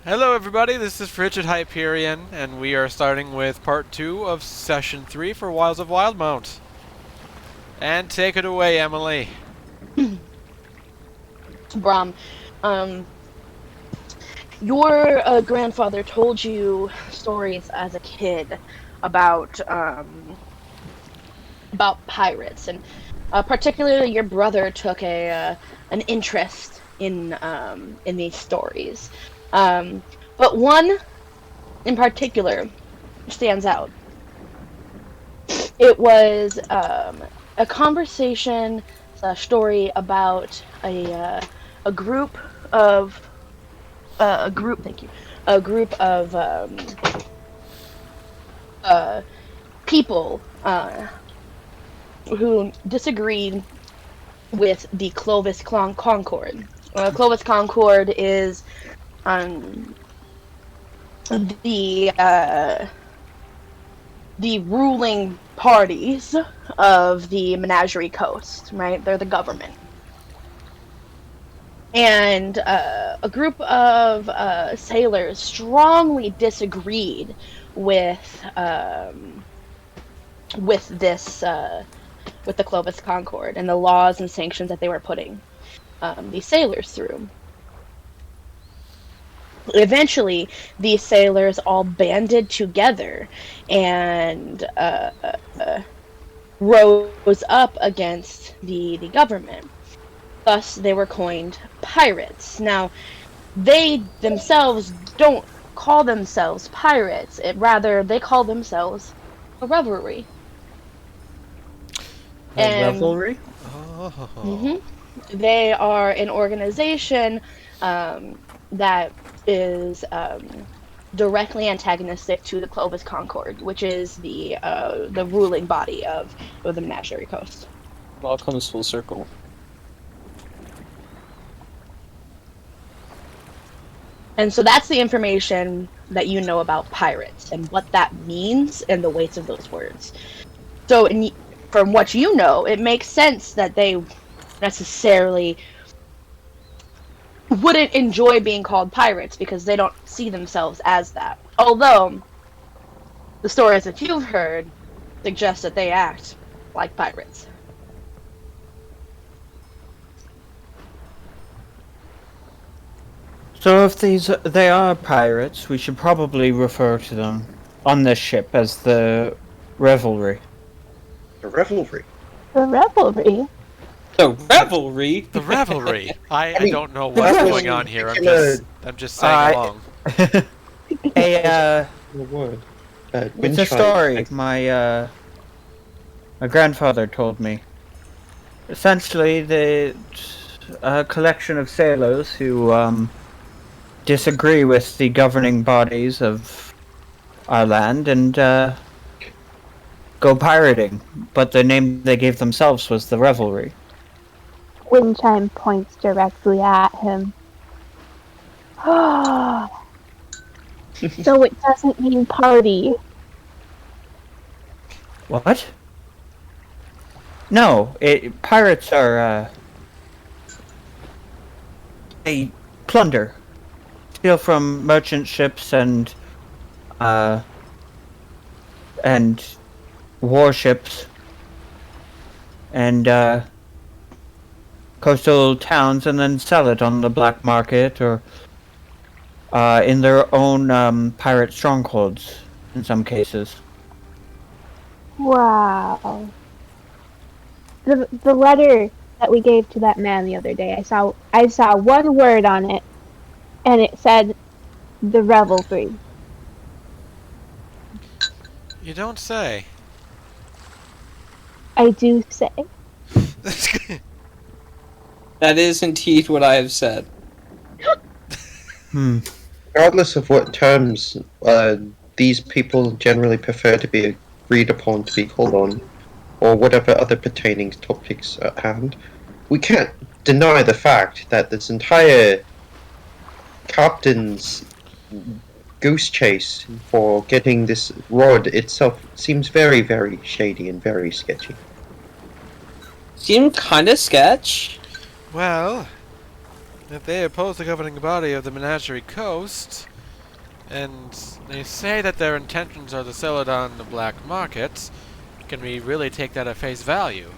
Hello everybody, this is Frigid Hyperion, and we are starting with part 2 of session 3 for Wilds of Wildemount. And take it away, Emily. Brom, um, your grandfather told you stories as a kid about pirates, and particularly your brother took an interest in these stories. But one in particular stands out. It was a conversation story about a group of a group. Thank you. A group of uh, people who disagreed with the Clovis Concord. Clovis Concord is um, the uh, the ruling parties of the Menagerie Coast, right? They're the government. And a group of sailors strongly disagreed with this with the Clovis Concord and the laws and sanctions that they were putting these sailors through. Eventually, these sailors all banded together and rose up against the government. Thus, they were coined pirates. Now, they themselves don't call themselves pirates. Rather, they call themselves a revelry. Revelry? Oh. They are an organization that is directly antagonistic to the Clovis Concord, which is the ruling body of the Menagerie Coast. It all comes full circle. And so that's the information that you know about pirates and what that means and the weights of those words. So from what you know, it makes sense that they necessarily wouldn't enjoy being called pirates because they don't see themselves as that. Although the stories that you've heard suggest that they act like pirates. So if they are pirates, we should probably refer to them on this ship as the Revelry. The revelry. The revelry. The revelry? The revelry! I mean, don't know what's going on here, I'm just saying along. A Word. it's a story my grandfather told me. Essentially, a collection of sailors who disagree with the governing bodies of our land and go pirating. But the name they gave themselves was the Revelry. Winshine points directly at him. So it doesn't mean party. What? No, pirates are they plunder, steal from merchant ships and warships and coastal towns, and then sell it on the black market or in their own pirate strongholds in some cases. Wow. The letter that we gave to that man the other day, I saw one word on it, and it said the revelry. You don't say. I do say. That is indeed what I have said. Regardless of what terms these people generally prefer to be agreed upon to be called on, or whatever other pertaining topics at hand, we can't deny the fact that this entire captain's goose chase for getting this rod itself seems very, very shady and very sketchy. Seemed kind of sketch. Well, If they oppose the governing body of the Menagerie Coast, and they say that their intentions are to sell it on the black market, can we really take that at face value?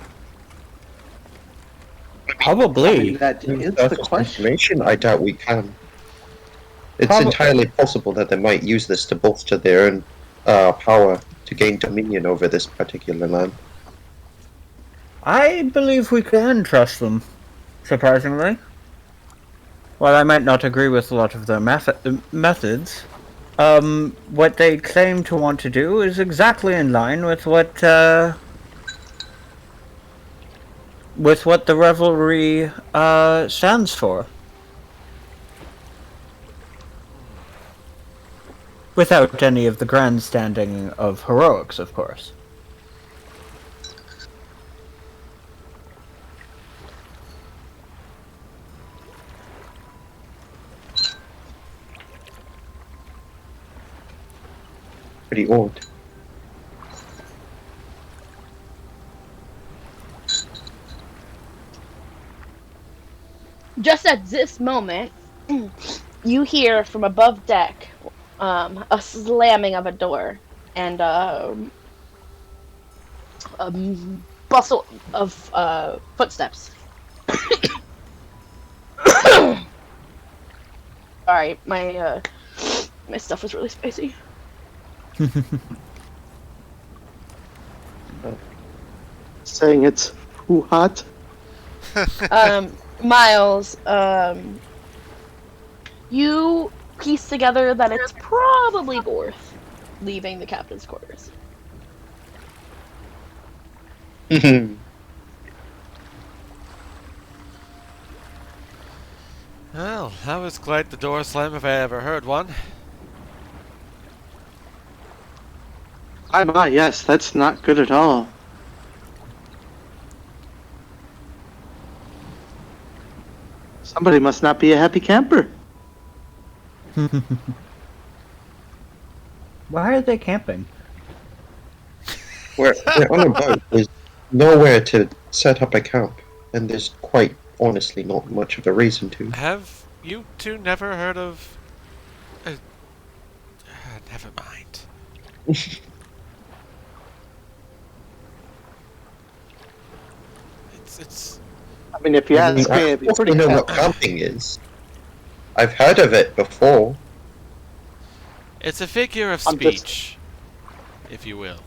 Probably. That is the Surface question. information, I doubt we can. It's Prob- entirely possible that they might use this to bolster their own power to gain dominion over this particular land. I believe we can trust them, surprisingly. While I might not agree with a lot of their methods, what they claim to want to do is exactly in line with what the revelry stands for. Without any of the grandstanding of heroics, of course. Pretty odd. Just at this moment, you hear from above deck a slamming of a door and a bustle of footsteps. Sorry, my stuff was really spicy. Saying it's too hot. Miles, you piece together that it's probably Gorth leaving the captain's quarters. Well, that was quite the door slam if I ever heard one. My, yes, that's not good at all. Somebody must not be a happy camper. Why are they camping? we're on a boat. There's nowhere to set up a camp, and there's quite honestly not much of a reason to. Have you two never heard of... never mind. It's... I mean, if you I mean, ask me, I it'd be also pretty know what bad. camping is. I've heard of it before. It's a figure of I'm just- speech, if you will.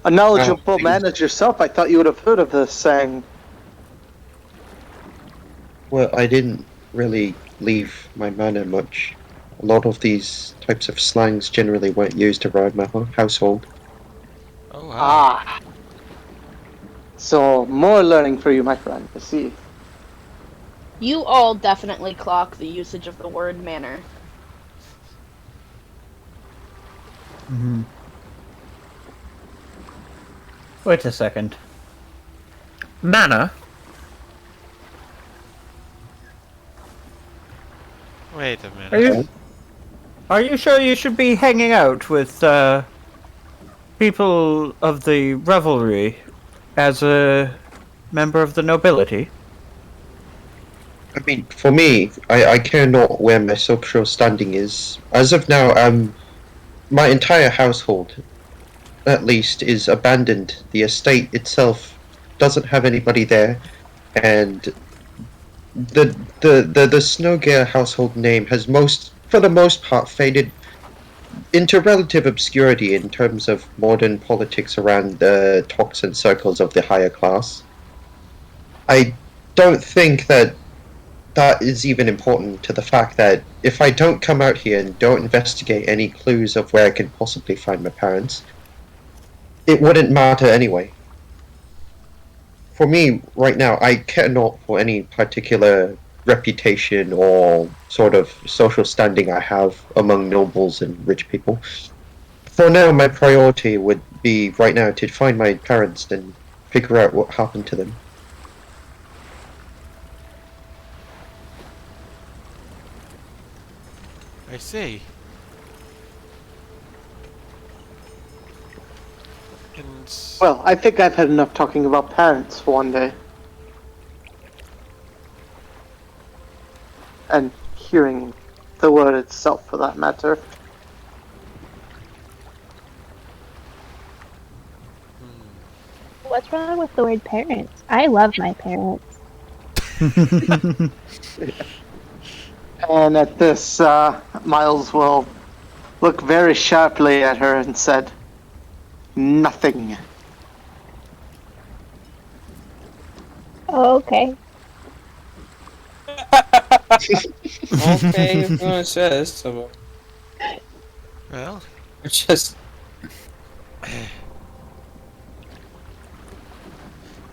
A knowledgeable Oh, man as yourself, I thought you would have heard of this saying. Well, I didn't really leave my manor much. A lot of these types of slangs generally weren't used around my household. Oh, wow. Ah. So, more learning for you, my friend. I see. You all definitely clock the usage of the word manner. Mm-hmm. Wait a second. Mana? Wait a minute. Are you sure you should be hanging out with people of the revelry as a member of the nobility? I mean, for me, I care not where my social standing is. As of now, my entire household, at least, is abandoned. The estate itself doesn't have anybody there, and the Snowgear household name has for the most part, faded into relative obscurity in terms of modern politics around the talks and circles of the higher class. I don't think that is even important to the fact that if I don't come out here and don't investigate any clues of where I can possibly find my parents, it wouldn't matter anyway. For me, right now, I care not for any particular reputation or sort of social standing I have among nobles and rich people. For now, my priority would be right now to find my parents and figure out what happened to them. I see. And... Well, I think I've had enough talking about parents for one day. and hearing the word itself, for that matter. What's wrong with the word parents? I love my parents. And at this, Miles will look very sharply at her and said, "Nothing." Oh, okay. Okay, if you want to say this, so Well, it's just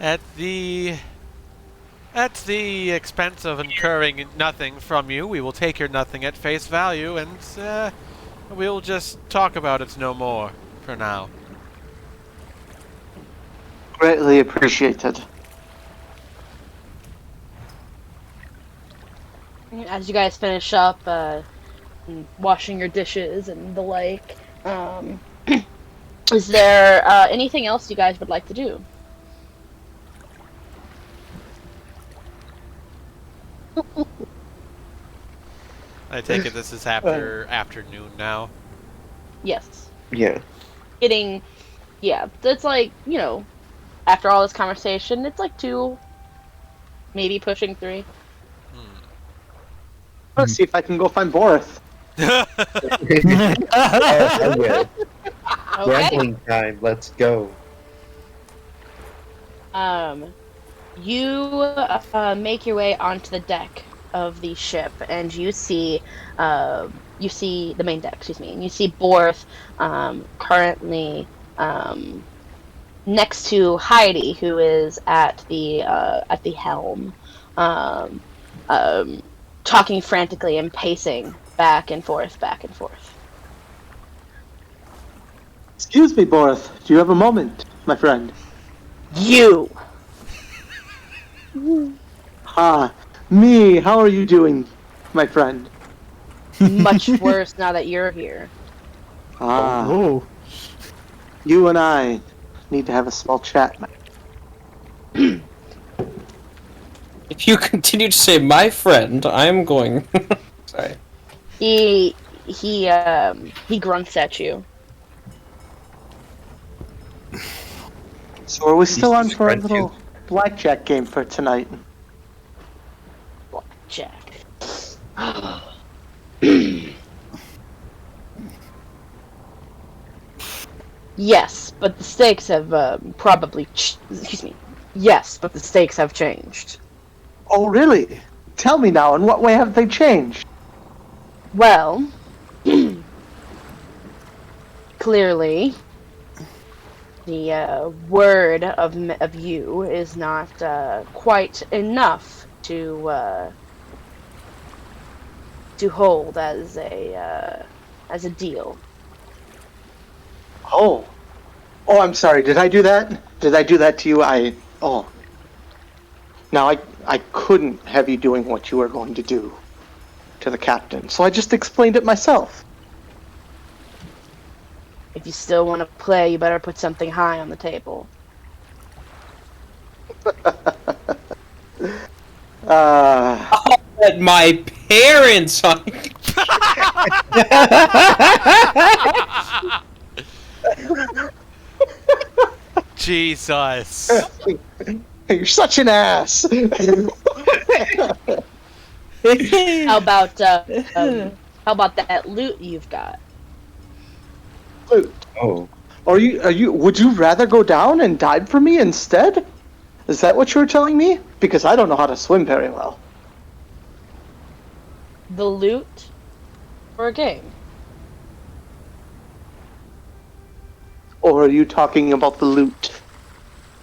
at the expense of incurring nothing from you, we will take your nothing at face value, and we'll just talk about it no more for now. Greatly appreciated. As you guys finish up washing your dishes and the like, is there anything else you guys would like to do? I take it this is after afternoon now. Yes. Yeah. Yeah, it's like, after all this conversation, it's like 2, maybe pushing 3. Let's see if I can go find Boris. Oh, yeah. Okay. Rambling time. Let's go. You make your way onto the deck of the ship, and you see the main deck. Excuse me, and you see Borth currently next to Heidi, who is at the helm, talking frantically and pacing back and forth, back and forth. Excuse me, Boris. Do you have a moment, my friend? You. Me. How are you doing, my friend? Much worse now that you're here. Oh. You and I need to have a small chat, man. if you continue to say "my friend," I'm going. Sorry. He grunts at you. So are we still on for a Friend little blackjack game for tonight? Jack. Yes, but the stakes have excuse me. Yes, but the stakes have changed. Oh, really? Tell me now, in what way have they changed? Well, clearly, the word of you is not quite enough to hold as a deal. Oh, I'm sorry. Did I do that? Did I do that to you? Now I couldn't have you doing what you were going to do to the captain, so I just explained it myself. If you still want to play, you better put something high on the table. Let my parents on. Jesus. You're such an ass. How about that loot you've got? Loot. Oh. Would you rather go down and die for me instead? Is that what you were telling me? Because I don't know how to swim very well. The loot for a game? Or are you talking about the loot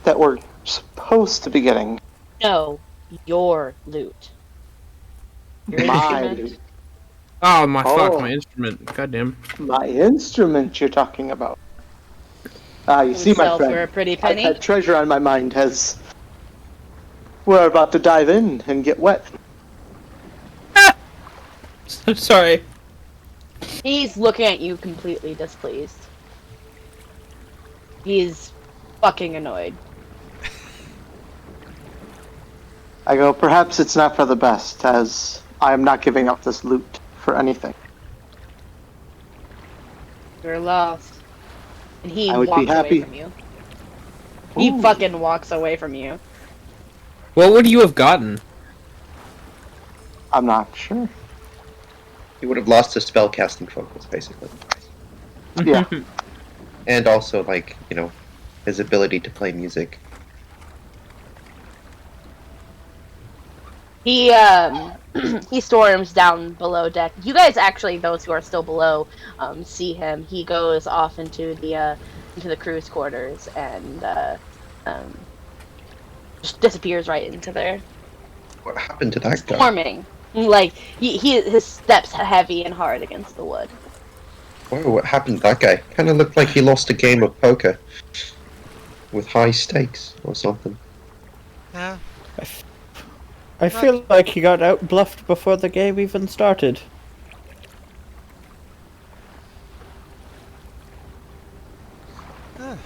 that we're supposed to be getting? No, your loot. Your My instrument? loot. Oh my fuck, Oh. my instrument. Goddamn. My instrument you're talking about. You Would see, my sell for a friend, pretty I've penny. had treasure on my mind as we're about to dive in and get wet. Sorry. He's looking at you completely displeased. He's fucking annoyed. I go, perhaps it's not for the best, as I am not giving up this loot for anything. You're lost. And he I would be walks away happy. from you. He Ooh. fucking walks away from you. What would you have gotten? I'm not sure. He would have lost his spellcasting focus, basically. Yeah. And also, like, you know, his ability to play music. He he storms down below deck. You guys actually, those who are still below, see him. He goes off into the crew's quarters and just disappears right into there. What happened to that guy? Storming. Like his steps heavy and hard against the wood. Whoa, what happened to that guy? Kind of looked like he lost a game of poker. With high stakes or something. Yeah. I feel like he got out-bluffed before the game even started.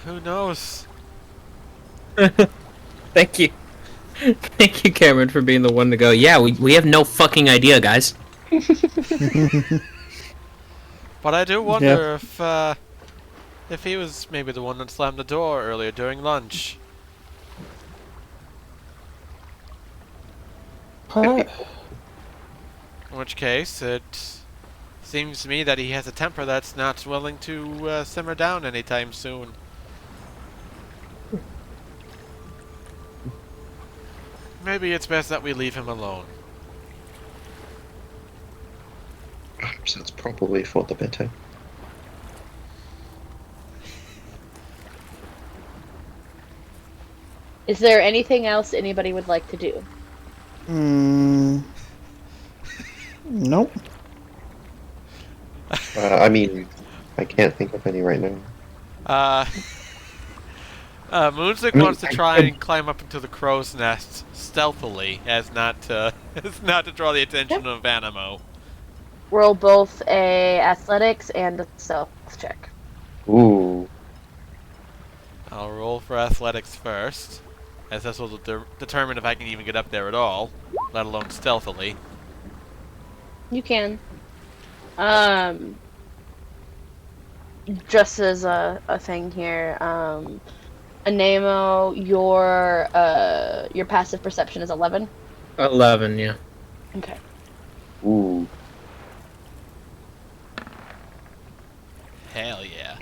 Who knows? Thank you. Thank you, Cameron, for being the one to go, yeah, we have no fucking idea, guys. But I do wonder if he was maybe the one that slammed the door earlier during lunch. What? In which case, it seems to me that he has a temper that's not willing to simmer down anytime soon. Maybe it's best that we leave him alone. Perhaps that's probably for the better. Is there anything else anybody would like to do? Nope. I mean, I can't think of any right now. Moonsick wants to try and climb up into the crow's nest stealthily, as not to draw the attention of Animo. Roll both a athletics and a stealth check. Ooh. I'll roll for athletics first, as this will determine if I can even get up there at all, let alone stealthily. You can. Just as a thing here, Anemo, your passive perception is 11. 11, yeah. Okay. Ooh. Hell yeah.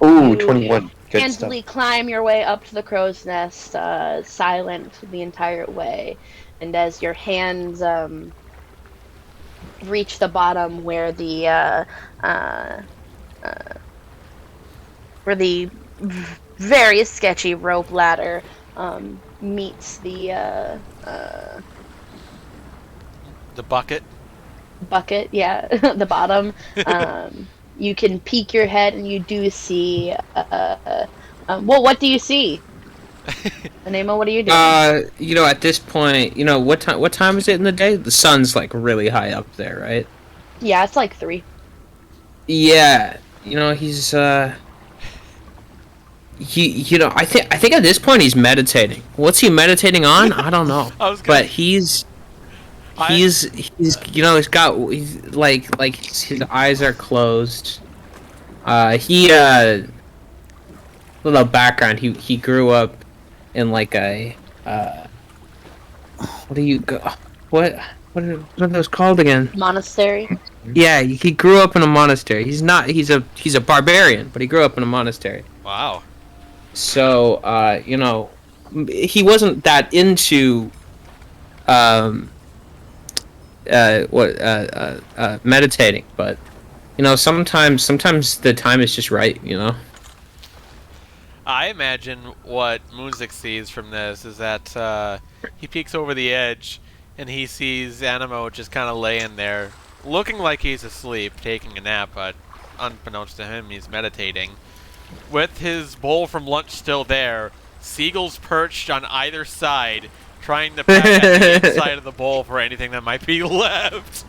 Ooh, You 21. Good handily stuff. climb your way up to the crow's nest, silent the entire way, and as your hands reach the bottom where the very sketchy rope ladder meets the bucket. bucket, yeah, the bottom. You can peek your head and you do see. Well, what do you see? Anemo, what are you doing? You know, at this point, you know, what time is it in the day? The sun's like really high up there, right? Yeah, it's like 3. Yeah, you know, he's you know, I think at this point he's meditating. What's he meditating on? I don't know. But he's you know, he's like his eyes are closed. Little background, he grew up in like a what are those called again? Monastery. Yeah, he grew up in a monastery. He's a barbarian, but he grew up in a monastery. Wow. So, you know, he wasn't that into meditating, but you know, sometimes the time is just right, you know. I imagine what Moonsick sees from this is that he peeks over the edge and he sees Animo just kind of laying there, looking like he's asleep, taking a nap, but unbeknownst to him, he's meditating. With his bowl from lunch still there, seagulls perched on either side, trying to peck at the inside of the bowl for anything that might be left.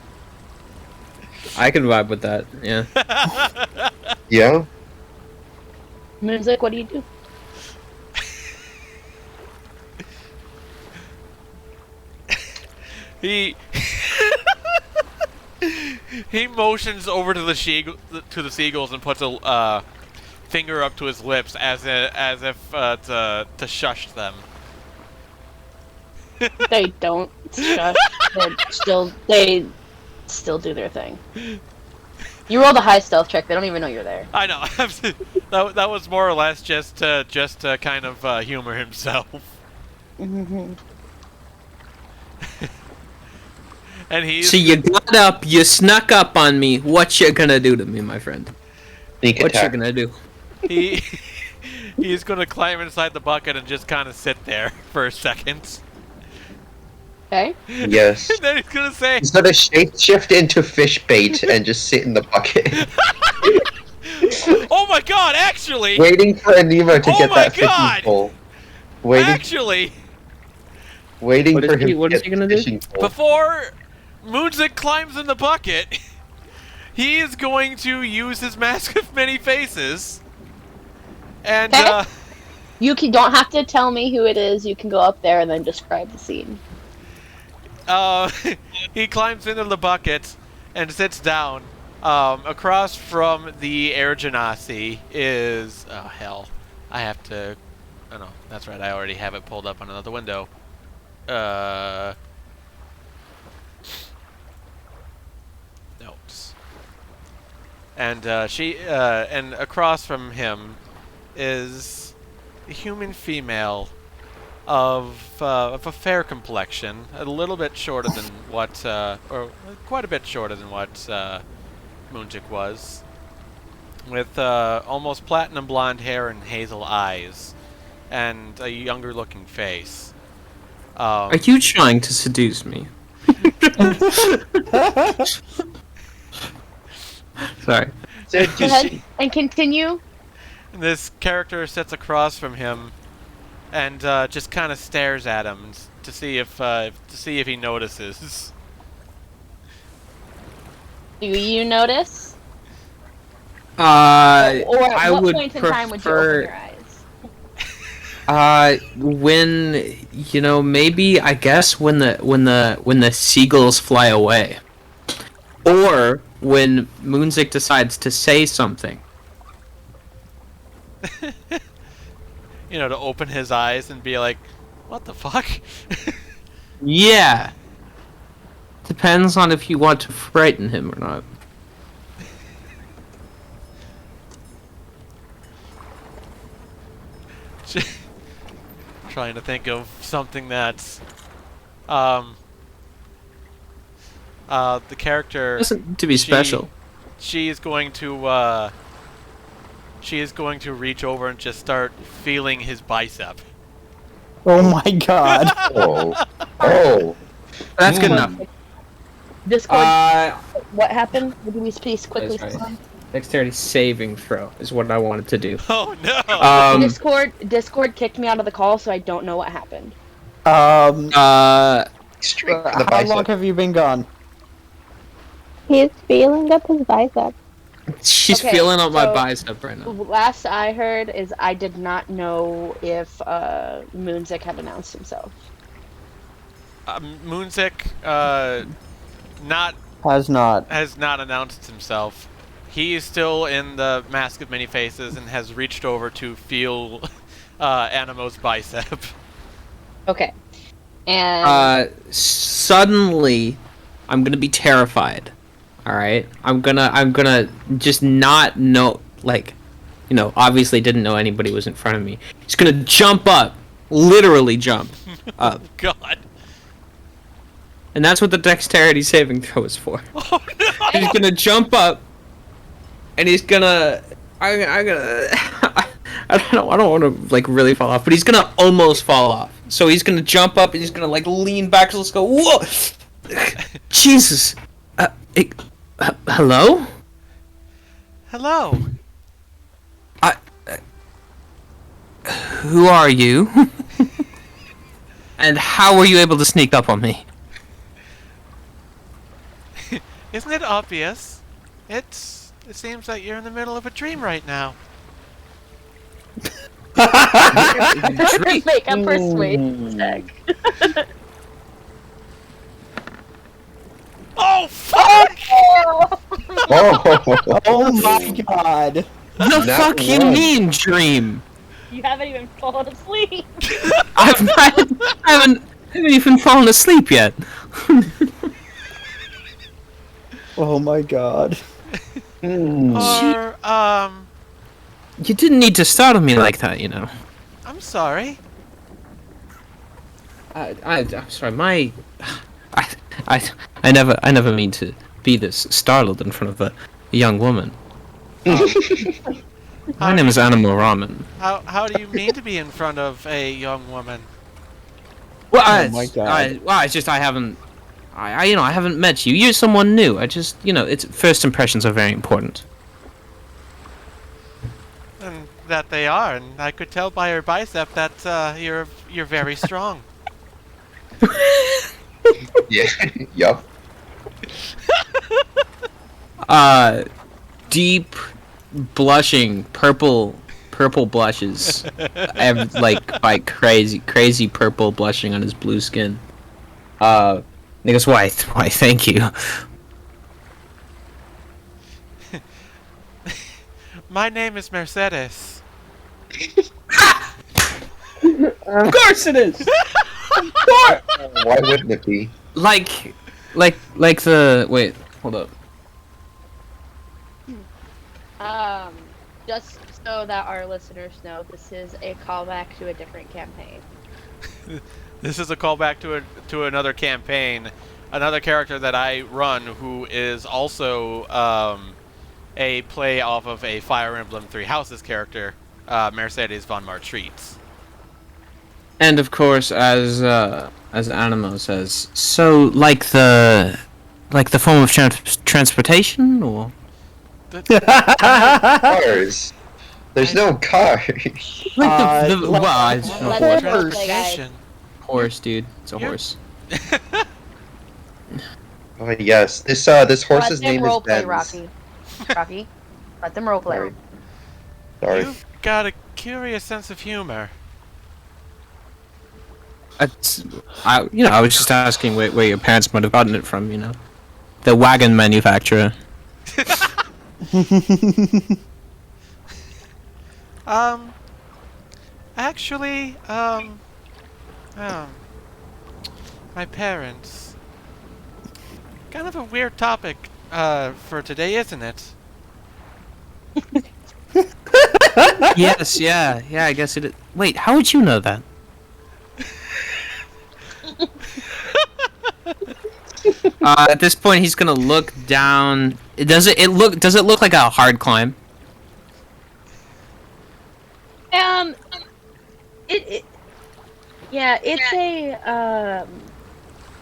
I can vibe with that, yeah. Yeah? Moonsick, what do you do? He He motions over to the seagulls and puts a finger up to his lips as if to shush them. They don't shush. They still do their thing. You rolled a high stealth check. They don't even know you're there. I know. that was more or less just to kind of humor himself. Mm-hmm. And he's... So you got up, you snuck up on me. What you gonna do to me, my friend? What you gonna do? He's gonna climb inside the bucket and just kind of sit there for a second. Okay. Yes. And then he's gonna say... He's gonna shapeshift into fish bait and just sit in the bucket. Oh my god, actually! Waiting for Anemo to get that God! fishing pole. Actually! Waiting What for is he- him what to is get he gonna the do? fishing pole. Before Moonzik climbs in the bucket, he is going to use his mask of many faces. And, Okay. You don't have to tell me who it is. You can go up there and then describe the scene. he climbs into the bucket and sits down. Across from the air genasi is... Oh, hell. I have to... Oh, no. That's right. I already have it pulled up on another window. Notes. And, and across from him is a human female of a fair complexion, a little bit shorter than what, or quite a bit shorter than what Moonjik was, with almost platinum blonde hair and hazel eyes, and a younger looking face. Are you trying to seduce me? Sorry. Go ahead and continue. And this character sits across from him and just kind of stares at him to see if he notices. Do you notice? Or at I what would point in prefer. time would you open your eyes? When maybe I guess when the seagulls fly away, or when Moonzik decides to say something. To open his eyes and be like, "What the fuck?" Yeah. Depends on if you want to frighten him or not. Trying to think of something that's the character Doesn't to be special. She is going to reach over and just start feeling his bicep. Oh my god. Oh. That's good enough. Discord. What happened? Would you please quickly? Sorry. Dexterity saving throw is what I wanted to do. Oh no! Discord kicked me out of the call, so I don't know what happened. How How long have you been gone? He's feeling up his bicep. She's Okay, feeling up my so- bicep right now. Last I heard is I did not know if Moonzik had announced himself. Moonzik Has not. has not announced himself. He is still in the Mask of Many Faces and has reached over to feel Animo's bicep. Okay. And Suddenly, I'm gonna be terrified. All right, I'm gonna just not know, obviously didn't know anybody was in front of me. He's gonna jump up, literally jump up, God. and that's what the dexterity saving throw is for. Oh no! He's gonna jump up, and he's gonna, I don't want to really fall off, but he's gonna almost fall off. So he's gonna jump up and he's gonna lean back. So let's go. Whoa! Jesus. Hello? Hello. Who are you? And how were you able to sneak up on me? Isn't it obvious? It seems like you're in the middle of a dream right now. make a persuasion check. Oh fuck! Oh, Oh my god. The Nat fuck you one. mean, dream? You haven't even fallen asleep. I haven't even fallen asleep yet. Oh my god. Hmm. Or, You didn't need to startle me like that, you know. I'm sorry. I'm sorry. I never mean to be this startled in front of a young woman. My name is Animal Ramen. How do you mean to be in front of a young woman? Well, Oh my God. I haven't. I haven't met you. You're someone new. It's first impressions are very important. And that they are, and I could tell by your bicep that you're very strong. Yeah. Yup. Deep blushing purple blushes, like crazy purple blushing on his blue skin. He goes, why, thank you. My name is Mercedes. Of course it is. Why wouldn't it be? Like the wait, hold up. Just so that our listeners know, this is a callback to a different campaign. This is a callback to another campaign, another character that I run, who is also a play off of a Fire Emblem Three Houses character, Mercedes von Martreats. And of course, as Animo says, so like the form of transportation, or Cars. There's no car. Let them roleplay, guys. Horse, dude. It's a You're- horse. Oh yes, this horse's Let them name is roleplay, Benz. Rocky. Let them roleplay. Sorry. You've got a curious sense of humor. I was just asking where your parents might have gotten it from. You know, the wagon manufacturer. Actually, my parents. Kind of a weird topic, for today, isn't it? Yes, yeah. I guess it is. Wait, how would you know that? At this point, he's gonna look down. Does it look like a hard climb?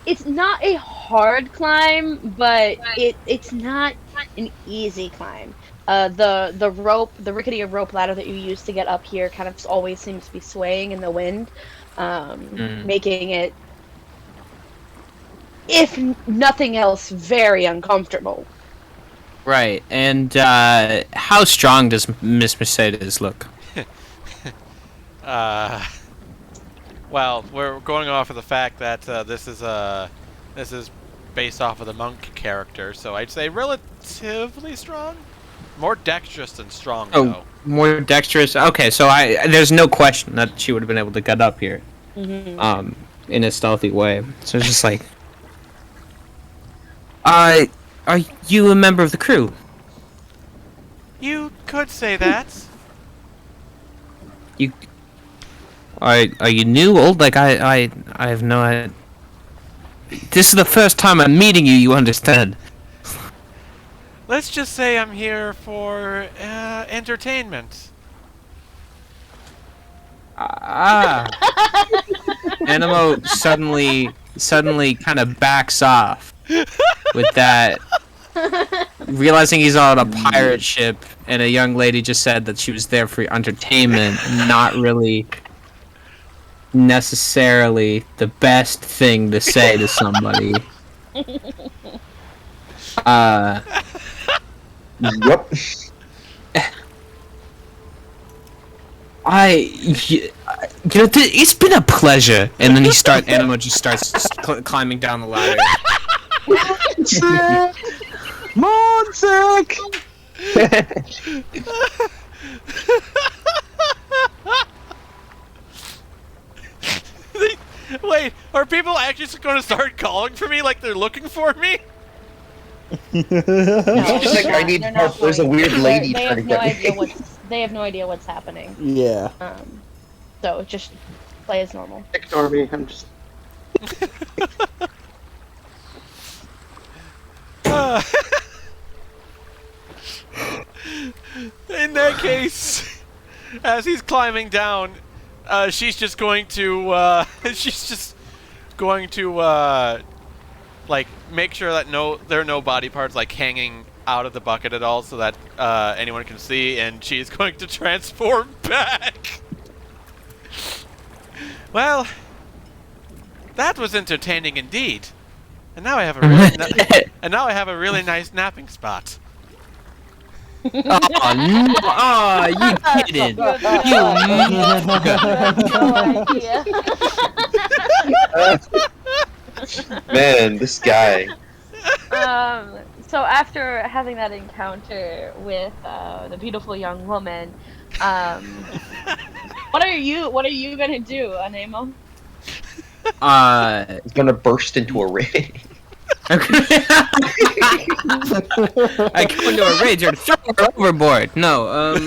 It's not a hard climb, but it's not an easy climb. The rickety rope ladder that you use to get up here kind of always seems to be swaying in the wind, making it, if nothing else, very uncomfortable. Right. And how strong does Miss Mercedes look? Well, we're going off of the fact that this is based off of the monk character, so I'd say relatively strong, more dexterous than strong. though. More dexterous. Okay, so there's no question that she would have been able to get up here, in a stealthy way. So it's just like, are you a member of the crew? You could say that. You are you new, old? Like I have no idea. This is the first time I'm meeting you. You understand? Let's just say I'm here for entertainment. Animo suddenly kind of backs off with that, realizing he's on a pirate ship, and a young lady just said that she was there for entertainment, not really necessarily the best thing to say to somebody. Yup. It's been a pleasure. And then Animo just starts climbing down the ladder. toxic! Wait, are people actually just going to start calling for me like they're looking for me? No, She's like, I need they're help. not There's a going weird to. lady They trying have to no get idea me. they have no idea what's happening. Yeah. So just play as normal. Ignore me. I'm just. In that case, as he's climbing down, she's just going to like make sure that there are no body parts like hanging out of the bucket at all, so that anyone can see, and she's going to transform back. Well, that was entertaining indeed, and now I have a really nice napping spot. Oh no! Oh, you kidding? You No idea. Man, this guy. So after having that encounter with the beautiful young woman, what are you gonna do, Anemo? He's gonna burst into a rage. I go into a rage or throw her overboard. No,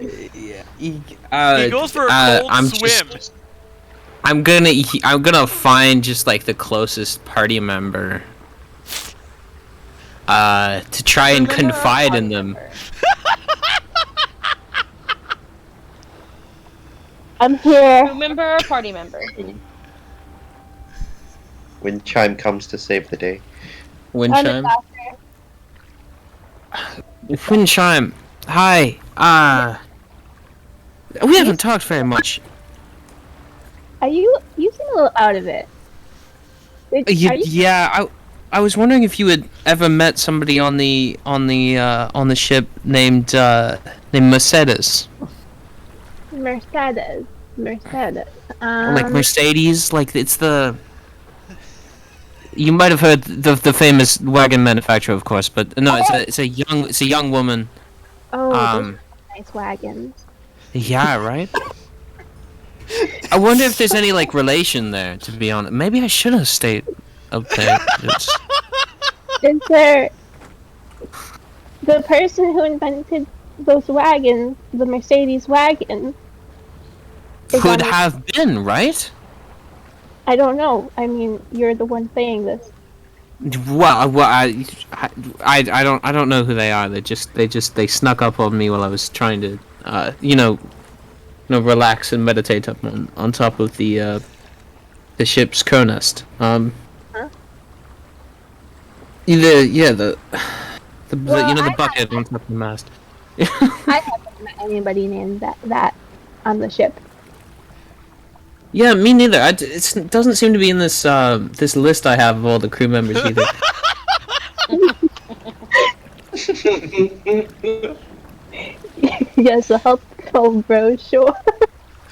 yeah, He goes for a cold swim. I'm gonna find just like the closest party member, to try and confide in them. I'm here. Crew member or party member? When Chime comes to save the day. Winshine. Winshine. Hi. We haven't talked very much. You seem a little out of it. Yeah, I was wondering if you had ever met somebody on the ship named Mercedes. Mercedes. Like Mercedes, like it's the. You might have heard the famous wagon manufacturer, of course, but no, it's a young woman. Oh, those are nice wagons. Yeah, right. I wonder if there's any like relation there. To be honest, maybe I should have stayed up there. Is there the person who invented those wagons, the Mercedes wagon? Could have been, right? I don't know. I mean, you're the one saying this. Well, I don't know who they are. They snuck up on me while I was trying to, relax and meditate up on top of the ship's crow nest. Huh? The Well, bucket on top of the mast. I haven't met anybody named that on the ship. Yeah, me neither. It doesn't seem to be in this this list I have of all the crew members either. Yes, a helpful brochure.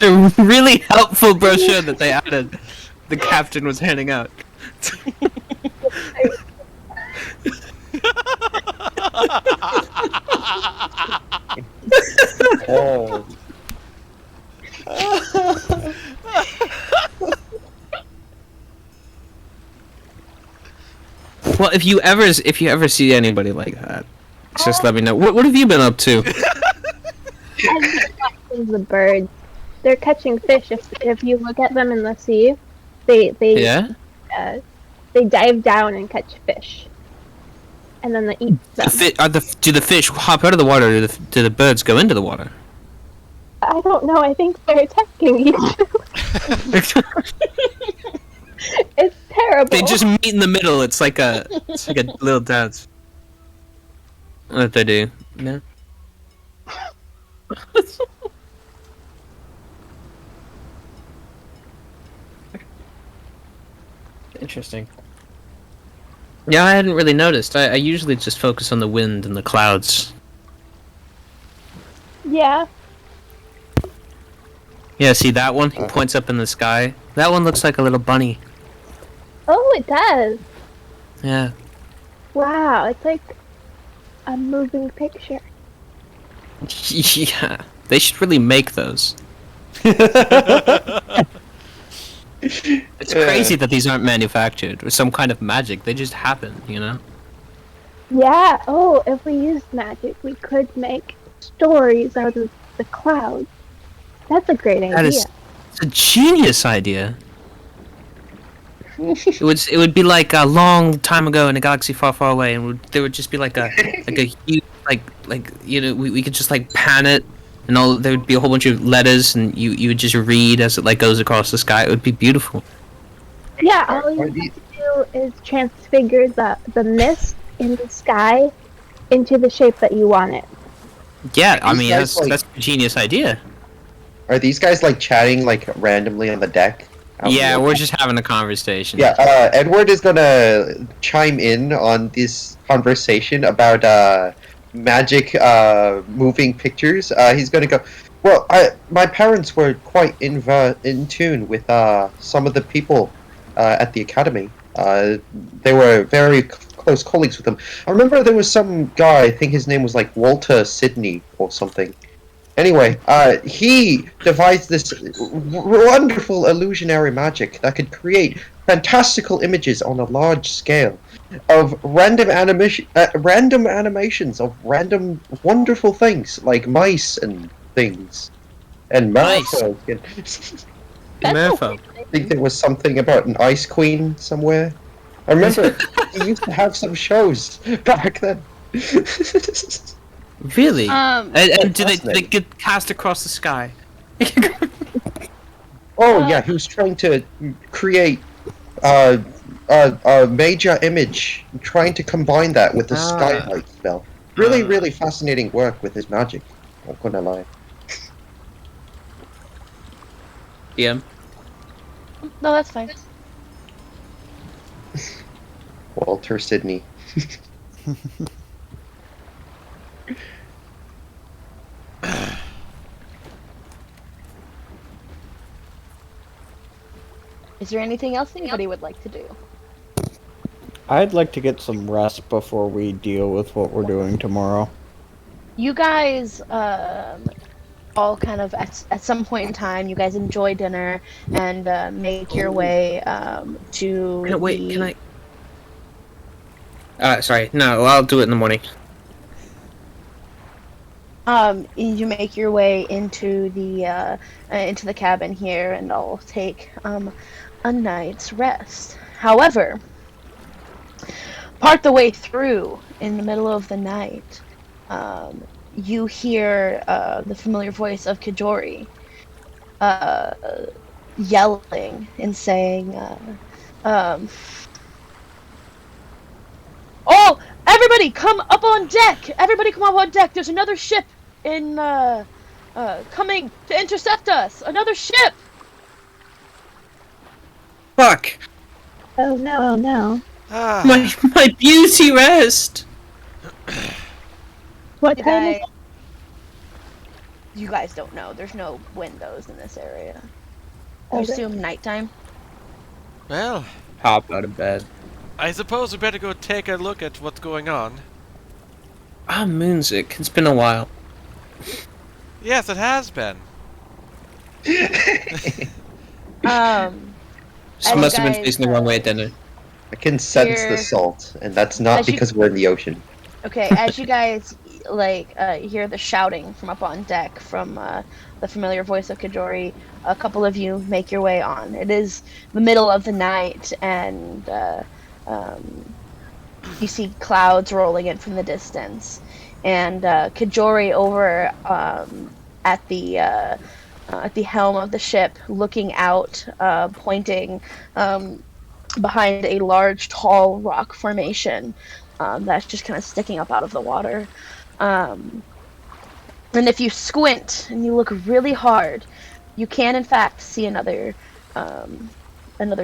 A really helpful brochure that they added. The captain was handing out. Oh. Well, if you ever see anybody like that, just let me know. What have you been up to? The birds. They're catching fish. If you look at them in the sea, they dive down and catch fish, and then they eat them. Do the fish hop out of the water? Or do the birds go into the water? I don't know. I think they're attacking each other. It's terrible. They just meet in the middle. It's like a little dance. What they do? Yeah. Interesting. Yeah, I hadn't really noticed. I usually just focus on the wind and the clouds. Yeah. Yeah, see that one? He points up in the sky. That one looks like a little bunny. Oh, it does. Yeah. Wow, it's like a moving picture. Yeah, they should really make those. It's crazy that these aren't manufactured with some kind of magic. They just happen, you know? Yeah, oh, if we used magic, we could make stories out of the clouds. That's a great That idea. is it's a genius idea. It would be like a long time ago in a galaxy far, far away, and there would just be like a huge we could just like pan it, and all there would be a whole bunch of letters, and you would just read as it like goes across the sky. It would be beautiful. Yeah, all you have to do is transfigure the mist in the sky into the shape that you want it. Yeah, I These mean guys, that's a genius idea. Are these guys like chatting like randomly on the deck? Yeah, we're just having a conversation. Yeah, Edward is gonna chime in on this conversation about magic moving pictures. He's gonna go, well, my parents were quite in tune with some of the people at the academy. They were very close colleagues with them. I remember there was some guy, I think his name was like Walter Sidney or something. Anyway, he devised this wonderful illusionary magic that could create fantastical images on a large scale of random animations of random wonderful things like mice and things and merfolk. Merfolk. I think there was something about an ice queen somewhere. I remember he used to have some shows back then. Really? And do they Fascinating. get cast across the sky? Oh yeah, he was trying to create a major image, trying to combine that with the skylight spell. Really, really fascinating work with his magic. I'm gonna lie. Yeah. No, that's fine. Walter Sidney. Is there anything else anybody would like to do? I'd like to get some rest before we deal with what we're doing tomorrow. You guys, all kind of at some point in time, you guys enjoy dinner and make your way to. Can I? Sorry. No, I'll do it in the morning. You make your way into the cabin here, and I'll take a night's rest. However, part the way through, in the middle of the night, you hear the familiar voice of Kijori yelling and saying, "Oh, everybody, come up on deck! Everybody, come up on deck! There's another ship coming to intercept us! Another ship!" Fuck! Oh no, oh no. My beauty rest! What Did time is it? You guys don't know. There's no windows in this area. I Okay. assume nighttime. Well, Pop out of bed. I suppose we better go take a look at what's going on. Ah, Moonsick. It's been a while. Yes, it has been. She As must you have been guys, facing the wrong way at dinner. I can sense Here- the salt, and that's not As you- because we're in the ocean. Okay, as you guys hear the shouting from up on deck from the familiar voice of Kijori, a couple of you make your way on. It is the middle of the night, and you see clouds rolling in from the distance, and Kijori over at the helm of the ship, looking out, pointing behind a large, tall rock formation. That's just kind of sticking up out of the water. And if you squint and you look really hard, you can in fact see another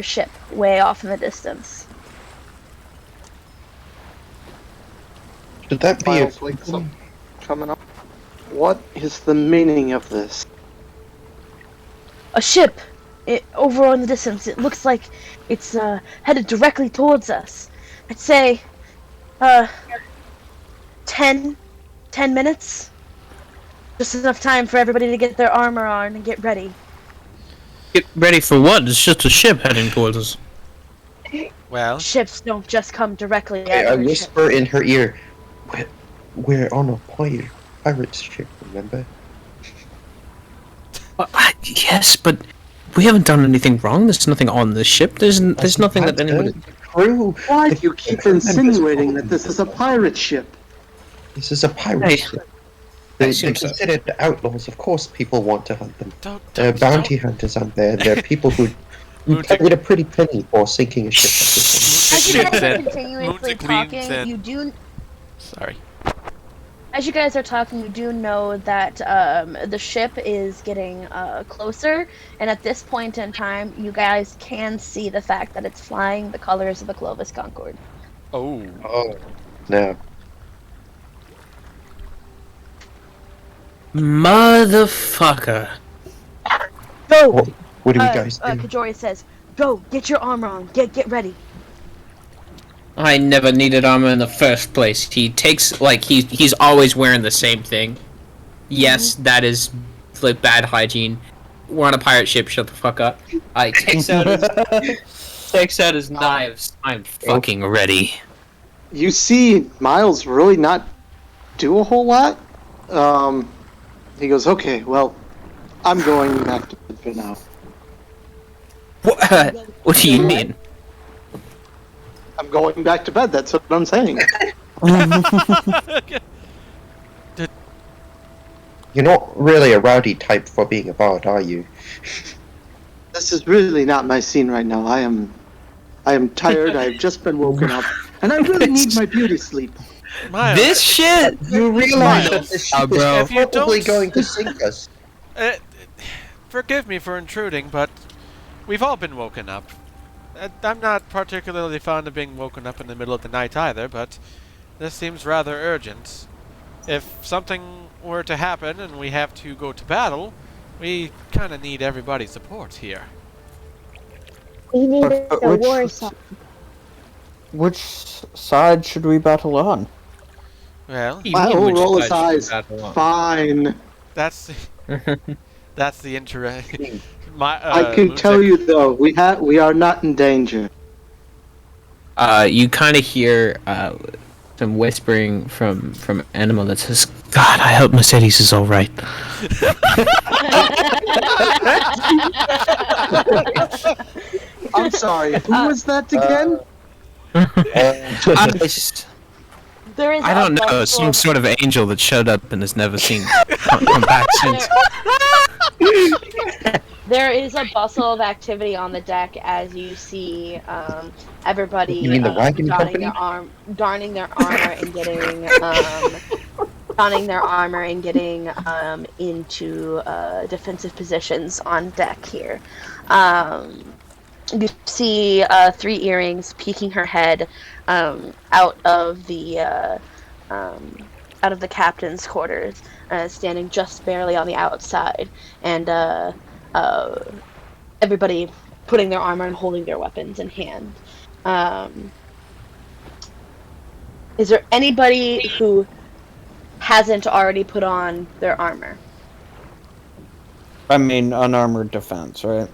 ship way off in the distance. Should that be a Miles wakes up, coming up. What is the meaning of this? A ship over in the distance. It looks like it's headed directly towards us. I'd say 10 minutes. Just enough time for everybody to get their armor on and get ready. Get ready for what? It's just a ship heading towards us. Well, Ships don't just come directly I at your ship. whisper in her ear, we're on a pirate ship, remember? Yes, but we haven't done anything wrong. There's nothing on this ship. There's nothing that anybody. Crew. Why do you keep insinuating that this is a pirate ship? This is a pirate Hey, ship. I They're assume so. considered outlaws. Of course, people want to hunt them. don't Bounty hunters out there. They're people who Moonsick- paid a pretty penny for sinking a ship like this As you guys are Moonsick continuously leans talking, in. you do. Sorry. As you guys are talking, you do know that the ship is getting closer, and at this point in time, you guys can see the fact that it's flying the colors of the Clovis Concord. Oh. one. Oh, no. Motherfucker. Go! What do we guys do? Kajori says, "Go, get your armor on. Get ready." I never needed armor in the first place. He takes he's always wearing the same thing. Yes, that is like bad hygiene. We're on a pirate ship. Shut the fuck up. I takes out his knives. I'm fucking ready. You see Miles really not do a whole lot. He goes, okay, well, I'm going back to bed for now. What do you mean? I'm going back to bed, that's what I'm saying. You're not really a rowdy type for being a bard, are you? This is really not my scene right now. I am tired, I've just been woken up, and I really need my beauty sleep. Miles, This shit. You realize that this ship bro. is If you probably don't- going to sink us. forgive me for intruding, but we've all been woken up. I'm not particularly fond of being woken up in the middle of the night either, but this seems rather urgent. If something were to happen and we have to go to battle, we kind of need everybody's support here. We need But a war song. Which side should we battle on? Well, I will Which roll his side eyes. should we battle on? Fine. that's that's the interesting. I can tell you though, we are not in danger. You kind of hear some whispering from Animal that says, "God, I hope Mercedes is all right." I'm sorry, who was that again? There is I a don't know, bustle- some sort of angel that showed up and has never seen come back since. There is a bustle of activity on the deck as you see everybody You mean the wagon company? donning their armor and getting donning their armor and getting into defensive positions on deck here. You see 3 earrings peeking her head out of the captain's quarters, standing just barely on the outside, and everybody putting their armor and holding their weapons in hand. Is there anybody who hasn't already put on their armor? I mean, unarmored defense, right?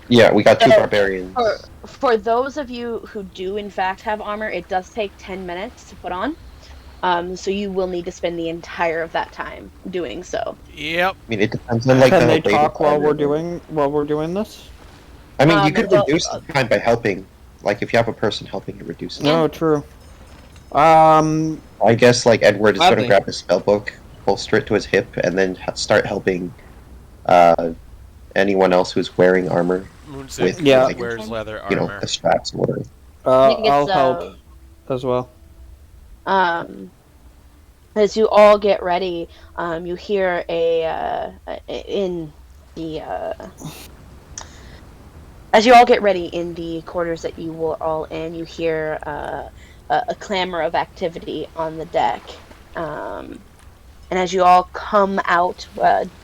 Yeah, we got 2 barbarians. For those of you who do in fact have armor, it does take 10 minutes to put on. So you will need to spend the entire of that time doing so. Yep. I mean, it depends on like Can the they rate of talk while armor. we're doing this? I mean, you could well, reduce the time by helping. Like, if you have a person helping, you reduce it. No, true. I guess like Edward is going to Gladly. grab his spell book, holster it to his hip, and then start helping anyone else who's wearing armor. Moonsick With, Yeah. like, wears leather you know, armor. the straps or whatever. I think I'll it's, help as well. As you all get ready, you hear in the as you all get ready in the quarters that you were all in, you hear a clamor of activity on the deck. And as you all come out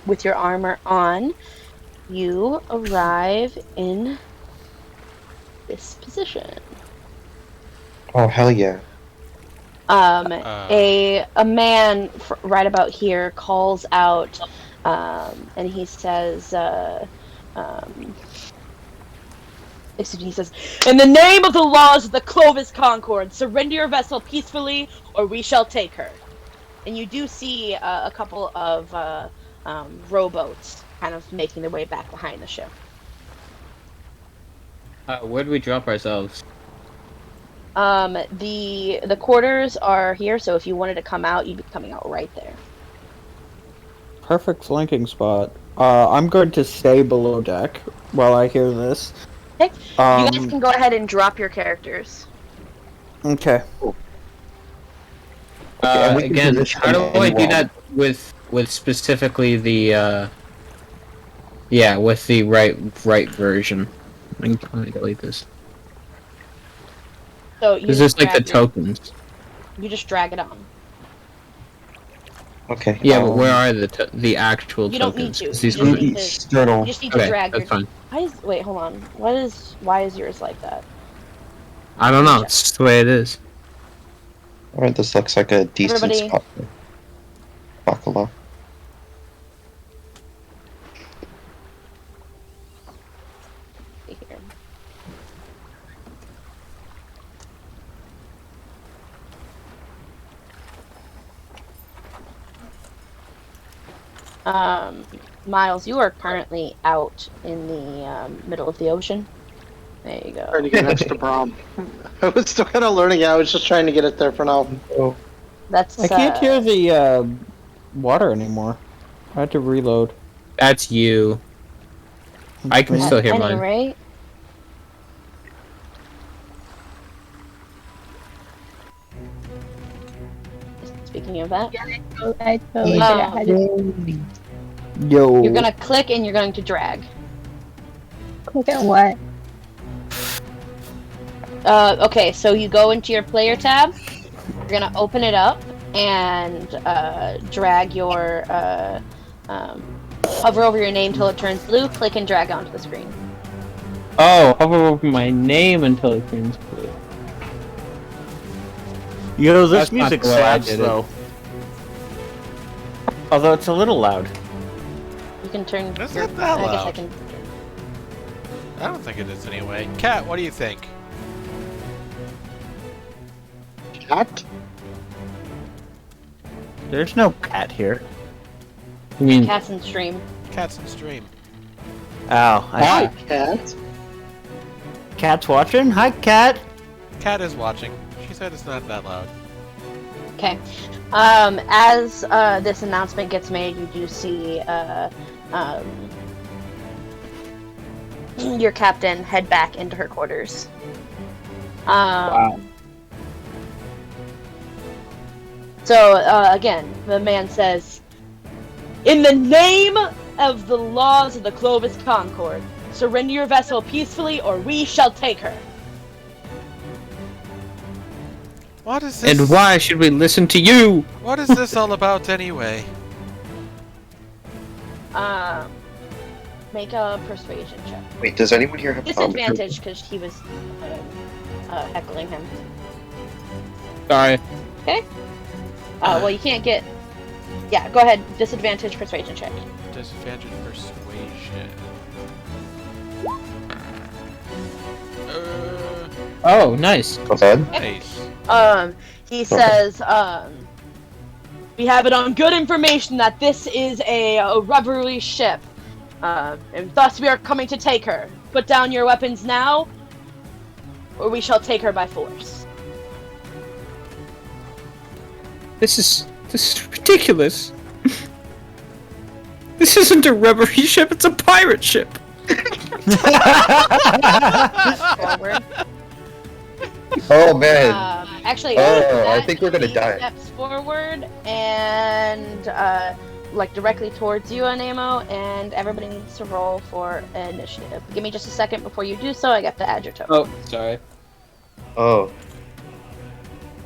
with your armor on, you arrive in this position. Oh, hell yeah. A man right about here calls out, and he says, excuse me, he says, "In the name of the laws of the Clovis Concord, surrender your vessel peacefully, or we shall take her." And you do see a couple of rowboats kind of making their way back behind the ship. Where do we drop ourselves? The quarters are here, so if you wanted to come out, you'd be coming out right there. Perfect flanking spot. I'm going to stay below deck while I hear this. Okay. You guys can go ahead and drop your characters. Okay. and we can Again, position how do I do anyone. that with specifically the with the right version? I'm trying to delete this. So you Is just this like the drag your- tokens? You just drag it on. Okay. Yeah, but where are the actual You don't need tokens? to. 'Cause You these just were- need to- external. You just need to Okay, drag that's your. fine. Wait, hold on. Why is yours like that? I don't know. It's just the way it is. Alright, this looks like a decent Everybody- spot. Bacala. See here. Miles, you are currently out in the middle of the ocean. There you Trying to go. get an extra prom. I was still kind of learning it. I was just trying to get it there for now. Oh, That's I can't hear the water anymore. I had to reload. That's you. I can still hear Any mine. rate. Speaking of that, I totally did. I had to Yo. you're gonna click and you're going to drag. click on what? Okay, so you go into your player tab. You're gonna open it up and drag your hover over your name till it turns blue. Click and drag onto the screen. Oh, hover over my name until it turns blue. Yo, this That's not music the way I slaps did it. though. Although it's a little loud. You can turn. It's your- not that I guess I loud. can. I don't think it is anyway. Kat, what do you think? Cat? There's no cat here. I mean, Cats and stream. Cat's in stream. Ow. Hi, cat. Cat's watching? Hi, cat. Kat is watching. She said it's not that loud. Okay. As this announcement gets made, you do see your captain head back into her quarters. Wow. So, again, the man says, "In the name of the laws of the Clovis Concord, surrender your vessel peacefully or we shall take her." What is this? and why should we listen to you? What is this all about anyway? Make a persuasion check. wait, does anyone here have Disadvantage because he was heckling him. Sorry. Well, you can't get. Yeah, go ahead. Disadvantage persuasion check. Disadvantage persuasion. Oh, nice. Go ahead. Nice. He says, "We have it on good information that this is a revelry ship, and thus we are coming to take her. Put down your weapons now, or we shall take her by force." This is ridiculous. This isn't a reverie ship, it's a pirate ship. Forward. Oh man. Actually, Oh, with I that, think we're gonna he die. Steps forward and like directly towards you, Anemo, and everybody needs to roll for initiative. Give me just a second before you do so. I got to add your token. Oh, sorry. Oh,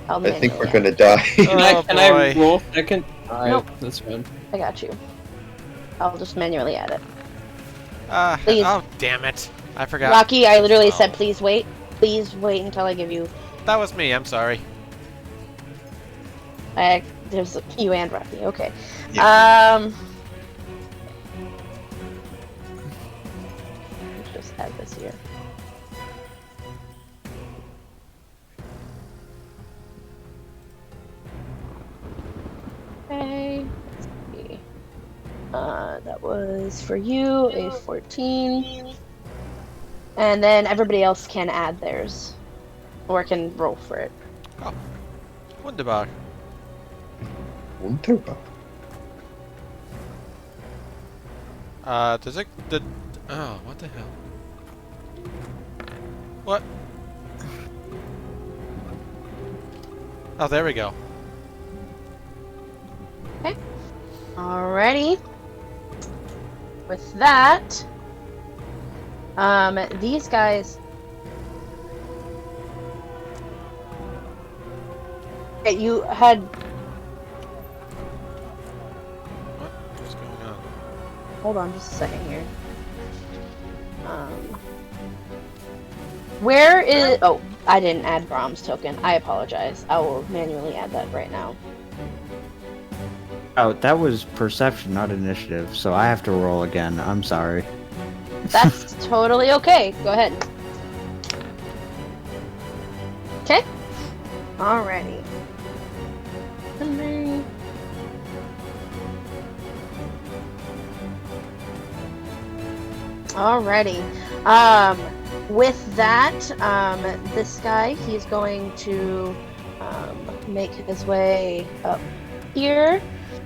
I'll I think we're manually gonna die. Oh, Can I boy. roll second? Alright, Nope. that's fine. I got you. I'll just manually add it. Please. Oh, damn it. I forgot. Rocky, I literally Oh. said please wait. Please wait until I give you. That was me, I'm sorry. There's you and Rocky. Okay. Yeah. Let's just add this here. Okay. Let's see. That was for you a 14, and then everybody else can add theirs, or can roll for it. Oh. Wunderbar. Wunderbar. Does it... Oh, what the hell? What? Oh, there we go. Okay. Alrighty. With that, these guys. Okay, you had. What's going on? Hold on, just a second here. Where is? Oh, I didn't add Brahms token. I apologize. I will manually add that right now. Oh, that was perception, not initiative, so I have to roll again. I'm sorry. That's totally okay. Go ahead. Okay. Alrighty. Alrighty. With that, this guy, he's going to make his way up here.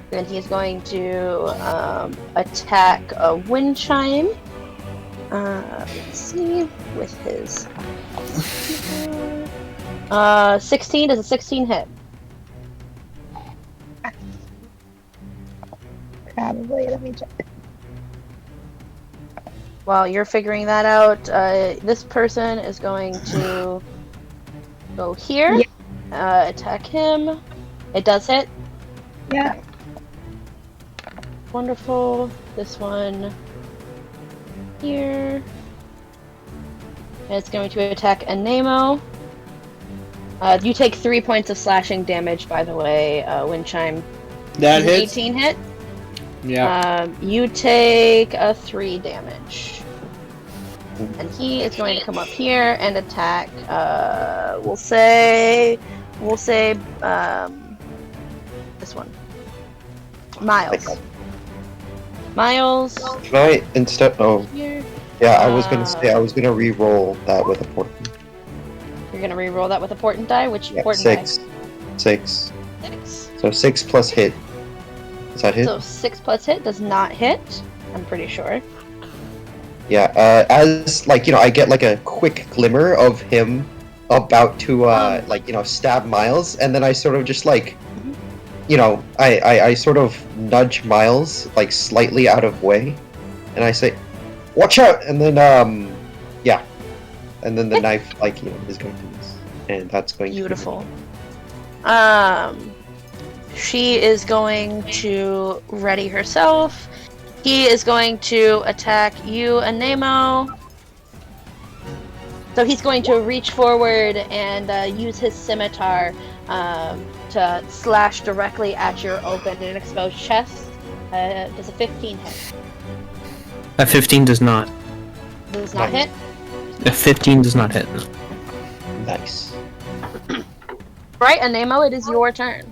Then he's going to attack a Winshine. Let's see, with his 16. Does a 16 hit? Probably. Let me check. While you're figuring that out, this person is going to go here, attack him. It does hit. Yeah. Wonderful. This one here. And it's going to attack Anemo. You take 3 points of slashing damage, by the way, Windchime. That Does an hits. 18 hit. Yeah. You take 3 damage. And he is going to come up here and attack, we'll say, this one. Miles. Miles. Can I instead? Oh, Here. yeah. I was gonna say I was gonna re-roll that with a portent. You're gonna re-roll that with a portent die? Which Yeah, portent 6. die? 6. 6. So 6 plus hit. Does that hit? So 6 plus hit does not hit. I'm pretty sure. Yeah. As like I get like a quick glimmer of him about to stab Miles, and then I sort of just like. I sort of nudge Miles like slightly out of way, and I say, "Watch out!" And then and then the knife is going to miss, and that's going Beautiful. She is going to ready herself. He is going to attack you, Anemo. So he's going to reach forward and use his scimitar to slash directly at your open and exposed chest. Does a 15 hit? A 15 does not. Does not hit? A 15 does not hit. nice. Right, Anemo, it is your turn.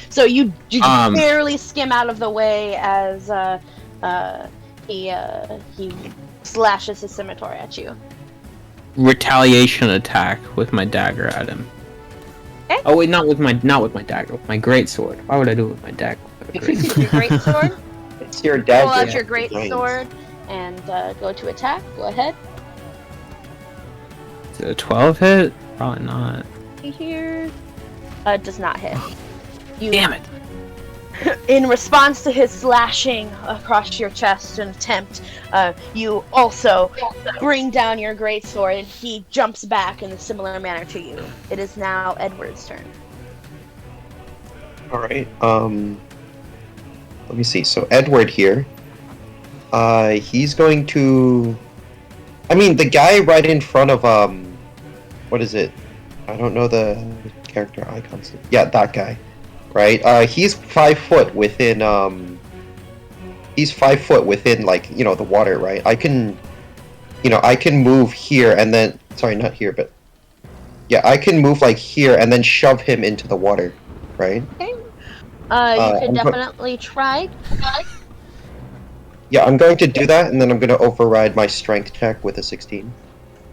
So you barely skim out of the way as he slashes his scimitar at you. Retaliation attack with my dagger at him. Okay. Oh wait, not with my dagger, with my great sword. Why would I do it with my dagger? Your great sword? It's your dagger. Pull out your great sword and go to attack. Go ahead. Is it a 12 hit? Probably not. Here. Does not hit. Damn it. In response to his slashing across your chest and attempt, you also bring down your greatsword, and he jumps back in a similar manner to you. It is now Edward's turn. All right. Let me see. So Edward here. He's going to. I mean, the guy right in front of what is it? I don't know the character icons. Yeah, that guy. right? He's 5 foot within He's 5 foot within, like, the water, right? I can move here and then, sorry, not here, but yeah, I can move like here and then shove him into the water, right? Okay. You could I'm definitely try. Yeah, I'm going to do that, and then I'm going to override my strength check with a 16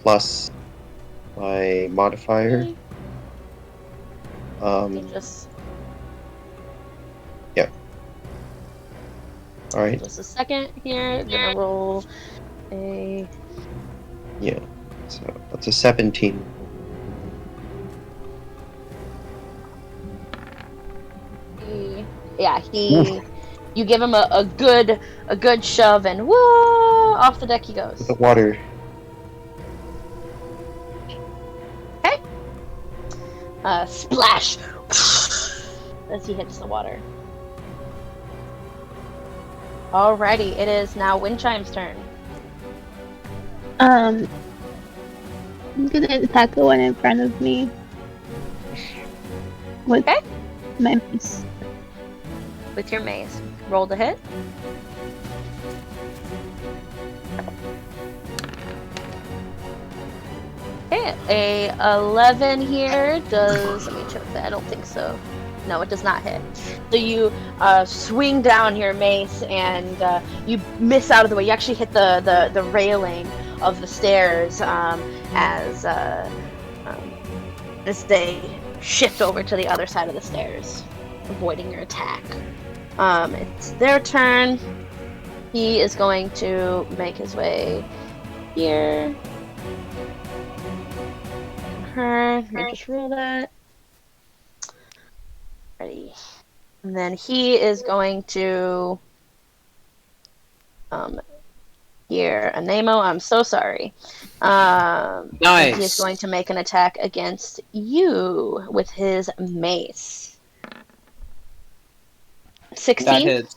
plus my modifier. Okay. Just Yeah. All right. just a second here. Gonna roll a. Yeah. So that's a 17. You give him a good shove, and whoa, off the deck he goes. The water. Okay. Splash as he hits the water. Alrighty, it is now Windshine's turn. I'm gonna attack the one in front of me. With Okay. my mace. With your mace. Roll to hit. Okay, a 11 here does. Let me check that. I don't think so. No, it does not hit. So you swing down your mace and you miss out of the way. You actually hit the railing of the stairs as they shift over to the other side of the stairs, avoiding your attack. It's their turn. He is going to make his way here. Let me just roll that. Ready. And then he is going to here. Anemo, I'm so sorry. Nice. He is going to make an attack against you with his mace. 16? That hits.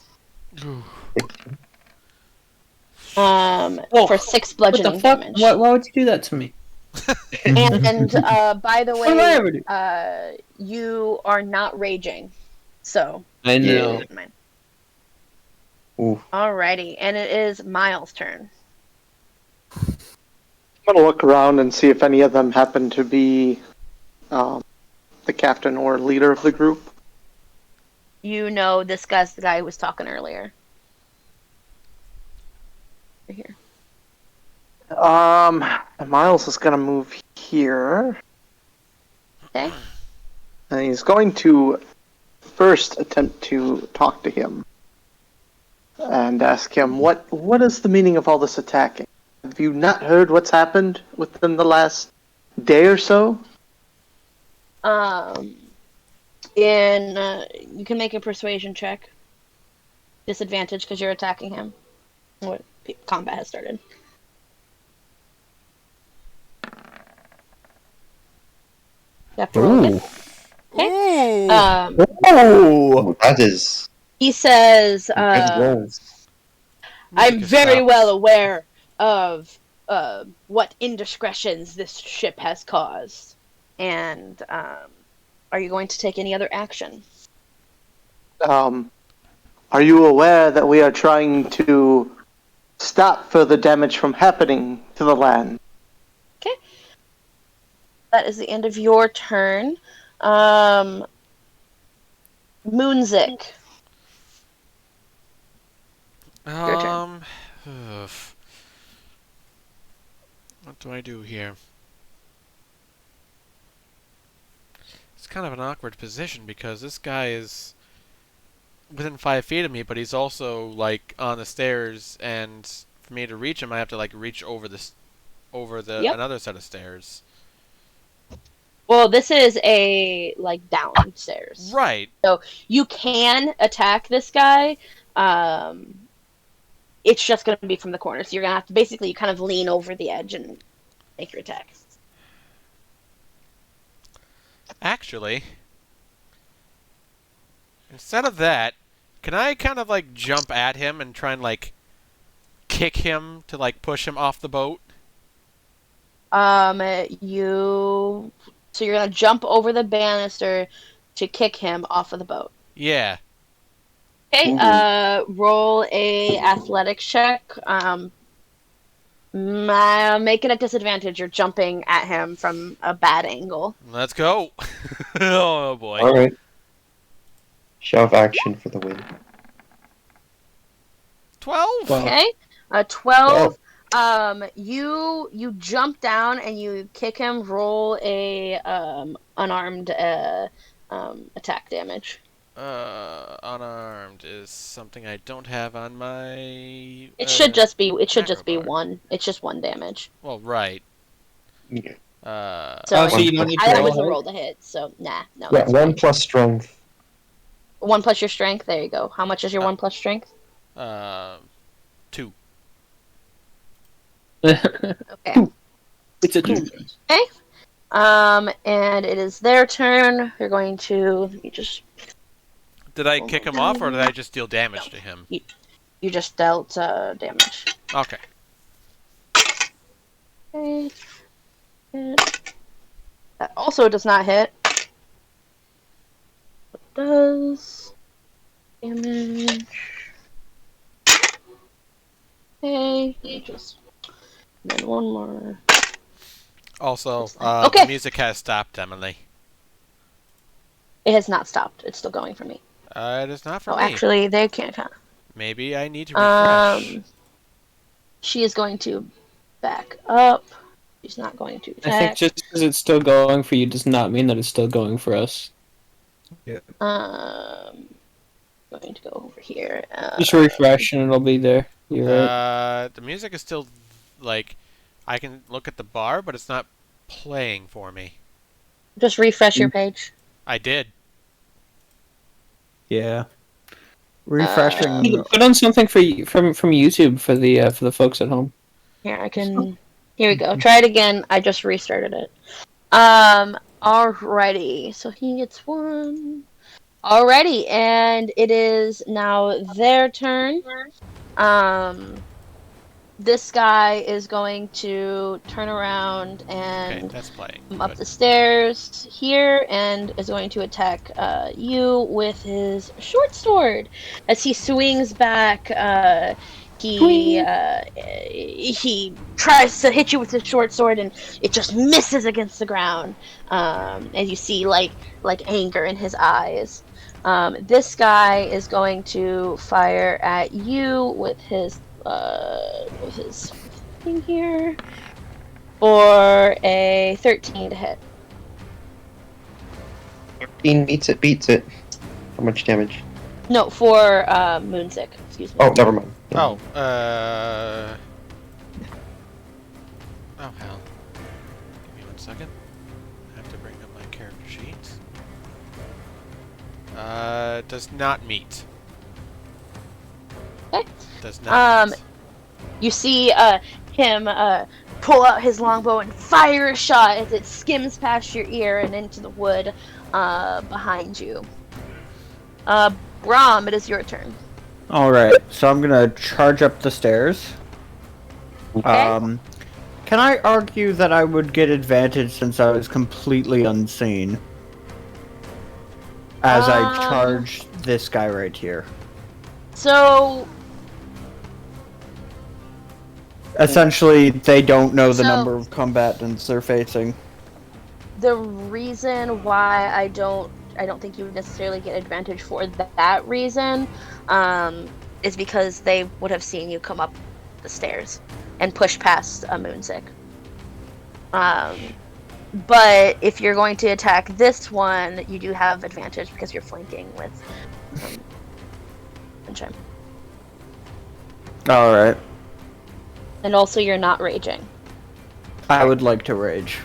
For 6 bludgeoning What the fuck? damage. Why would you do that to me? And by the What did I ever way, do? you are not raging, so I know. keep in mind. Ooh. Alrighty, and it is Miles' turn. I'm gonna look around and see if any of them happen to be the captain or leader of the group. You know this guy's the guy who was talking earlier. Right here. Miles is gonna move here. Okay. And he's going to first attempt to talk to him and ask him what is the meaning of all this attacking? Have you not heard what's happened within the last day or so? You can make a persuasion check. Disadvantage because you're attacking him. What combat has started. You have to roll it. Okay. Oh, that is. He says, good rolls. I'm very well aware of what indiscretions this ship has caused. And are you going to take any other action? Are you aware that we are trying to stop further damage from happening to the land? Okay. That is the end of your turn. Moonzik. Your turn. What do I do here? It's kind of an awkward position because this guy is within 5 feet of me, but he's also like on the stairs, and for me to reach him, I have to like reach over Yep. another set of stairs. Well, this is a downstairs. Right. So you can attack this guy. It's just going to be from the corner. So you're going to have to basically kind of lean over the edge and make your attack. Actually, instead of that, can I kind of like jump at him and try and like kick him to like push him off the boat? So you're going to jump over the banister to kick him off of the boat. Yeah. Okay, roll a athletics check. Make it at disadvantage. You're jumping at him from a bad angle. Let's go. Oh boy. Alright. Shove action for the win. 12. Okay, 12. You jump down and you kick him. Roll a unarmed attack damage. Unarmed is something I don't have on my. It should just be macro bar. one. It's just one damage. Well, right. Yeah. So, so you don't need to I roll wasn't it? rolled a hit. So no. Yeah, That's 1 fine. plus strength. 1 plus your strength. There you go. How much is your 1 plus strength? 2. Okay. It's a 2. Okay. And it is their turn. They're going to. Let me just. Did I kick him off, or did I just deal damage to him? You just dealt damage. Okay. Okay. That also does not hit. It does damage. Okay. Just. And then one more. Also, Okay. the music has stopped, Emily. It has not stopped. It's still going for me. It is not for Oh, me. actually, they can't. Maybe I need to refresh. She is going to back up. She's not going to attack. I think just because it's still going for you does not mean that it's still going for us. Going to go over here. Just refresh and it'll be there. You're right. The music is still, like, I can look at the bar, but it's not playing for me. Just refresh your page. I did. Yeah. Refreshing. Put on something from YouTube for the folks at home. Here, I can. Here we go. Try it again. I just restarted it. Alrighty. So he gets 1. Alrighty, and it is now their turn. This guy is going to turn around and Okay, that's playing. come up Good. the stairs here and is going to attack you with his short sword. As he swings back, he tries to hit you with his short sword and it just misses against the ground. As you see, like anger in his eyes. This guy is going to fire at you with his thing here for a 13 to hit. 13 beats it. How much damage? No, for Moonsick. Excuse me. Oh, never mind. Oh, oh hell. Give me 1 second. I have to bring up my character sheet. Does not meet. Okay. Does not meet. You see him pull out his longbow and fire a shot as it skims past your ear and into the wood behind you. Brahm, it is your turn. Alright, so I'm gonna charge up the stairs. Okay. Can I argue that I would get advantage since I was completely unseen? As I charge this guy right here. So Essentially, they don't know the number of combatants they're facing. the reason why I don't think you would necessarily get advantage for that reason is because they would have seen you come up the stairs and push past a Moonsick. But if you're going to attack this one, you do have advantage because you're flanking with Winshine. Alright. And also you're not raging. I would like to rage.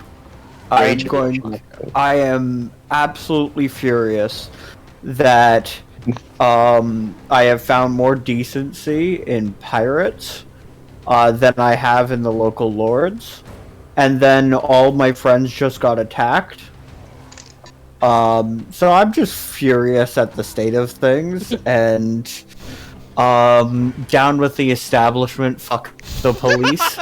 Rage. I am absolutely furious that I have found more decency in pirates than I have in the local lords, and then all my friends just got attacked. So I'm just furious at the state of things, and down with the establishment, fuck the police.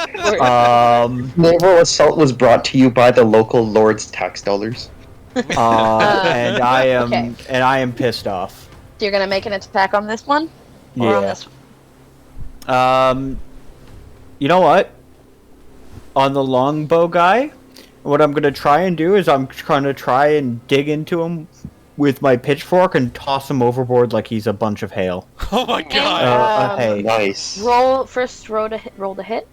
Naval assault was brought to you by the local lord's tax dollars. And I am Okay. and I am pissed off. you're gonna make an attack on this one? Or on this one? You know what? On the longbow guy, what I'm gonna try and do is I'm gonna try and dig into him with my pitchfork and toss him overboard like he's a bunch of hail. Oh my god! Hey. Nice. Roll to hit.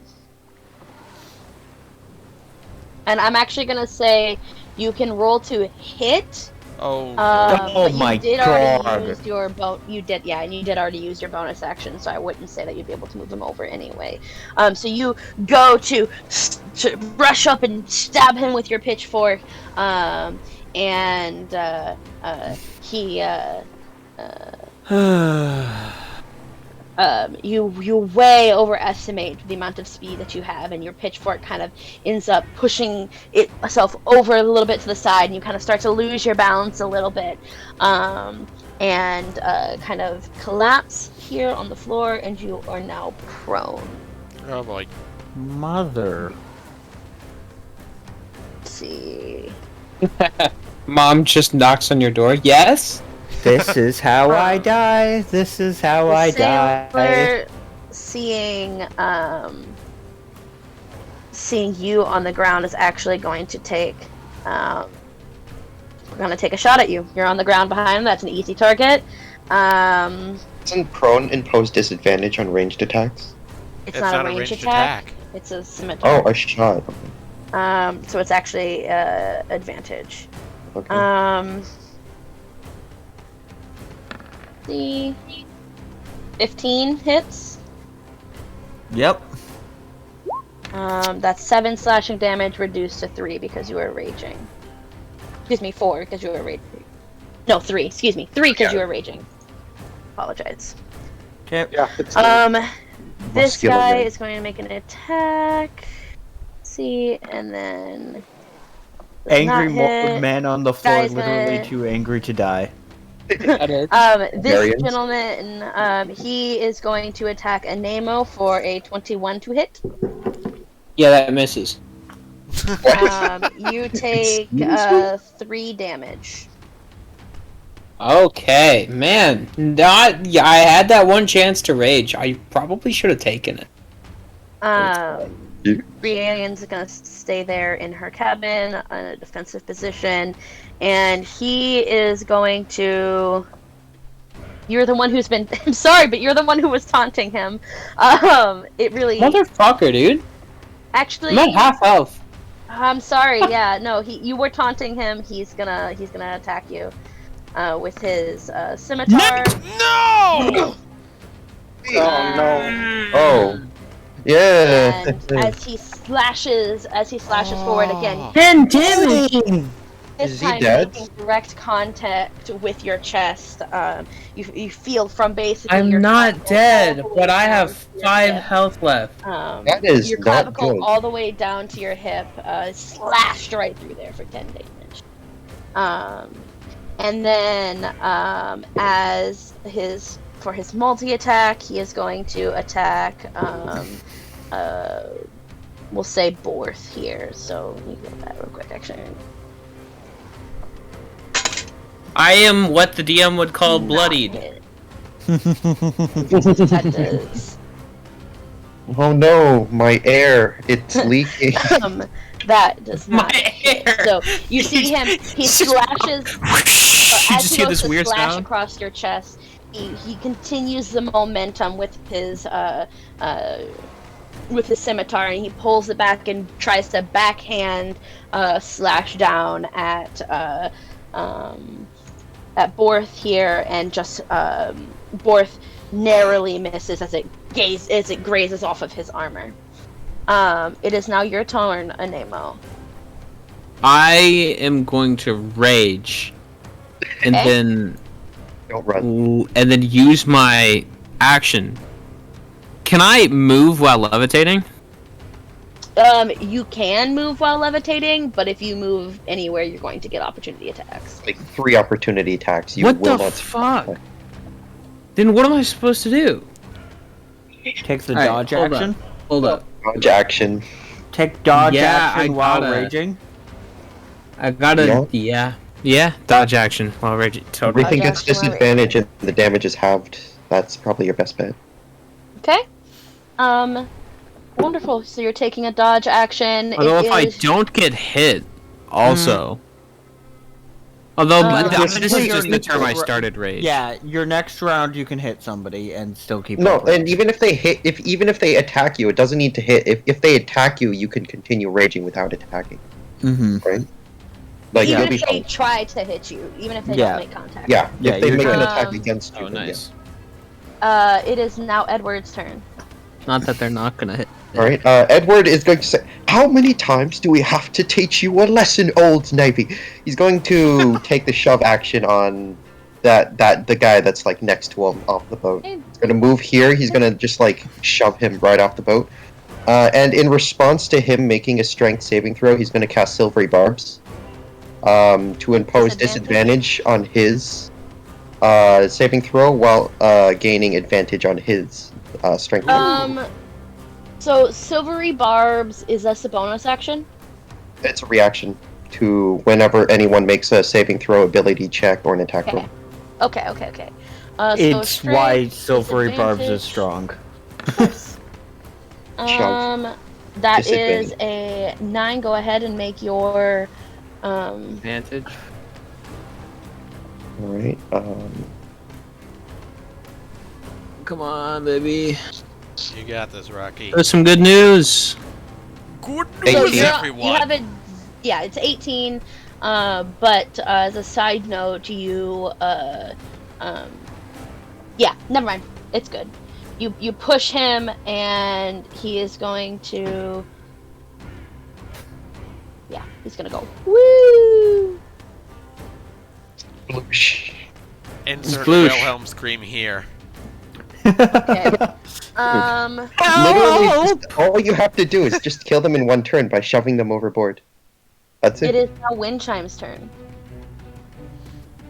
And I'm actually gonna say you can roll to hit. Oh. But my you did already God. use your and you did already use your bonus action, so I wouldn't say that you'd be able to move him over anyway. So you go to rush up and stab him with your pitchfork, and he you way overestimate the amount of speed that you have, and your pitchfork kind of ends up pushing itself over a little bit to the side, and you kind of start to lose your balance a little bit, and kind of collapse here on the floor, and you are now prone. Oh boy. Mother. Let's see. Mom just knocks on your door. Yes? This is how I die. This is how I die. We're seeing you on the ground is actually going to take we're going to take a shot at you. You're on the ground behind him. That's an easy target. Doesn't prone impose disadvantage on ranged attacks? It's not a ranged attack. It's a scimitar. Oh, a shot. So it's actually advantage. Okay. The 15 hits. Yep. That's 7 slashing damage reduced to 3 because you were raging. Excuse me, 4 because you were raging. No, 3. Excuse me, 3 because you were raging. Apologize. Okay. Yeah. It's This skill guy again. is going to make an attack. Let's see, and then does not Angry hit. man on the floor, Guy's literally gonna- too angry to die. This Variance. gentleman, he is going to attack a Nemo for a 21 to hit. Yeah, that misses. You take 3 damage. Okay, man. Yeah, I had that one chance to rage. I probably should have taken it. Brienne's gonna stay there in her cabin in a defensive position, and he is going to. You're the one who's been. I'm sorry, but you're the one who was taunting him. It really. Motherfucker, dude. Actually, I'm at half health. I'm sorry. Yeah, no. You were taunting him. He's gonna attack you with his scimitar. No! Oh no. Oh. Yeah. And as he slashes forward again, 10 damage! this Is he time dead? making direct contact with your chest. You feel from basically your I'm not clavicle dead, all the but way I down have to your 5 hip. health left. That is your not clavicle good. all the way down to your hip, slashed right through there for 10 damage. And then for his multi-attack, he is going to attack, we'll say Borth here. So let me get that real quick, actually. I am what the DM would call Not bloodied. hit. That does. Oh no, my air. It's leaking. That does not My hit. hair. So you see him, he slashes, You as just he hear goes this to weird slash sound? across your chest, he continues the momentum with his scimitar, and he pulls it back and tries to backhand slash down at Borth here, and just Borth narrowly misses as it grazes off of his armor. It is now your turn, Anemo. I am going to rage, and Okay. then Don't run. use my action. Can I move while levitating? You can move while levitating, but if you move anywhere, you're going to get opportunity attacks. Like 3 opportunity attacks. You What will the not. fuck? Then what am I supposed to do? Take the Alright, dodge hold action. Hold up. Dodge action. Take dodge Yeah, action I while gotta- raging. I gotta. Yeah. Yeah. Yeah, dodge action while raging. Totally. Everything gets Dodge action, disadvantage and the damage is halved. That's probably your best bet. Okay. Wonderful. So you're taking a dodge action. Although It if I is- don't get hit, also. Although This this is is your just the term I next- started rage. Yeah, your next round you can hit somebody and still keep. No, going. and even if they hit, even if they attack you, it doesn't need to hit. If they attack you, you can continue raging without attacking. Mm-hmm. Right? Like even you'll be if they fine. try to hit you, even if they Yeah. don't make contact. Yeah, Yeah, if they you're make an good. attack against you. Oh, then nice. It is now Edward's turn. Not that they're not gonna hit. Yeah. All right. Edward is going to say, "How many times do we have to teach you a lesson, old Navy?" He's going to take the shove action on the guy that's like next to him off the boat. He's going to move here. He's going to just like shove him right off the boat. And in response to him making a strength saving throw, he's going to cast Silvery Barbs to impose disadvantage on his saving throw while gaining advantage on his strength. So Silvery Barbs, is this a bonus action? It's a reaction to whenever anyone makes a saving throw, ability check, or an attack Okay. roll. Okay. So It's strength, why Silvery Barbs is disadvantage. strong. Of course. That is a 9. Go ahead and make your Advantage. All right. Come on, baby. You got this, Rocky. There's some good news. Good So news, you everyone. have a, yeah, it's 18. But as a side note, yeah, never mind. It's good. You push him, and he is going to, yeah, he's gonna go. Woo! Bloosh. Insert Sploosh. Wilhelm scream here. Okay. Literally, just, all you have to do is just kill them in one turn by shoving them overboard. That's It it. is now Windshine's turn.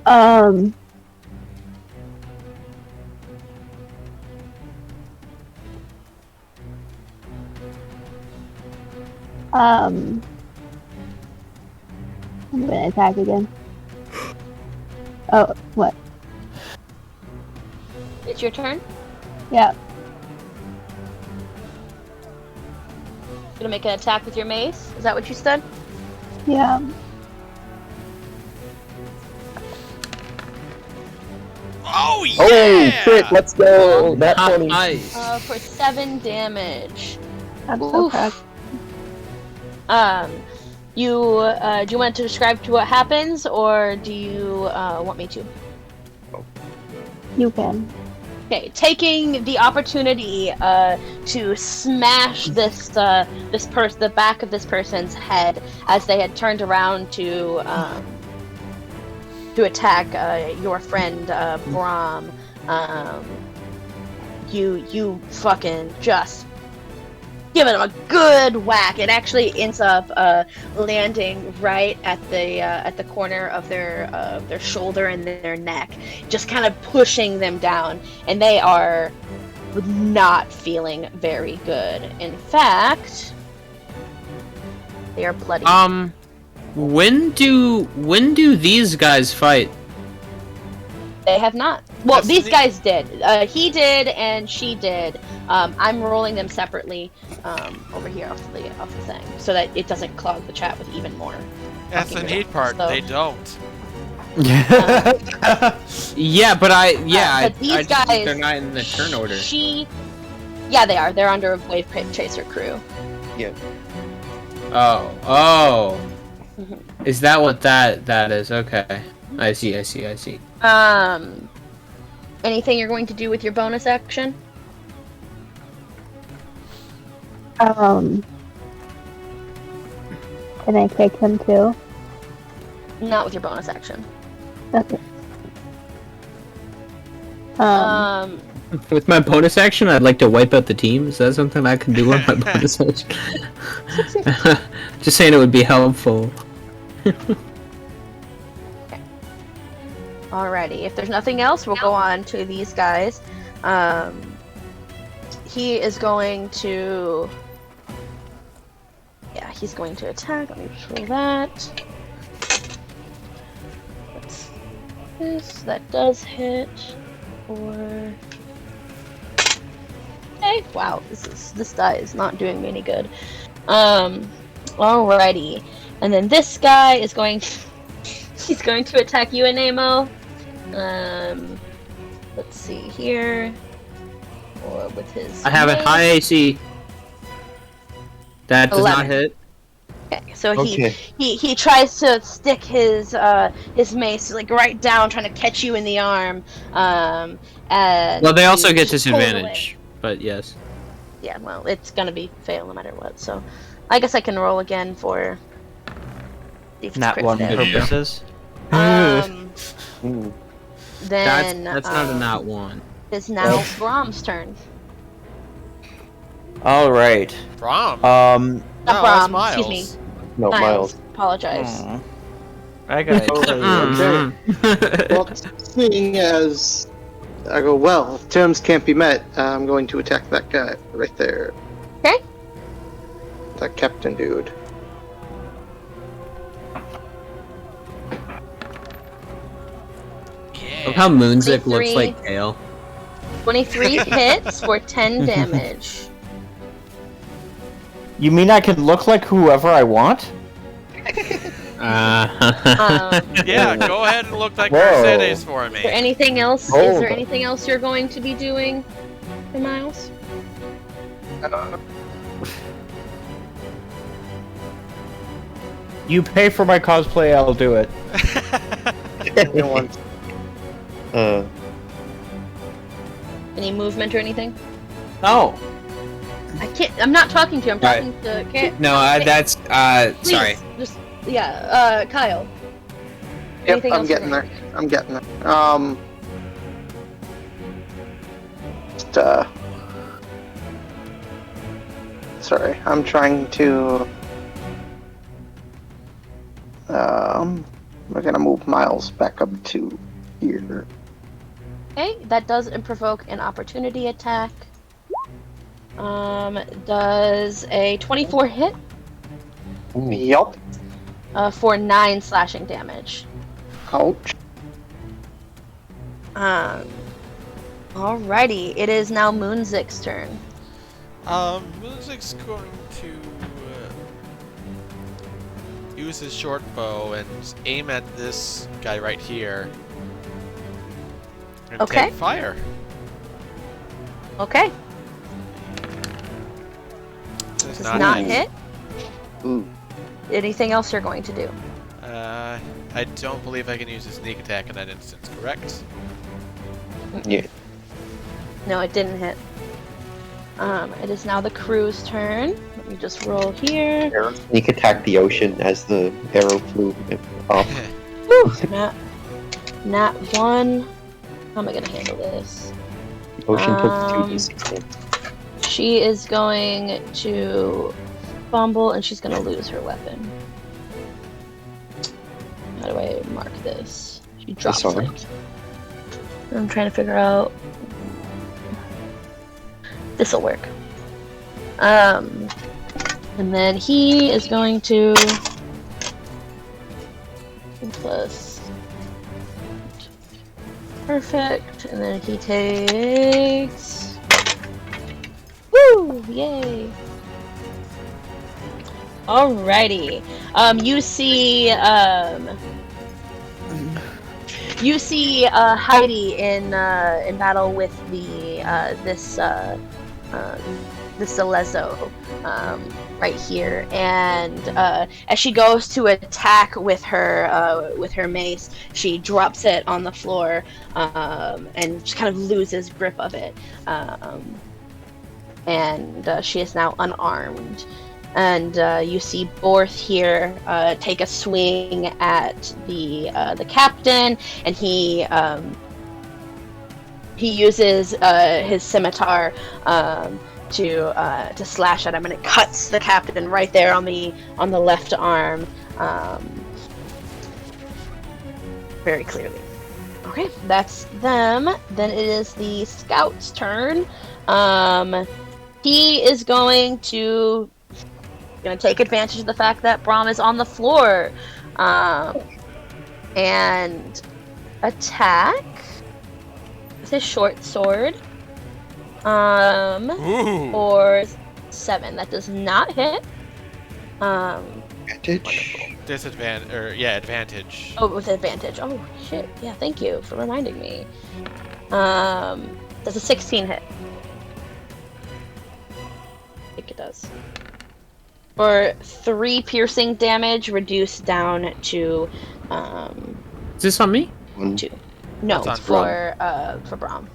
I'm gonna attack again. Oh, what? It's your turn. Yeah. Gonna make an attack with your mace. Is that what you said? Yeah. Oh yeah! Oh, shit, let's go! That 20. Nice. For 7 damage. I'm so Oof. proud. Do you want to describe to what happens, or do you want me to? You can. Okay, taking the opportunity to smash the back of this person's head as they had turned around to attack your friend Brahm. You fucking just giving him a good whack. It actually ends up landing right at the corner of their shoulder and their neck, just kind of pushing them down, and they are not feeling very good. In fact, they are bloody. When do these guys fight? They have not. Well, That's these neat. guys did. He did, and she did. I'm rolling them separately over here off the thing, so that it doesn't clog the chat with even more. That's the fucking neat part. so- They don't. Yeah, but I but these I just think guys, they're not in the turn order. Yeah, they are. They're under Wave Chaser crew. Oh. Mhm. Is that what that is? Okay. I see. Anything you're going to do with your bonus action? Can I kick him too? Not with your bonus action. Okay. With my bonus action, I'd like to wipe out the team. Is that something I can do with my bonus action? Just saying it would be helpful. Alrighty. If there's nothing else, we'll go on to these guys. He is going to. Yeah, he's going to attack. Let me just roll that. this. That does hit. Or okay. Wow, this die is not doing me any good. Alrighty. And then this guy is going he's going to attack you, Anemo. Let's see here. Or with his I have a mace. high AC. That does 11. not hit. Okay, so Okay. he tries to stick his mace like right down, trying to catch you in the arm. And Well, they also you get just pull it away. disadvantage, but yes. Yeah, well, it's gonna be fail no matter what. So, I guess I can roll again for. See if it's Not crit one fail. purposes. Ooh. Then That's not a not one. it's now Brom's turn. All right. Brom. Not No, that's Brom, Miles. excuse me. No, Miles. Apologize. Aw. I got Okay. Well, seeing as I go, well, if terms can't be met, I'm going to attack that guy right there. Okay. That captain dude. Look how Moonzik looks 23. like Kale. 23 hits for 10 damage. You mean I can look like whoever I want? Yeah, go ahead and look like Whoa. Mercedes for Is there me. anything else? Is Hold there on. anything else you're going to be doing for Miles? You pay for my cosplay, I'll do it. Uh, Any movement or anything? No. I can't. I'm not talking to you. I'm Right. talking to. Can't, No, that's please, sorry. Just yeah. Kyle. Yep, Anything I'm else getting you're there. going I'm getting there. Just, sorry, I'm trying to. We're gonna move Miles back up to here. Okay, that does provoke an opportunity attack. Does a 24 hit Yup. for 9 slashing damage. Ouch. Alrighty, it is now Moonzik's turn. Music's going to use his short bow and aim at this guy right here. And Okay. take fire. Okay, Does does not hit. hit. ooh. Anything else you're going to do? I don't believe I can use a sneak attack in that instance, correct? Yeah. No, it didn't hit. It is now the crew's turn. Let me just roll here. Arrow sneak attack the ocean as the arrow flew off. Whew, Nat 1. How am I gonna handle this? The ocean took 2d16. She is going to fumble and she's gonna lose her weapon. How do I mark this? She drops saw it. I'm trying to figure out. This'll work. And then he is going to plus perfect, and then he takes. Woo! Yay! Alrighty. You see Heidi in battle with the this Celezo right here, and as she goes to attack with her mace, she drops it on the floor and just kind of loses grip of it, and she is now unarmed. And you see Borth here take a swing at the captain, and he uses his scimitar to slash at him, and it cuts the captain right there on the left arm, very clearly. Okay, that's them. Then it is the scout's turn. He is going to take advantage of the fact that Brahm is on the floor, and attack with his short sword. Ooh. For 7. That does not hit. Advantage. Disadvantage, or yeah, advantage. Oh, with advantage. Oh shit! Yeah, thank you for reminding me. Does a 16 hit? I think it does. For 3 piercing damage, reduced down to Is this on me? 2. No, That's on for Brahm.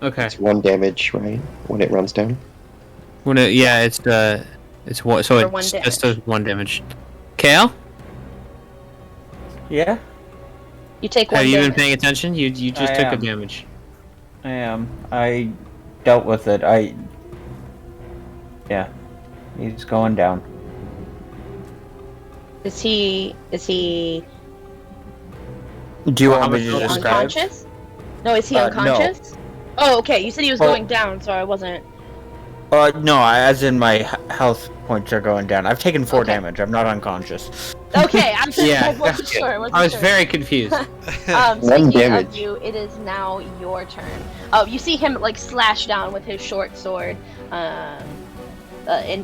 Okay. It's 1 damage, right? When it runs down. It's what? So For 1 it's damage. just does 1 damage. Kale, Yeah, You take 1 have you damage. been paying attention? You just I took a am. damage. I am. I dealt with it. Yeah, he's going down. Is he Do you want me to much describe? unconscious? No, is he No. unconscious? Oh, okay. You said he was Well- going down, so I wasn't. No, as in my health points are going down. I've taken 4 Okay. damage. I'm not unconscious. Okay, I'm just Yeah. I wasn't sure. I was sure. very confused. One Speaking damage. of you, it is now your turn. Oh, you see him like slash down with his short sword, and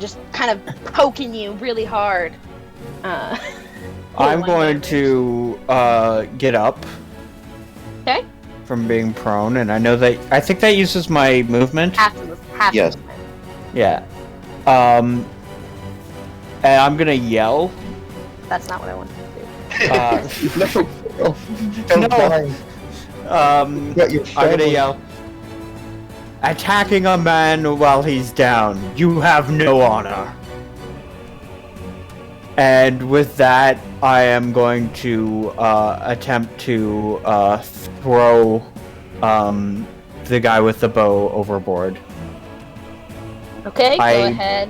just kind of poking you really hard. I'm 1 going damage. to get up. Okay. From being prone, and I think that uses my movement. half Yes. movement. Yeah. And I'm gonna yell. That's not what I wanted to do. Uh, Don't No. die. I'm gonna yell. Attacking a man while he's down. You have no honor. And with that, I am going to attempt to throw the guy with the bow overboard. Okay, I- go ahead.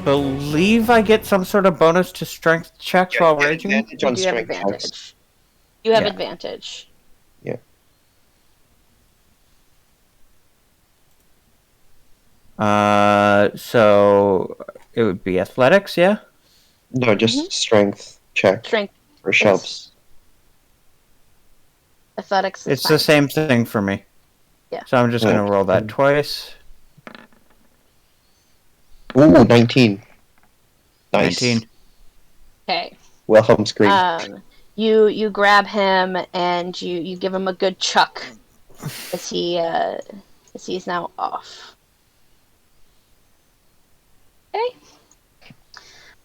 Believe I get some sort of bonus to strength checks Yeah, while you get raging. advantage You on do have strength checks. advantage. You have Yeah. advantage. So it would be athletics, yeah? No, just strength check Strength, for shoves. athletics. Is It's fine. the same thing for me. Yeah. So I'm just gonna Okay. roll that twice. Ooh, 19. Nice. 19. Okay. Wilhelm scream. You grab him and you give him a good chuck as he's now off. Okay.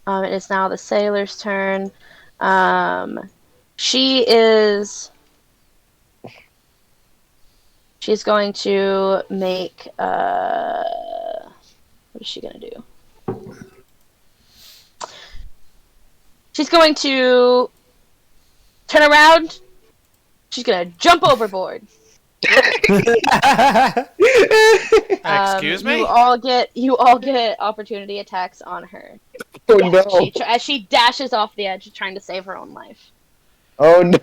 It is now the sailor's turn. She's going to make what is she gonna do? She's going to turn around. She's gonna jump overboard. Excuse me? You all get opportunity attacks on her. Oh Yeah, no! as she dashes off the edge, trying to save her own life. Oh no!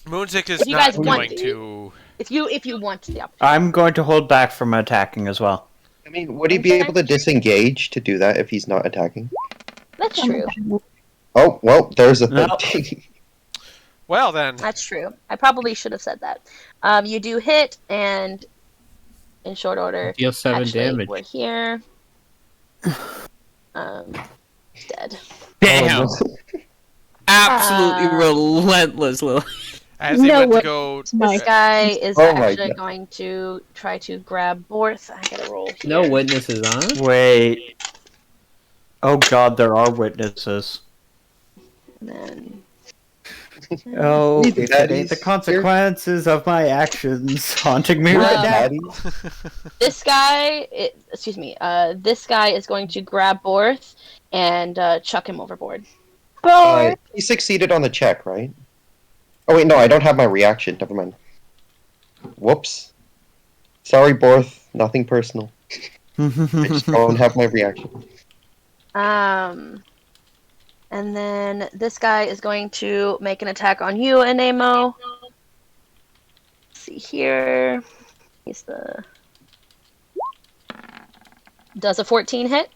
Moonsick is If you not guys want going to. to. If you want the opportunity. I'm going to hold back from attacking as well. I mean, would he be able to disengage to do that if he's not attacking? That's true. Oh, well, there's a No. 13. Well then, That's true. I probably should have said that. You do hit, and in short order, Deal 7 actually, damage. we're here. Dead. Damn! Oh, Absolutely Uh, relentless, Lily. as he No went way. to go. It's my This guy is Oh my actually God. going to try to grab Borth. I gotta roll here. No witnesses on. Wait. Oh god, there are witnesses. And then Oh, Easy, if it Daddy. ain't the consequences of my actions haunting me right now. Daddy. this guy, this guy is going to grab Borth and chuck him overboard. He succeeded on the check, right? Oh wait, no, I don't have my reaction. Never mind. Whoops. Sorry, Borth. Nothing personal. I just don't have my reaction. And then this guy is going to make an attack on you, Anemo. Let's see here. He's the. Does a 14 hit?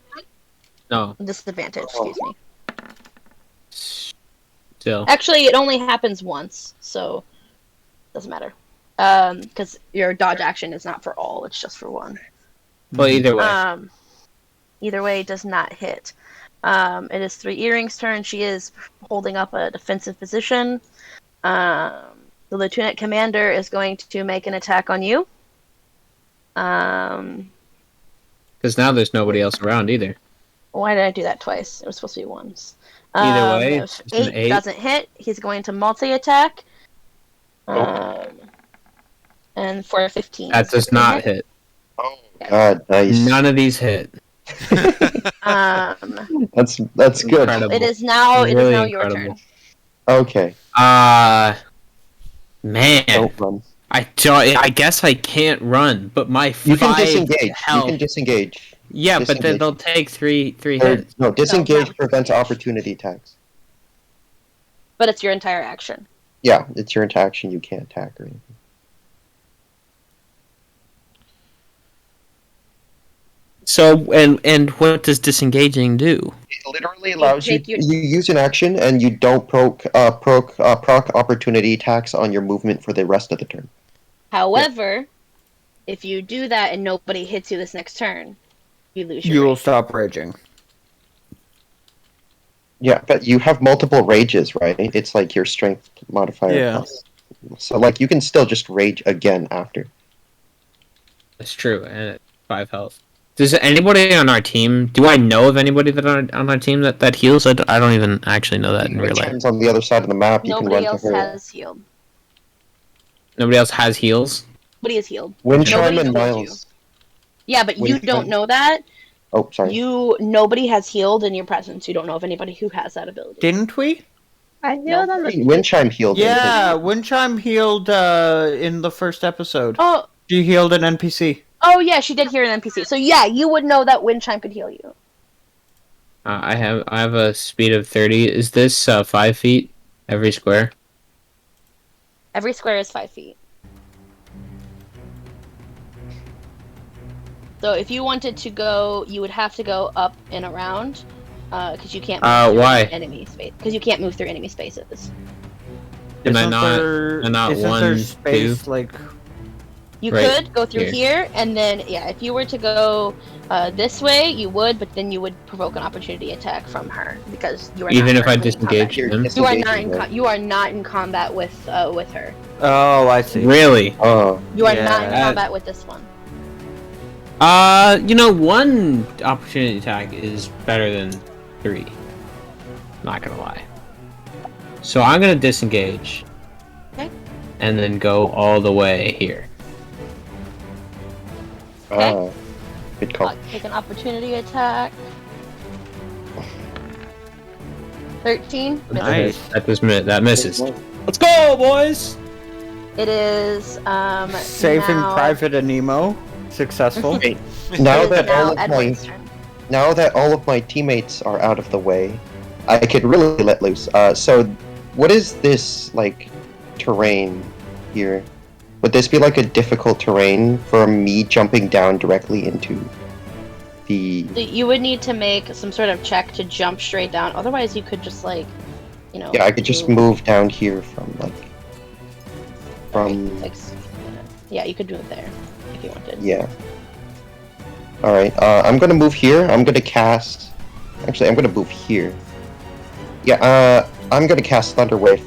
No, Disadvantage, excuse me. still. Actually, it only happens once, so Doesn't matter. Because your dodge action is not for all; it's just for one. Well, either way. Either way, it does not hit. It is Three Earrings' turn. She is holding up a defensive position. The Lieutenant Commander is going to make an attack on you. Because now there's nobody else around either. Why did I do that twice? It was supposed to be once. Either way, If it's an 8 doesn't hit, he's going to multi-attack. And for a 15. That does not hit. Oh God, nice. None of these hit. That's good. Incredible. It is now Really your incredible. turn. Okay. Man. Don't run. I guess I can't run, but my You can 5 disengage. health. You can disengage. Yeah, but then disengage. they'll take three Or, hits. no, disengage No, prevents opportunity attacks. But it's your entire action. Yeah, it's your interaction. You can't attack or anything. So and what does disengaging do? It literally allows you. take your- You use an action and you don't proc opportunity attacks on your movement for the rest of the turn. However, if you do that and nobody hits you this next turn, you lose your You will rage. stop raging. Yeah, but you have multiple rages, right? It's like your strength modifier. Yeah. plus. So like you can still just rage again after. That's true, and it's 5 health. Does anybody on our team? Do I know of anybody on our team that heals? I don't even actually know that in real life. Winchine's on the other side of the map. You Nobody can else run to her. has healed. Nobody else has heals. Nobody is healed. Winchine Nobody and told Miles. Yeah, but you Winchine. don't know that. Oh, sorry. Nobody has healed in your presence. You don't know of anybody who has that ability. Didn't we? I healed on the. Winchime healed. me. Yeah, Winchime healed in the first episode. Oh, She healed an NPC. yeah, she did hear an NPC. So yeah, you would know that Winchime could heal you. I have a speed of 30. Is this 5 feet every square? Every square is 5 feet. So if you wanted to go, you would have to go up and around, because you can't. Move through Why? Enemy space? Because you can't move through enemy spaces. Am I Isn't not? there, am I not isn't 1, there space 2? like? You Right could go through here, and then if you were to go this way, you would, but then you would provoke an opportunity attack from her because you are Even not if I currently in disengage combat. them? You are not Disengaging, right? you are not in combat with her. Oh, I see. Really? Oh, You are not in Yeah. combat with this one. 1 opportunity attack is better than 3. Not gonna lie. So I'm gonna disengage. Okay. And then go all the way here. good call. Take an opportunity attack. 13. Nice. That misses. Let's go, boys! It is Saving now, Private Anemo. Successful. Now it is that now all of my Edward's turn. teammates are out of the way, I could really let loose. So, what is this like terrain here? Would this be like a difficult terrain for me jumping down directly into the? You would need to make some sort of check to jump straight down. Otherwise, you could just Yeah, I could just move down here from Yeah, you could do it there if you wanted. Yeah. All right. I'm gonna move here. I'm gonna cast. Actually, I'm gonna move here. Yeah. I'm gonna cast Thunder Wave.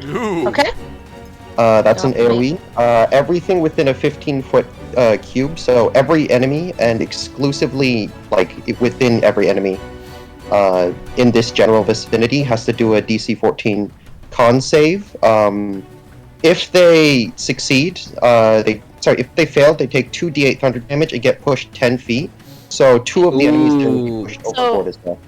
Ooh. Okay. That's an Okay. AoE. Everything within a 15-foot cube, so every enemy and exclusively within every enemy in this general vicinity has to do a DC 14 con save. If they succeed, if they fail, they take 2d8 thunder damage and get pushed 10 feet. So 2 of the enemies there will be pushed overboard as well.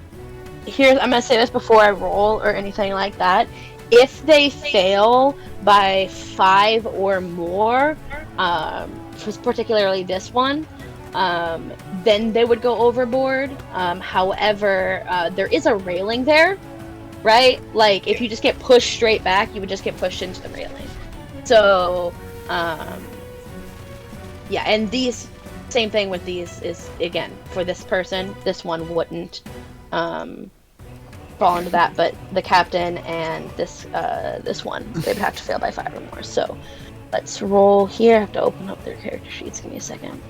I'm gonna say this before I roll or anything like that. If they fail by 5 or more, particularly this one, then they would go overboard. However, there is a railing there, right? Like, if you just get pushed straight back, you would just get pushed into the railing. So, yeah, and these, same thing with these is, again, for this person, this one wouldn't fall into that, but the captain and this one, they'd have to fail by 5 or more. So let's roll here. I have to open up their character sheets. Give me a second.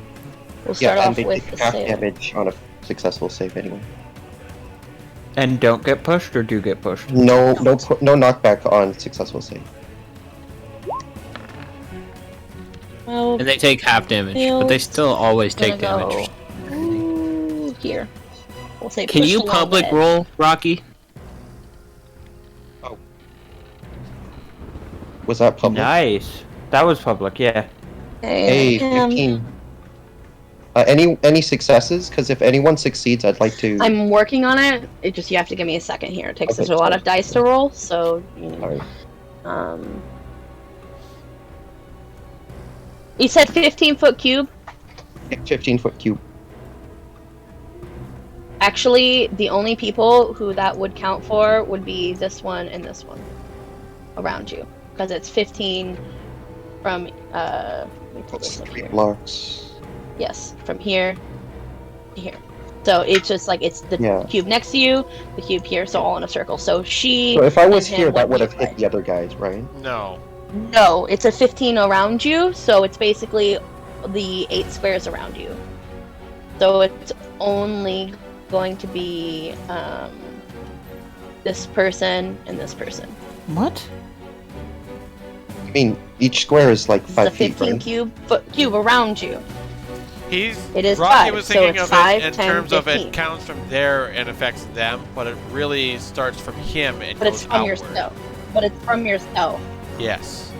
We'll start and off they with take the half sailor. damage on a successful save anyway. And don't get pushed or do get pushed? No knockback on successful save. Well, And they take half damage, but they still always take damage. Ooh, here. We'll say Can push you along public the edge. roll, Rocky? Was that public? Nice. That was public, yeah. Hey, Okay, 15. Any successes? Because if anyone succeeds, I'd like to. I'm working on it. It just you have to give me a second here. It takes Okay, us a lot sorry. of dice to roll, so Alright. You said 15-foot cube. 15-foot cube. Actually, the only people who that would count for would be this one and this one around you, because it's 15 from. Let me pull this up 3 here. blocks. Yes, from here to here. So it's just like it's the Yeah. cube next to you, the cube here, so all in a circle. So she. So if I was and him here, that would be have hit right. the other guys, right? No. No, it's a 15 around you, so it's basically the 8 squares around you. So it's only going to be this person and this person. What? I mean, each square is like It's a 5 feet, 15 right? cube around you. It is Rocky 5, was so thinking it's of 5, it in 10, terms of 15. it counts from there and affects them, but it really starts from him and But goes it's from outward. yourself. But it's from yourself. Yes.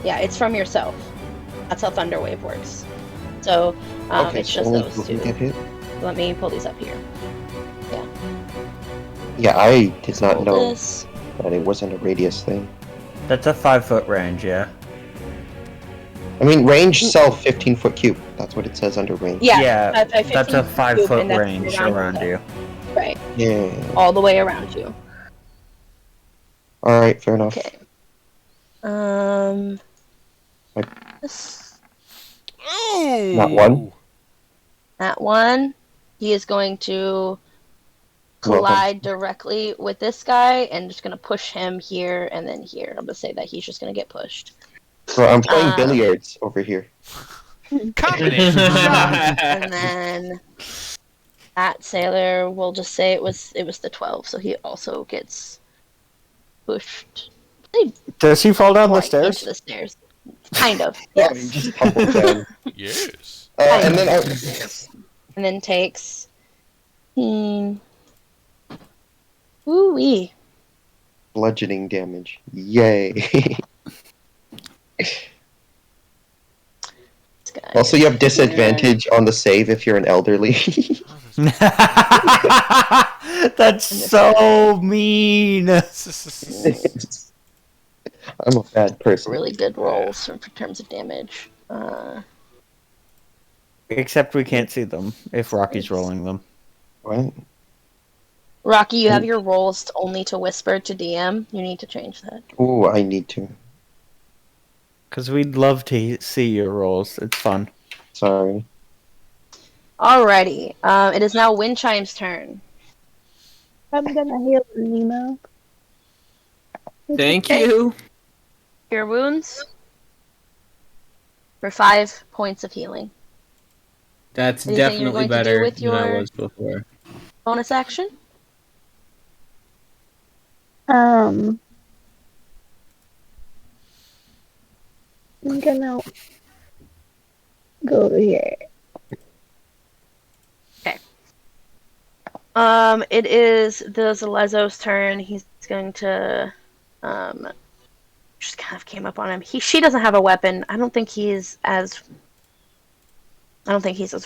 Yeah, it's from yourself. That's how Thunderwave works. So Okay, it's so just only those people two. can get hit? Let me pull these up here. Yeah, I did not Pull know this. that it wasn't a radius thing. That's a 5-foot range, yeah. I mean, range self 15-foot cube. That's what it says under range. Yeah, That's a 15 cube, 5-foot and that's range around you. Right, Yeah. all the way around you. Alright, fair enough. Okay. Like- This, Ooh. Not one? that one, he is going to collide directly with this guy and just going to push him here and then here. I'm going to say that he's just going to get pushed. So I'm playing billiards over here. Combination shot. And then that sailor, we'll just say it was the 12, so he also gets pushed. Does he fall down the Like, stairs? into the stairs. Kind of, Yeah, he yes. just tumbled down. Yes. And then And then takes. Ooh-wee. bludgeoning damage. Yay. This guy. Also, you have disadvantage on the save if you're an elderly. That's so mean. I'm a bad person. Really good rolls in terms of damage. Except we can't see them if Rocky's rolling them. What? Rocky, you have your rolls only to whisper to DM. You need to change that. Ooh, I need to. Because we'd love to see your rolls. It's fun. Sorry. Alrighty. It is now Windshine's turn. I'm gonna heal Nemo. Thank you. Cure wounds for 5 points of healing. That's Anything you're definitely going to do better with than I your- was before. Bonus action? I'm gonna go over here. It is the Zalezo's turn. He's going to, just kind of came up on him. She doesn't have a weapon. I don't think he's as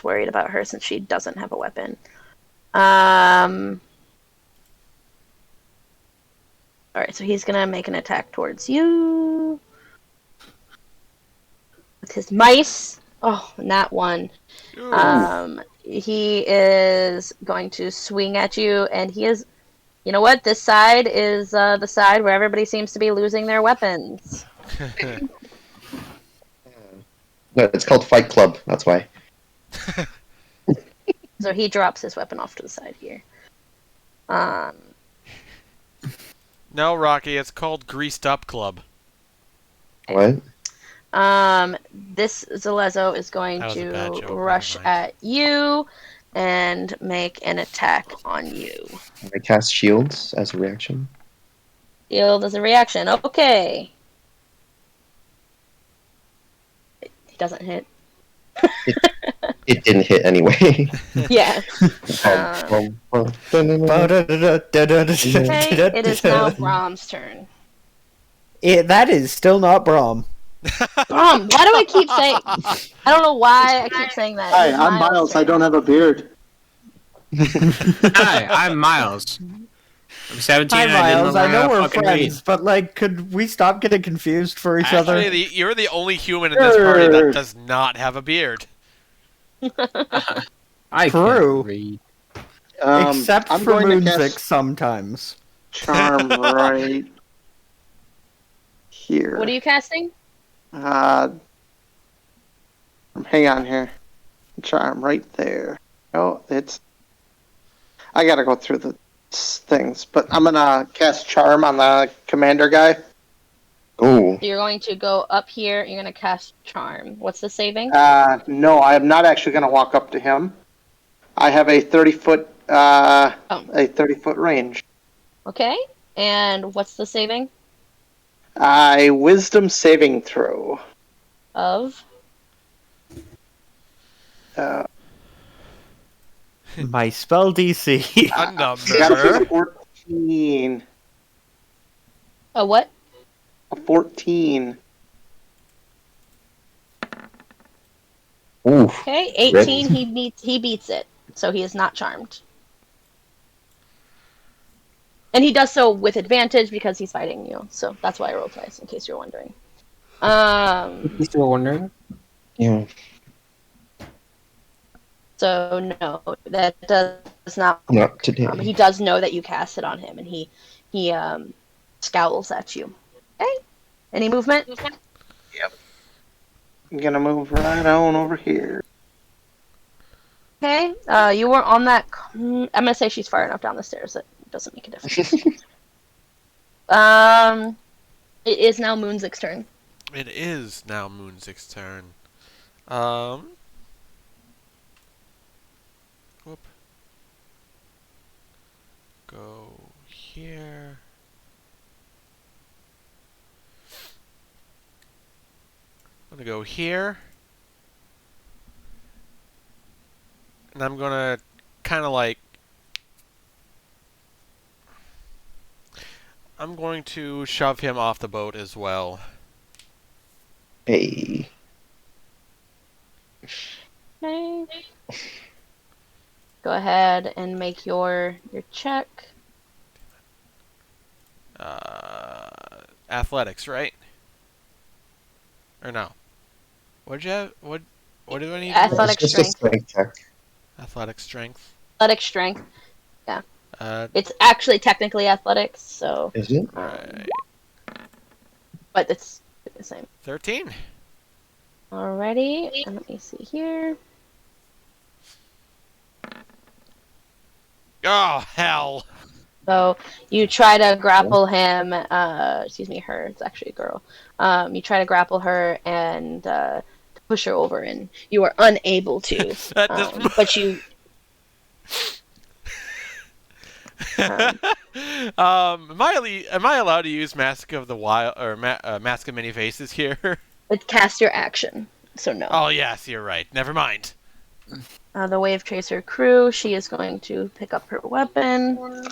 worried about her since she doesn't have a weapon. Alright, so he's gonna make an attack towards you. With his mice. Oh, and that one. He is going to swing at you, and he is. You know what? This side is the side where everybody seems to be losing their weapons. No, it's called Fight Club. That's why. So he drops his weapon off to the side here. No, Rocky, it's called Greased Up Club. What? This Zalezo is going That was a bad to joke, rush never mind. at you and make an attack on you. I cast shields as a reaction. Shield as a reaction. Okay. He doesn't hit. It didn't hit anyway. Yeah. Okay, it is now Brahm's turn. That is still not Brahm. Brom, why do I keep saying... I don't know why I keep saying that. Hi, It is I'm Miles. I turn. don't have a beard. Hi, I'm Miles. I'm 17 Hi, and I didn't Miles. learn I know how to we're fucking friends, but like, could we stop getting confused for each other? Actually, you're the only human in this party that does not have a beard. read. I True. can't read. Except I'm for going to Moonzik cast sometimes. Charm right here. What are you casting? Hang on here. Charm right there. Oh, it's... I gotta go through the things, but I'm gonna cast Charm on the commander guy. Oh, So you're going to go up here. You're going to cast Charm. What's the saving? No, I am not actually gonna walk up to him. I have a 30-foot, a 30-foot range. Okay. And what's the saving? Wisdom saving throw. Of? My spell DC. A Gotta be number. 14. A what? A 14. oof. Okay. 18. He beats it. So he is not charmed. And he does so with advantage because he's fighting you. So that's why I roll twice, in case you're wondering. You still wondering? Yeah. So no, that does not. Not today. He does know that you cast it on him, and he scowls at you. Okay. Any movement? I'm gonna move right on over here. Okay. You were on that. I'm gonna say she's far enough down the stairs that it doesn't make a difference. It is now Moonzik's turn. It is now Moonzik's turn. Whoop. Go here. I'm gonna go here. And I'm gonna kind of like... I'm going to shove him off the boat as well. Hey. Okay. Go ahead and make your check. Athletics, right? Or no? What'd you have? What do I need? Athletic It's just a strength. strength check. Athletic strength. Athletic strength. Uh, It's actually technically athletics, so. Is it? right. But it's the same. 13. Alrighty. And let me see here. Oh, hell. So you try to grapple him. Excuse me, her. It's actually a girl. You try to grapple her and push her over, and you are unable to. But you. Am I allowed to use Mask of the Wild or Mask of Many Faces here? But cast your action, so no. Oh yes, you're right. Never mind. The Wave Tracer crew. She is going to pick up her weapon.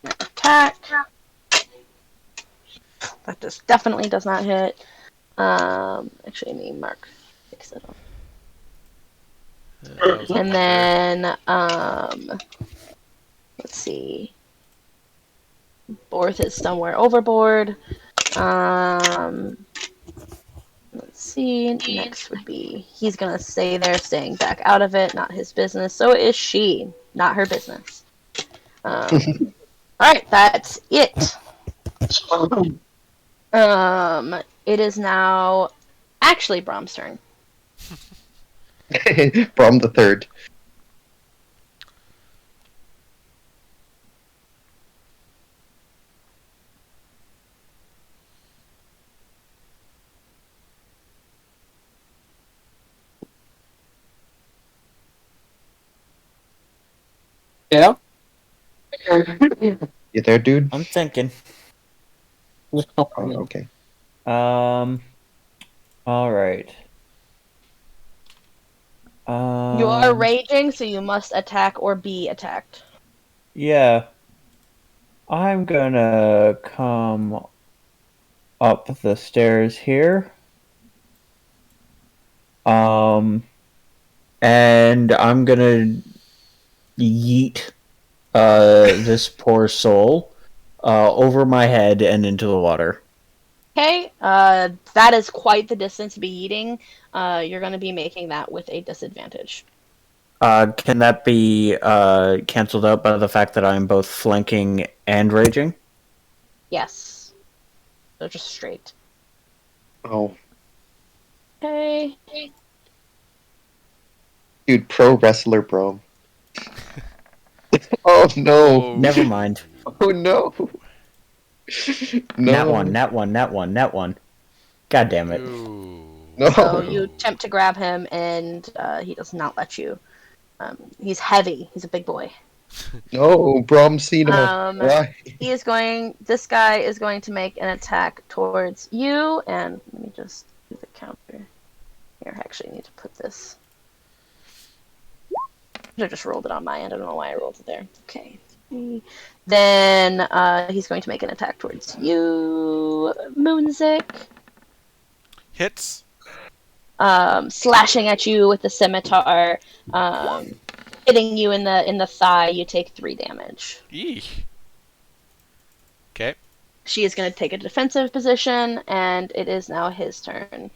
Attack. That just definitely does not hit. Actually, I mean, Mark fix it up. And then, let's see. Borth is somewhere overboard. Let's see. Next would be he's gonna stay there, staying back out of it. Not his business. So is she. Not her business. All right, that's it. It is now actually Brom's turn. Brom the third. Yeah. You there, dude? I'm thinking. Oh, okay. All right. You are raging, so you must attack or be attacked. Yeah. I'm gonna come up the stairs here. And I'm gonna yeet this poor soul over my head and into the water. Okay, that is quite the distance to be eating. You're going to be making that with a disadvantage. Can that be canceled out by the fact that I'm both flanking and raging? Yes. So just straight. Oh, Okay. dude, pro wrestler, bro. Oh no! Oh, Never mind. Oh no! No! Nat one. God damn it. Ooh. No! So you attempt to grab him, and he does not let you. He's heavy. He's a big boy. No, Brom Cena. Why? This guy is going to make an attack towards you, and let me just do the counter. Here, I actually need to put this. I just rolled it on my end. I don't know why I rolled it there. Okay. Then he's going to make an attack towards you, Moonzik. Hits. Slashing at you with the scimitar, hitting you in the thigh. You take 3 damage. Eesh. Okay. She is going to take a defensive position, and it is now his turn.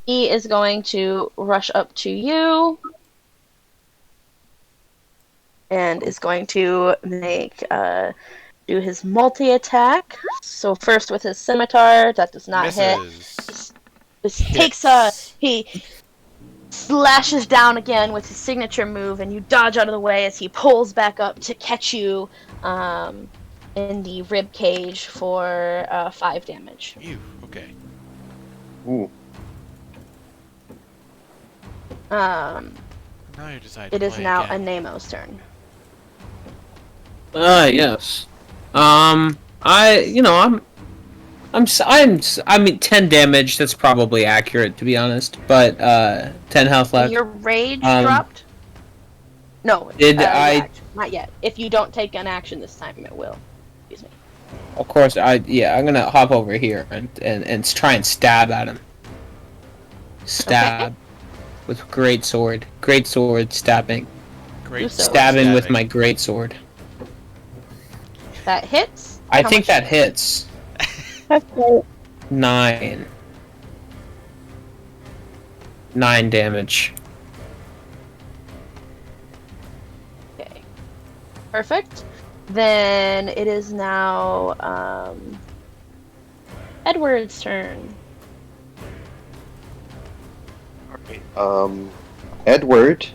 He is going to rush up to you, and is going to make do his multi-attack. So first with his scimitar, that does not hit. Misses. This Hits. takes he slashes down again with his signature move, and you dodge out of the way as he pulls back up to catch you in the rib cage for 5 damage. Ew. Okay. Ooh. Now you decide. It to is play now again. Anemo's turn. Yes. I mean, 10 damage. That's probably accurate, to be honest. But 10 health left. Your rage dropped? No. Did I? Action. Not yet. If you don't take an action this time, it will. Excuse me. Of course, I'm gonna hop over here and try and stab at him. Stab with great sword. Great sword stabbing. Great So- Stabbing with my great sword. That hits? I How think much that damage? hits. That's right. 9. 9 damage. Okay. Perfect. Then it is now Edward's turn. Edward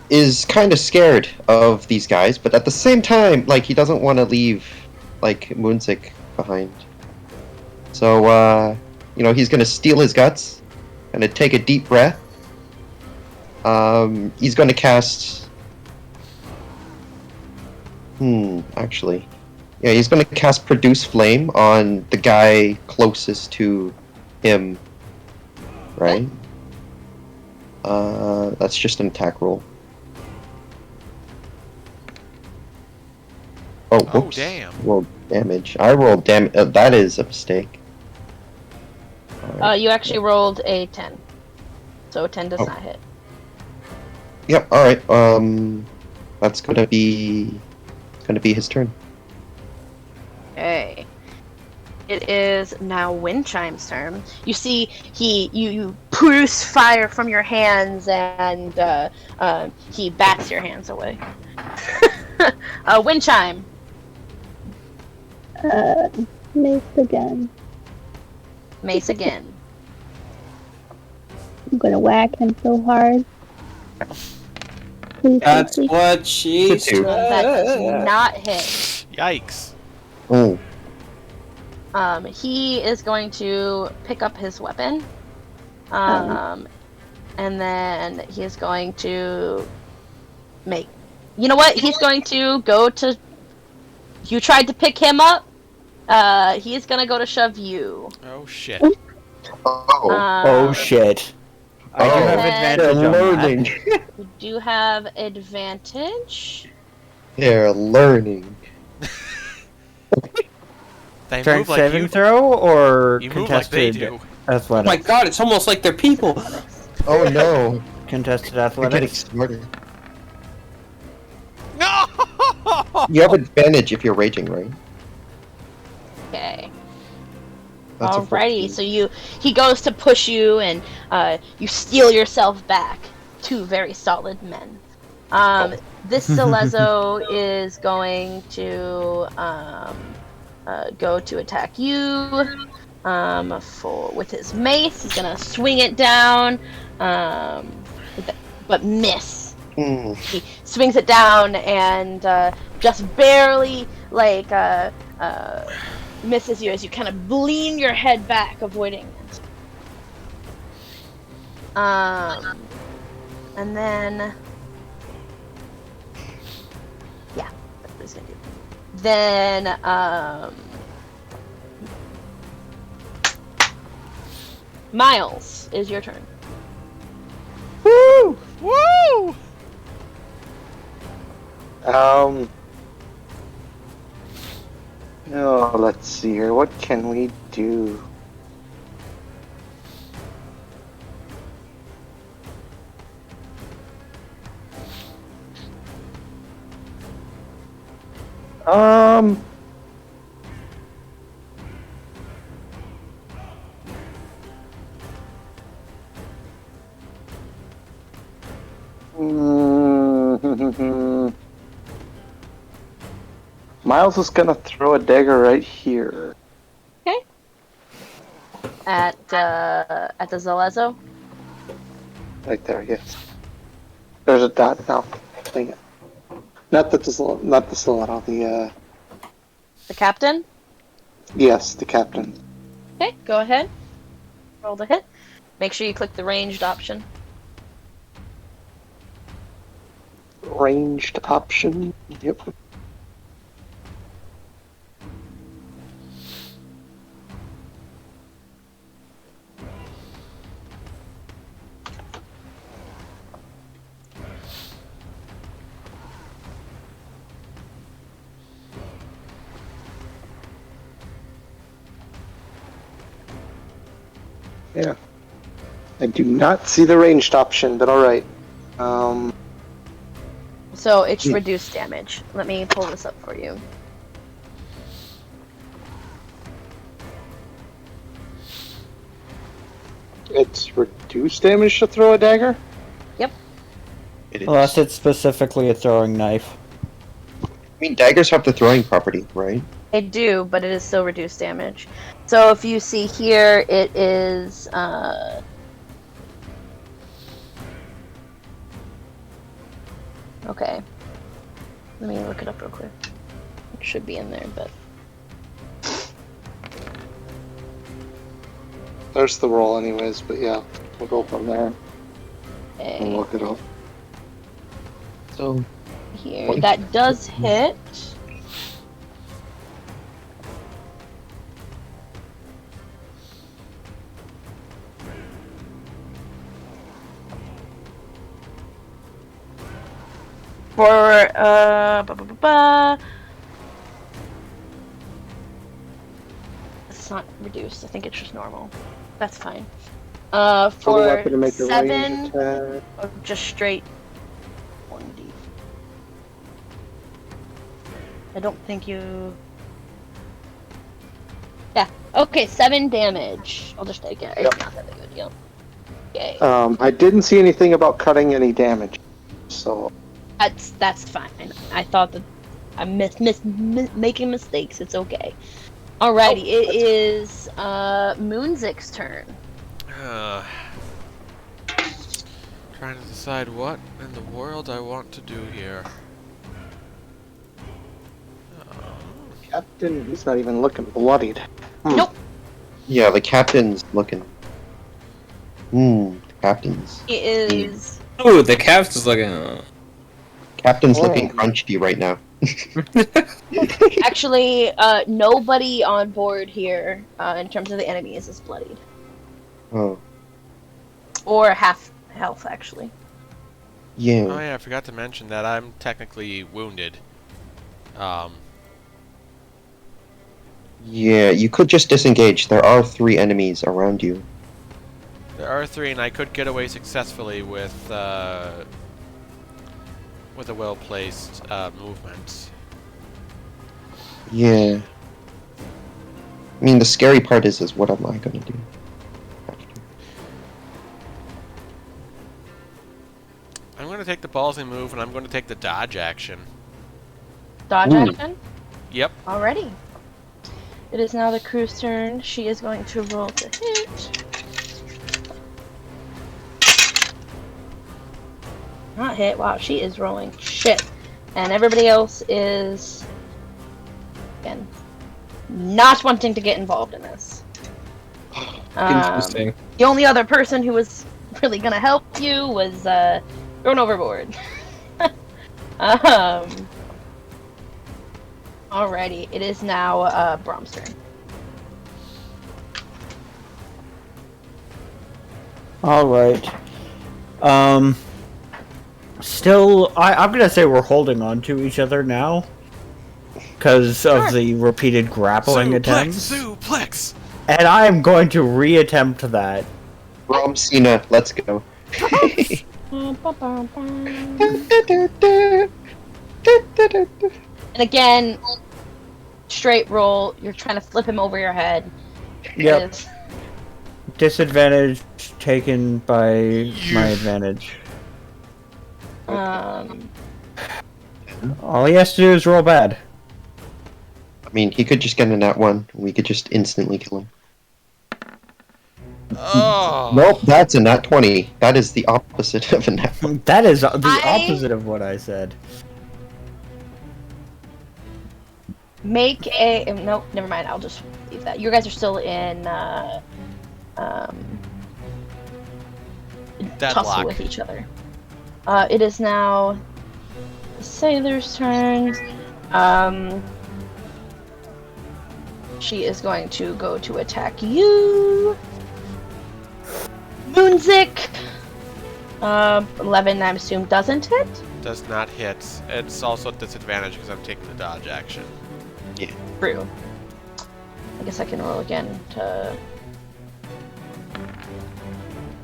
is kind of scared of these guys, but at the same time, like, he doesn't want to leave, like, Moonzik behind. So, he's gonna steal his guts, gonna take a deep breath. He's gonna cast... actually. Yeah, he's gonna cast Produce Flame on the guy closest to him. Right? That's just an attack roll. Oh, whoops. damn. Rolled damage. I rolled damage. That is a mistake. You actually rolled a 10. So 10 does Oh. not hit. Yep, alright. That's gonna be his turn. Okay. It is now Windshine's turn. You see, you produce fire from your hands, and he bats your hands away. Windchime. Mace again. Mace again. I'm gonna whack him so hard. Please, That's please. what she Two. That does not hit. Yikes. Oh. He is going to pick up his weapon. And then he is going to make You know what? He's going to go to. You tried to pick him up. He's gonna go to shove you. Oh shit. Oh, Oh shit. I do have and advantage they're on learning. that. You do have advantage. They're learning. They Strength move like saving you. throw or You move like they contested do. Oh athletics? my god, it's almost like they're people. Oh no, Contested they're getting athletics. smarter. No! You have advantage if you're raging, right? Okay. That's a Alrighty. 14. So he goes to push you, and you steal yourself back. Two very solid men. This Celezo is going to go to attack you. With his mace, he's gonna swing it down, but miss. Hmm. He swings it down and just barely misses you as you kind of lean your head back, avoiding it. And then yeah, that's what he's gonna do. Then Miles, is your turn. Woo! Woo! Oh, let's see here. What can we do? Um. Miles is gonna throw a dagger right here. Okay. At the Zalezo. Right there, yes. There's a dot now. Dang it. Not the stiletto, the The captain. yes, the captain. Okay, go ahead. Roll the hit. Make sure you click the ranged option. Ranged option. Yep. Yeah. I do not see the ranged option, but alright. So it's reduced damage. Let me pull this up for you. It's reduced damage to throw a dagger? Yep. It is. Unless it's specifically a throwing knife. I mean, daggers have the throwing property, right? They do, but it is still reduced damage. So if you see here, it is okay. Let me look it up real quick. It should be in there, but There's the roll anyways, but yeah. We'll go from there and okay. look it up. So, Here, that does hit. For it's not reduced. I think it's just normal. That's fine. For the For weapon to make the range 7, attack. or just straight 1d. I don't think you. Yeah. Okay, 7 damage. I'll just take it. It's not that big of a deal. Okay. I didn't see anything about cutting any damage, so That's fine. I thought that I'm making mistakes. It's okay. Alrighty, it is Moonzik's turn. Trying to decide what in the world I want to do here. Captain, he's not even looking bloodied. Nope. yeah, the captain's looking. The captain's. He is. Ooh, the captain's looking. Captain's looking crunchy right now. Actually, nobody on board here, in terms of the enemies, is bloodied. Oh. Or half health, actually. Yeah. Oh yeah, I forgot to mention that I'm technically wounded. Yeah, you could just disengage. There are 3 enemies around you. There are 3, and I could get away successfully with a well-placed movement. Yeah. I mean, the scary part is what am I gonna do? I'm going to take the ballsy move, and I'm going to take the dodge action. Dodge action? Yep. Alrighty. It is now the crew's turn. She is going to roll to hit. Not hit. Wow, she is rolling shit. And everybody else is, again, not wanting to get involved in this. Interesting. The only other person who was really gonna help you was thrown overboard. Alrighty, it is now Brom's turn. Alright. Still, I'm gonna say we're holding on to each other now. Because of the repeated grappling attempts. Suplex! And I'm going to re-attempt that. Rom Cena, let's go. And again, straight roll. You're trying to flip him over your head. Yep. Disadvantage taken by my advantage. All he has to do is roll bad. I mean, he could just get a nat 1. We could just instantly kill him. Oh. Nope, that's a nat 20. That is the opposite of a nat 1. That is the opposite of what I said. Make a nope. Never mind. I'll just leave that. You guys are still in tussle with each other. It is now the sailor's turn. She is going to go to attack you. Moonzik. 11, I assume, doesn't hit. Does not hit. It's also at disadvantage because I'm taking the dodge action. Yeah. True. I guess I can roll again to.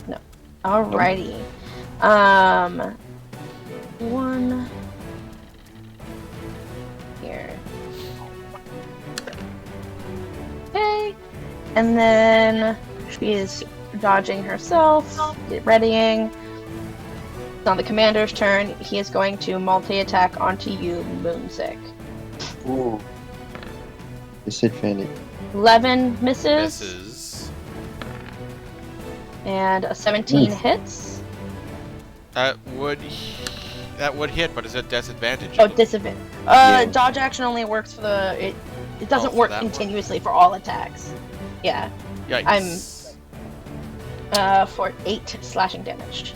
No. Alrighty. One. Here. Okay. And then she is dodging herself, readying. It's on the commander's turn. He is going to multi-attack onto you, Moonzik. Ooh. Disadvantage. 11 misses. Misses. And a 17 hits. That would hit, but is it disadvantage? Oh, disadvantage. Yeah. Dodge action only works for the. It doesn't for work that one. continuously for all attacks. Yeah. Yikes. For 8 slashing damage.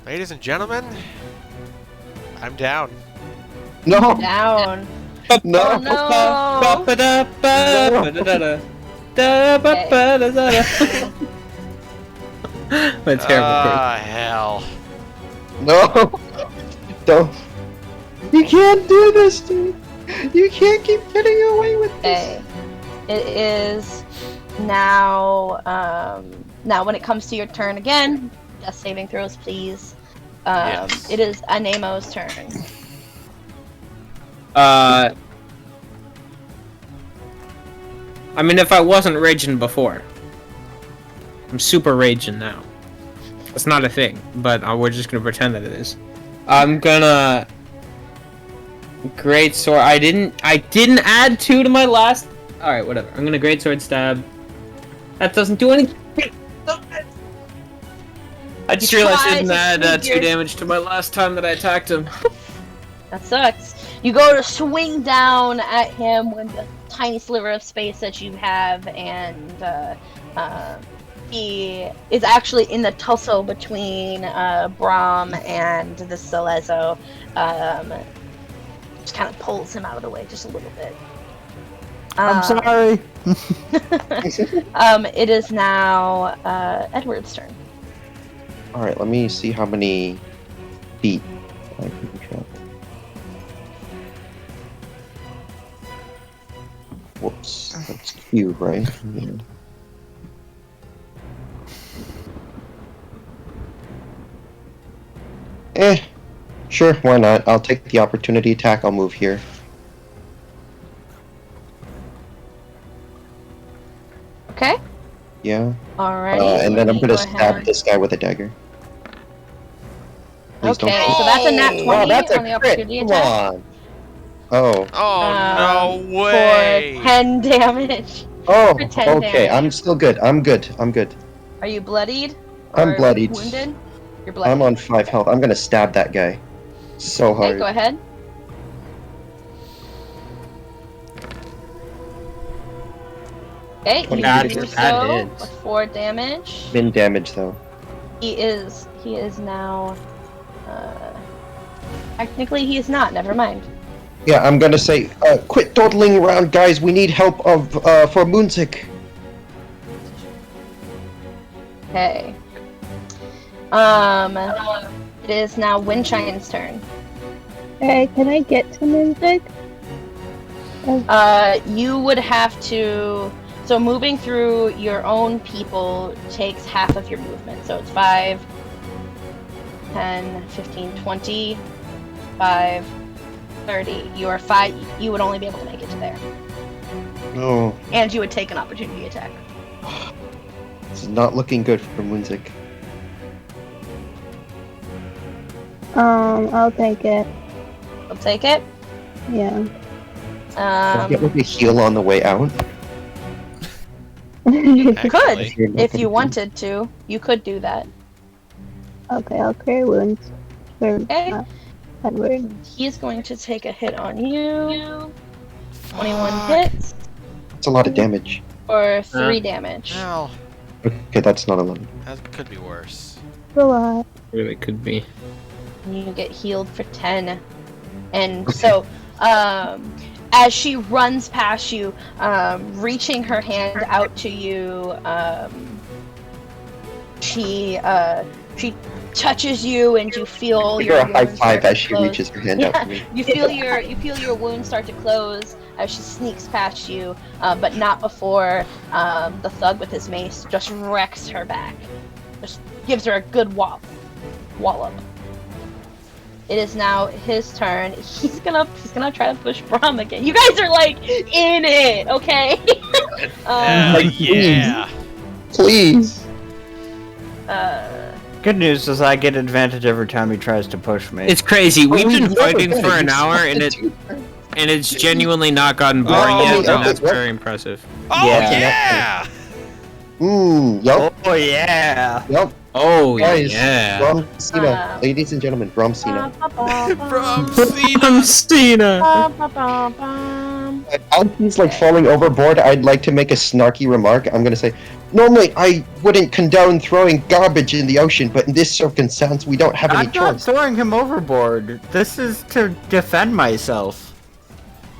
Ladies and gentlemen, I'm down. No! Down. No! Oh no! My terrible Ah, hell. No! Don't. You can't do this, dude! You can't keep getting away with this! Okay. It is now. Now, when it comes to your turn again, death saving throws, please. Yes. It is Anemo's turn. I mean, if I wasn't raging before, I'm super raging now. It's not a thing, but we're just gonna pretend that it is. I'm gonna great sword. I didn't add 2 to my last. All right, whatever. I'm gonna great sword stab. That doesn't do anything. I just realized I didn't add 2 damage to my last time that I attacked him. That sucks. You go to swing down at him with the tiny sliver of space that you have, and he is actually in the tussle between Brahm and the Celezo. Just kind of pulls him out of the way just a little bit. I'm sorry. It is now Edward's turn. Alright, let me see how many feet I can travel. Whoops, that's Q, right? Yeah. Sure, why not? I'll take the opportunity attack, I'll move here. Okay. Yeah. Alrighty. And then I'm gonna go stab ahead. this guy with a dagger. Please don't Okay, shoot. so that's a nat 20 Wow, that's on the a crit! opportunity Come attack. on! Oh. Oh, no way! For 10 damage. Oh, For 10 okay, damage. I'm still good. I'm good. Are you bloodied? I'm Or bloodied. Wounded? You're bloodied. I'm on 5 health. I'm gonna stab that guy. So Okay, hard. go ahead. Okay, you That do is- so that is. with 4 damage. Been damaged though. He is now technically he is not, never mind. Yeah, I'm gonna say, quit dawdling around, guys. We need help for Moonsick. Okay. It is now Winshine's turn. Hey, can I get to music? You would have to. So moving through your own people takes half of your movement. So it's 5, 10, 15, 20, 5, 30. You are 5. You would only be able to make it to there. No, And you would take an opportunity attack. this is not looking good for Moonsick. I'll take it. You'll take it. Yeah. Get like a heal on the way out. You could, Actually. if you wanted to. You could do that. Okay, I'll clear wounds for Okay. Edward. He's going to take a hit on you. 21 Fuck. hits It's a lot of damage. for 3 damage. Ow. Okay, that's not 11. That could be worse. A lot. Really could be. You get healed for 10. And so, as she runs past you, reaching her hand out to you, she touches you, and you feel Give her a high wounds five start to as she close. reaches her hand out to me. You feel your wounds start to close as she sneaks past you, but not before the thug with his mace just wrecks her back. Just gives her a good wallop. It is now his turn. He's gonna try to push Brahm again. You guys are like in it, okay? Yeah. Please! Good news is I get advantage every time he tries to push me. It's crazy. We've we've been never fighting done for it. an You hour, stopped and it's genuinely not gotten boring Oh, yet, no. and that's very impressive. Oh, Yeah. yeah! Yup, Oh yeah! yup. Oh Guys, yeah. Brom Cena. Ladies and gentlemen, Brom Cena. From Cena. I'm Cena. As he's like falling overboard, I'd like to make a snarky remark. I'm gonna say, normally I wouldn't condone throwing garbage in the ocean, but in this circumstance, we don't have any I'm not choice. throwing him overboard. This is to defend myself.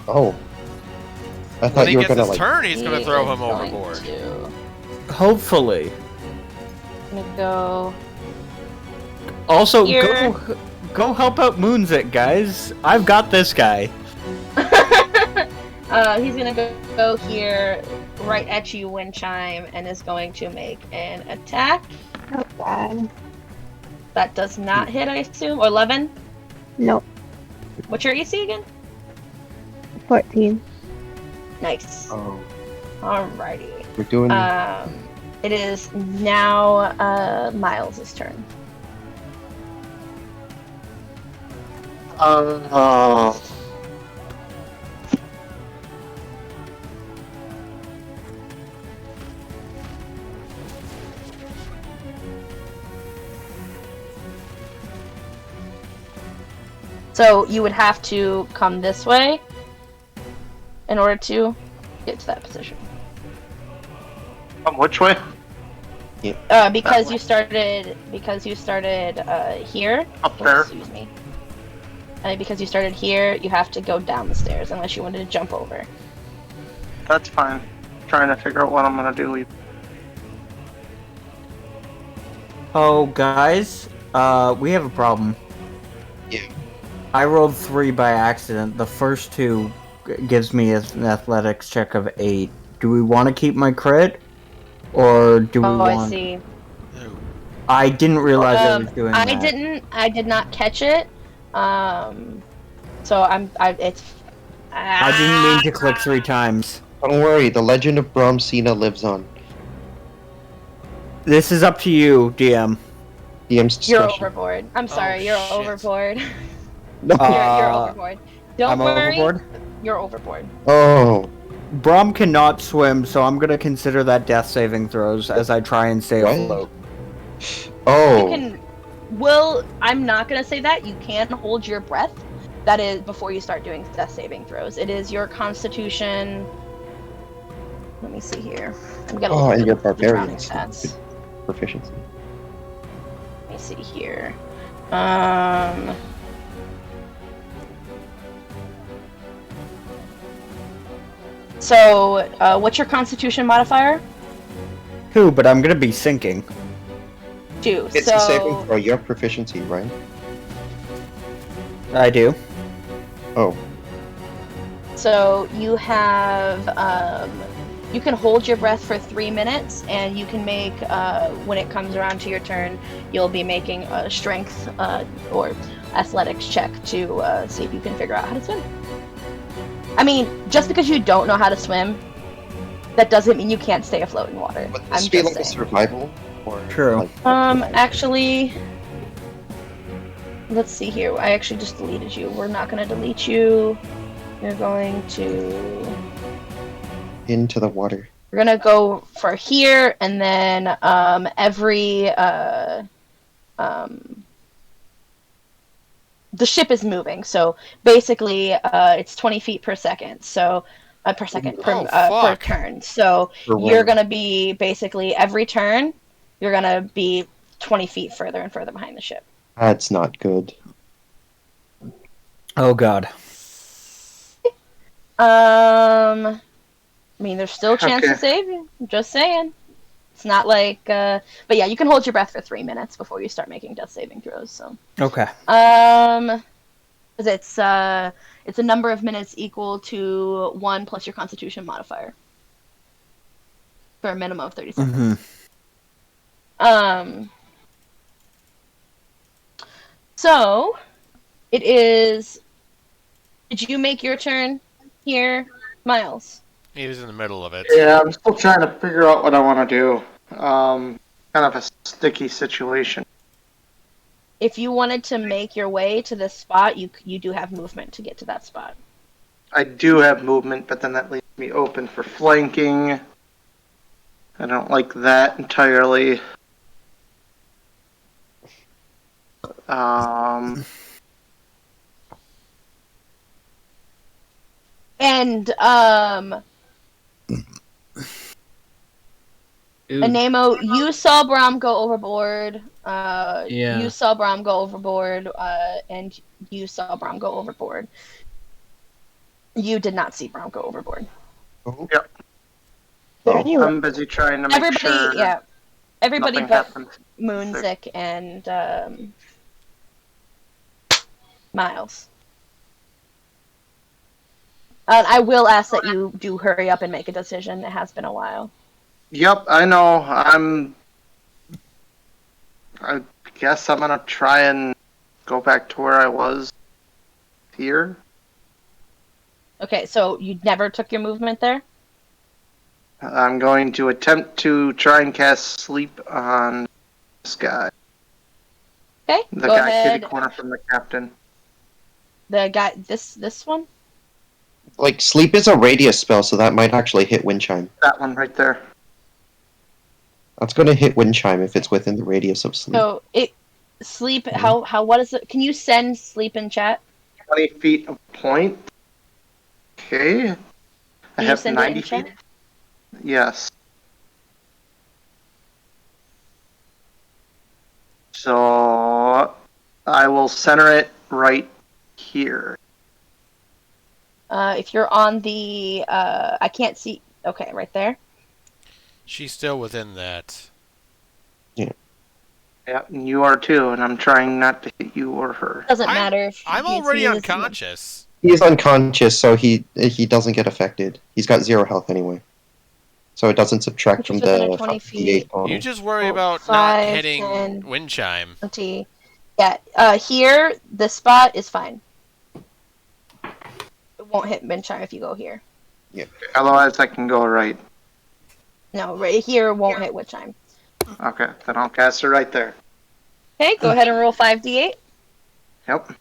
Oh. I When thought he you were gets gonna his like. turn, he's gonna throw him overboard. Hopefully. I'm gonna go. Also, Here. go help out Moonsit, guys. I've got this guy. He's gonna go here, right at you, Windchime, and is going to make an attack. Oh god. That does not hit, I assume. Or 11. Nope. What's your AC again? 14. Nice. Oh, Alrighty. we're doing. It is now Miles' turn. So you would have to come this way in order to get to that position. Which way? Because you started here. Up there. Excuse me. Because you started here, you have to go down the stairs unless you wanted to jump over. That's fine. Trying to figure out what I'm gonna do. Oh, guys, we have a problem. Yeah. I rolled 3 by accident. The first 2 gives me an athletics check of 8. Do we want to keep my crit? Or do we want... I see. I didn't realize I was doing that. I did not catch it. So I didn't mean to click 3 times. Don't worry, the legend of Bromsina lives on. This is up to you, DM. DM's discretion. You're overboard. I'm sorry, you're shit. overboard. No. You're overboard. Don't I'm worry. overboard? You're overboard. Oh. Brom cannot swim, so I'm gonna consider that death saving throws as I try and stay What? afloat. Oh. I'm not gonna say that. You can hold your breath. That is before you start doing death saving throws. It is your constitution. Let me see here. I'm gonna look and at your the drowning barbarians. stats. Proficiency. Let me see here. So, what's your constitution modifier? 2, but I'm gonna be sinking. 2. It's a saving throw. Your proficiency, right? I do. Oh. So you have, you can hold your breath for 3 minutes, and you can make, when it comes around to your turn, you'll be making a strength or athletics check to see if you can figure out how to swim. I mean, just because you don't know how to swim, that doesn't mean you can't stay afloat in water. Would I'm this be just like a saying. survival? Or True. like, Actually, let's see here. I actually just deleted you. We're not going to delete you. You're going to... into the water. We're going to go for here, and then every... the ship is moving, so basically it's 20 feet per second. So... per second, per turn. So you're going to be basically every turn, you're going to be 20 feet further and further behind the ship. That's not good. Oh god. I mean, there's still a chance to save you. I'm just saying. It's not like, but yeah, you can hold your breath for 3 minutes before you start making death saving throws. So. Okay. It's a number of minutes equal to 1 plus your Constitution modifier for a minimum of 30 seconds. Mm-hmm. So it is. Did you make your turn here, Miles? He was in the middle of it. Yeah, I'm still trying to figure out what I want to do. Kind of a sticky situation. If you wanted to make your way to this spot, you do have movement to get to that spot. I do have movement, but then that leaves me open for flanking. I don't like that entirely. And Anemo, you saw Brom go overboard. Yeah. You saw Brom go overboard, and you saw Brom go overboard. You did not see Brom go overboard. Oh. Yep. Anyway. I'm busy trying to make sure everybody nothing but happens. Moonsick and Miles. I will ask that you do hurry up and make a decision. It has been a while. Yep, I know. I guess I'm gonna try and go back to where I was here. Okay, so you never took your movement there? I'm going to attempt to try and cast sleep on this guy. Okay, The go guy ahead. kitty corner from the captain. The guy, this one? Like, sleep is a radius spell, so that might actually hit Winshine. That one right there. That's going to hit Winshine if it's within the radius of sleep. So sleep. What is it? Can you send sleep in chat? 20 feet of point. Okay. I Can you have send it 90 in chat? feet. Yes. I will center it right here. If you're on the, I can't see. Okay, right there. She's still within that. Yeah, and you are too, and I'm trying not to hit you or her. Doesn't matter if I'm he already is- unconscious. He is unconscious, so he doesn't get affected. He's got 0 health anyway. So it doesn't subtract Which from is within the a 20 58 total. You just worry Oh, about 5, not hitting 10. Winshine. 20. Yeah, here, this spot is fine. It won't hit Winshine if you go here. Otherwise, I can go right. No, right here won't hit Winshine. Okay, then I'll cast it right there. Okay, go ahead and roll 5d8. Yep.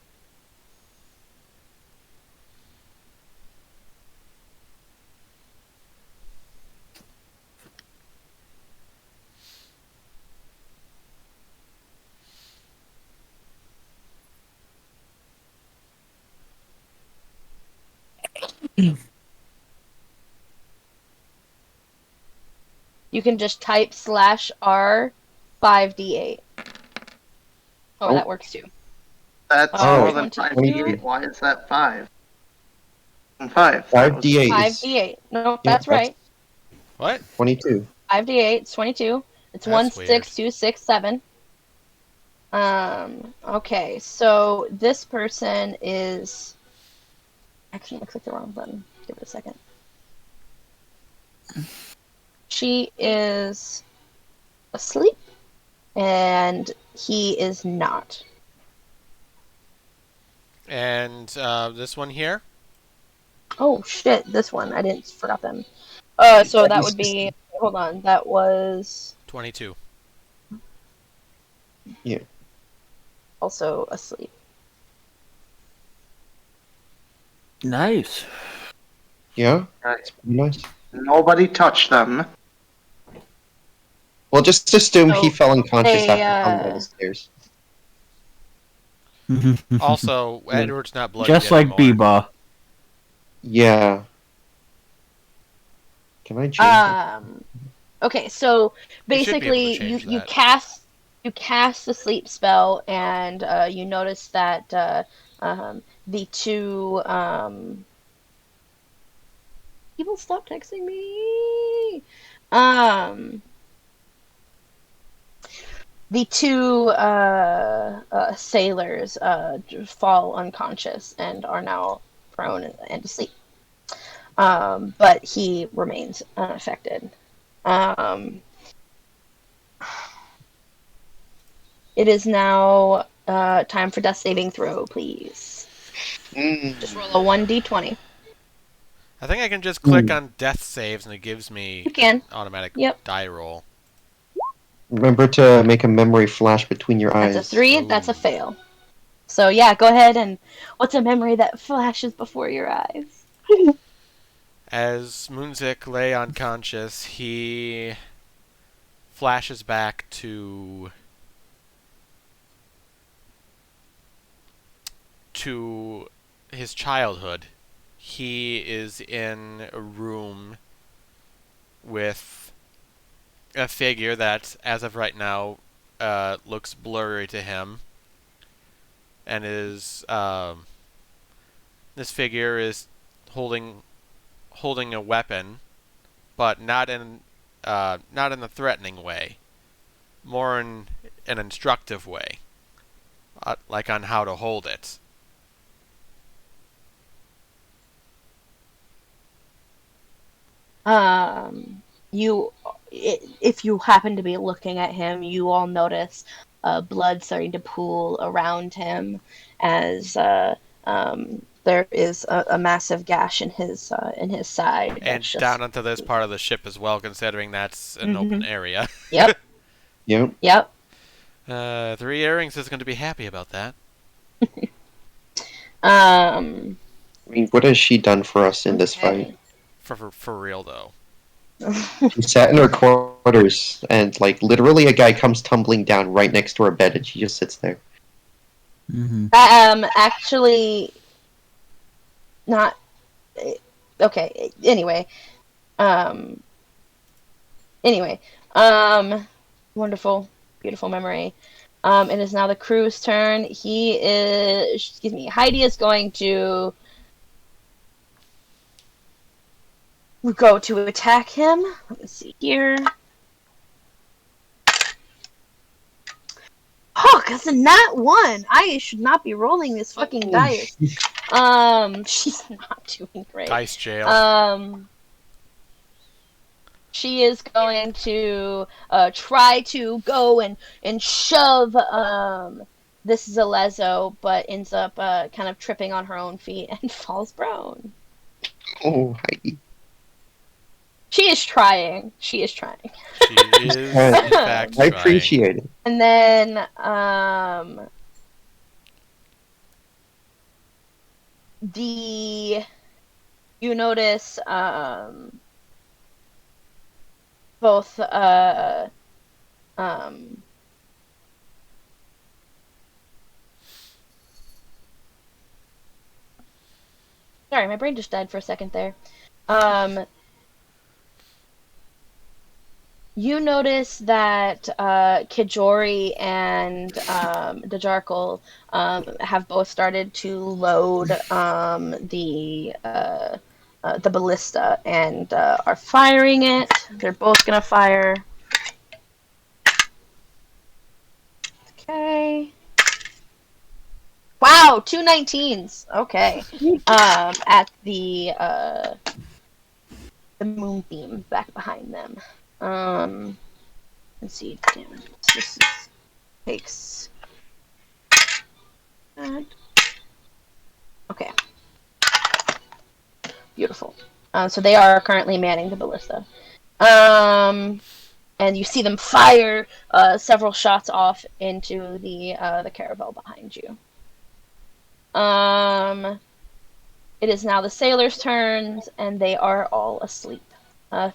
You can just type /R 5d8. Oh, Oh. that works too. That's Oh, more than 22. 5d8. Why is that 5? And 5. 5d8 is 5d8. No, Yeah, that's right. What? 22. 5d8, it's 22. It's That's 1, weird. 6, 2, 6, 7. Okay, so this person is... Actually, I clicked the wrong button. Give it a second. She is asleep, and he is not. And this one here? Oh, shit, this one. I didn't... Forgot them. So that would be... Hold on, that was... 22. also asleep. Nice. Yeah? Right. It's pretty nice. Nobody touch them. Well, just assume he So, fell unconscious they, after falling down the stairs. Also, Edward's not bloody Just like anymore. Beba. Yeah. Can I change that? Okay, so You should be able to basically change you that. cast the sleep spell, and you notice that the two people stop texting me. The two sailors fall unconscious and are now prone and asleep. But he remains unaffected. It is now time for death saving throw, please. Just roll a 1d20. I think I can just click on death saves and it gives me You can. automatic Yep. die roll. Remember to make a memory flash between your eyes. That's a 3. Ooh. That's a fail. So yeah, go ahead and what's a memory that flashes before your eyes? As Moonzik lay unconscious, he flashes back to his childhood. He is in a room with a figure that, as of right now, looks blurry to him, and this figure is holding a weapon, but not in a threatening way, more in an instructive way, like on how to hold it. If you happen to be looking at him, you all notice blood starting to pool around him as there is a massive gash in his side. And that's just- down onto this part of the ship as well, considering that's an open area. Yep. Yep. Yep. 3 Earrings is going to be happy about that. I mean, what has she done for us in this Okay. fight? For real, though. She sat in her quarters, and, like, literally a guy comes tumbling down right next to her bed, and she just sits there. Actually, not okay. Anyway, wonderful, beautiful memory. It is now the crew's turn. Heidi is going to go to attack him. Let me see here. Oh, that's a nat 1. I should not be rolling this fucking dice. She's not doing great. Dice jail. She is going to try to go and shove this Zalezo, but ends up kind of tripping on her own feet and falls prone. Oh, Heidi. She is trying. She is, in fact, I appreciate it. And then you notice both sorry, my brain just died for a second there. You notice that Kijori and Dajarkal have both started to load the ballista and are firing it. They're both gonna fire. Okay. Wow, 2 19s. Okay. At the moonbeam back behind them. Let's see. Damn, this takes. Okay. Beautiful. So they are currently manning the ballista. And you see them fire several shots off into the caravel behind you. It is now the sailors' turns, and they are all asleep.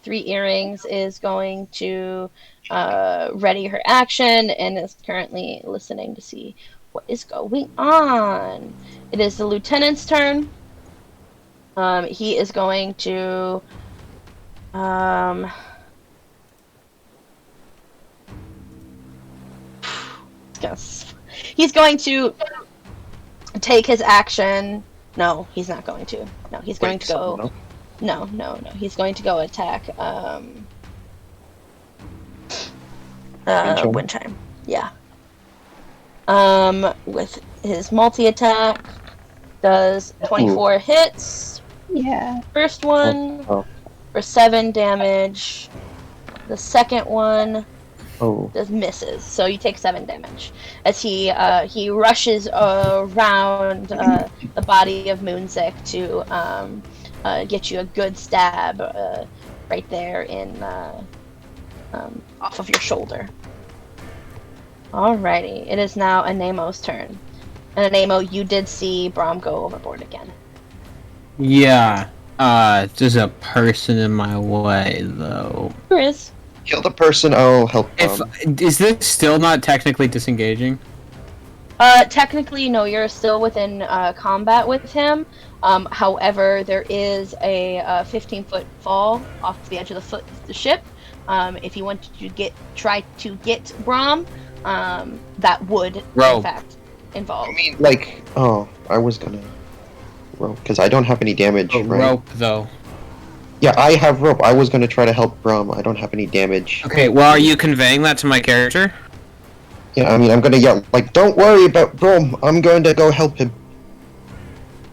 3 Earrings is going to ready her action and is currently listening to see what is going on. It is the lieutenant's turn. He is going to he's going to take his action. No, he's not going to. No, he's going to go. No. He's going to go attack Winshine. Yeah. With his multi-attack, does 24 hits. Yeah. First one for 7 damage. The second one just misses, so you take 7 damage as he rushes around the body of Moonsick to get you a good stab right there in off of your shoulder. Alrighty, it is now Anemo's turn. And Anemo, you did see Brahm go overboard again. Yeah. There's a person in my way, though. There is. Kill the person, I'll help them. Is this still not technically disengaging? Technically, no, you're still within combat with him. However, there is a 15-foot fall off the edge of the ship. If you want to try to get Brahm, that would, in fact, involve. I mean, I was gonna rope, because I don't have any damage, right? Rope, though. Yeah, I have rope. I was gonna try to help Brahm. I don't have any damage. Okay, well, are you conveying that to my character? Yeah, I mean, I'm gonna yell, don't worry about Brahm. I'm going to go help him.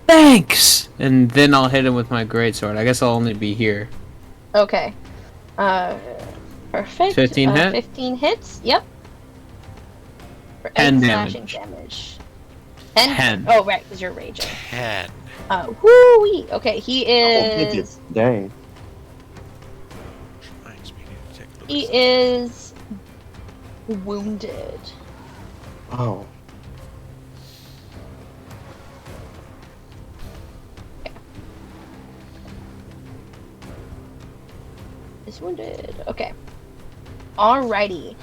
Thanks! And then I'll hit him with my greatsword. I guess I'll only be here. Okay. Perfect. 15 hit? 15 hits, yep. For 10 slashing damage. 10? Oh, right, because you're raging. 10. Woo-wee! Okay, he is... Dang. He is... wounded. Oh. Is wounded. Okay. Alrighty.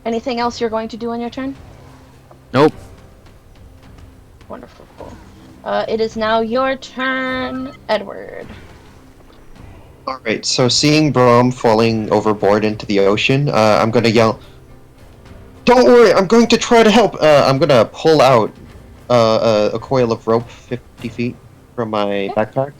Anything else you're going to do on your turn? Nope. Wonderful. Cool. It is now your turn, Edward. Alright, so seeing Brahm falling overboard into the ocean, I'm gonna yell, Don't worry, I'm going to try to help. I'm gonna pull out a coil of rope 50 feet from my backpack.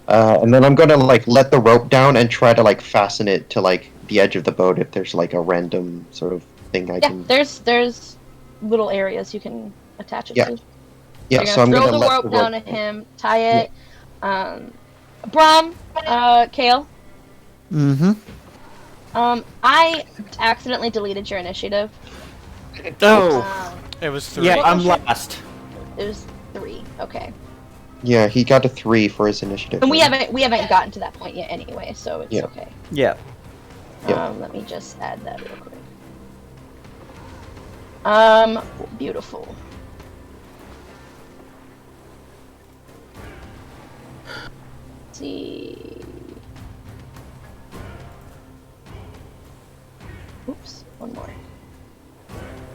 And then I'm gonna like let the rope down and try to like fasten it to like the edge of the boat if there's like a random sort of thing I can. There's little areas you can attach it to. Yeah, You're so I'm throw gonna the let rope the down rope to him, tie it. Brom, Kale. Mm-hmm. I accidentally deleted your initiative. Oh. It was 3. Yeah, What I'm was your- last. It was 3. Okay. Yeah, he got a 3 for his initiative. And we haven't gotten to that point yet anyway, so it's okay. Yeah. Yeah. Let me just add that real quick. Beautiful. Let's see. Oops, one more.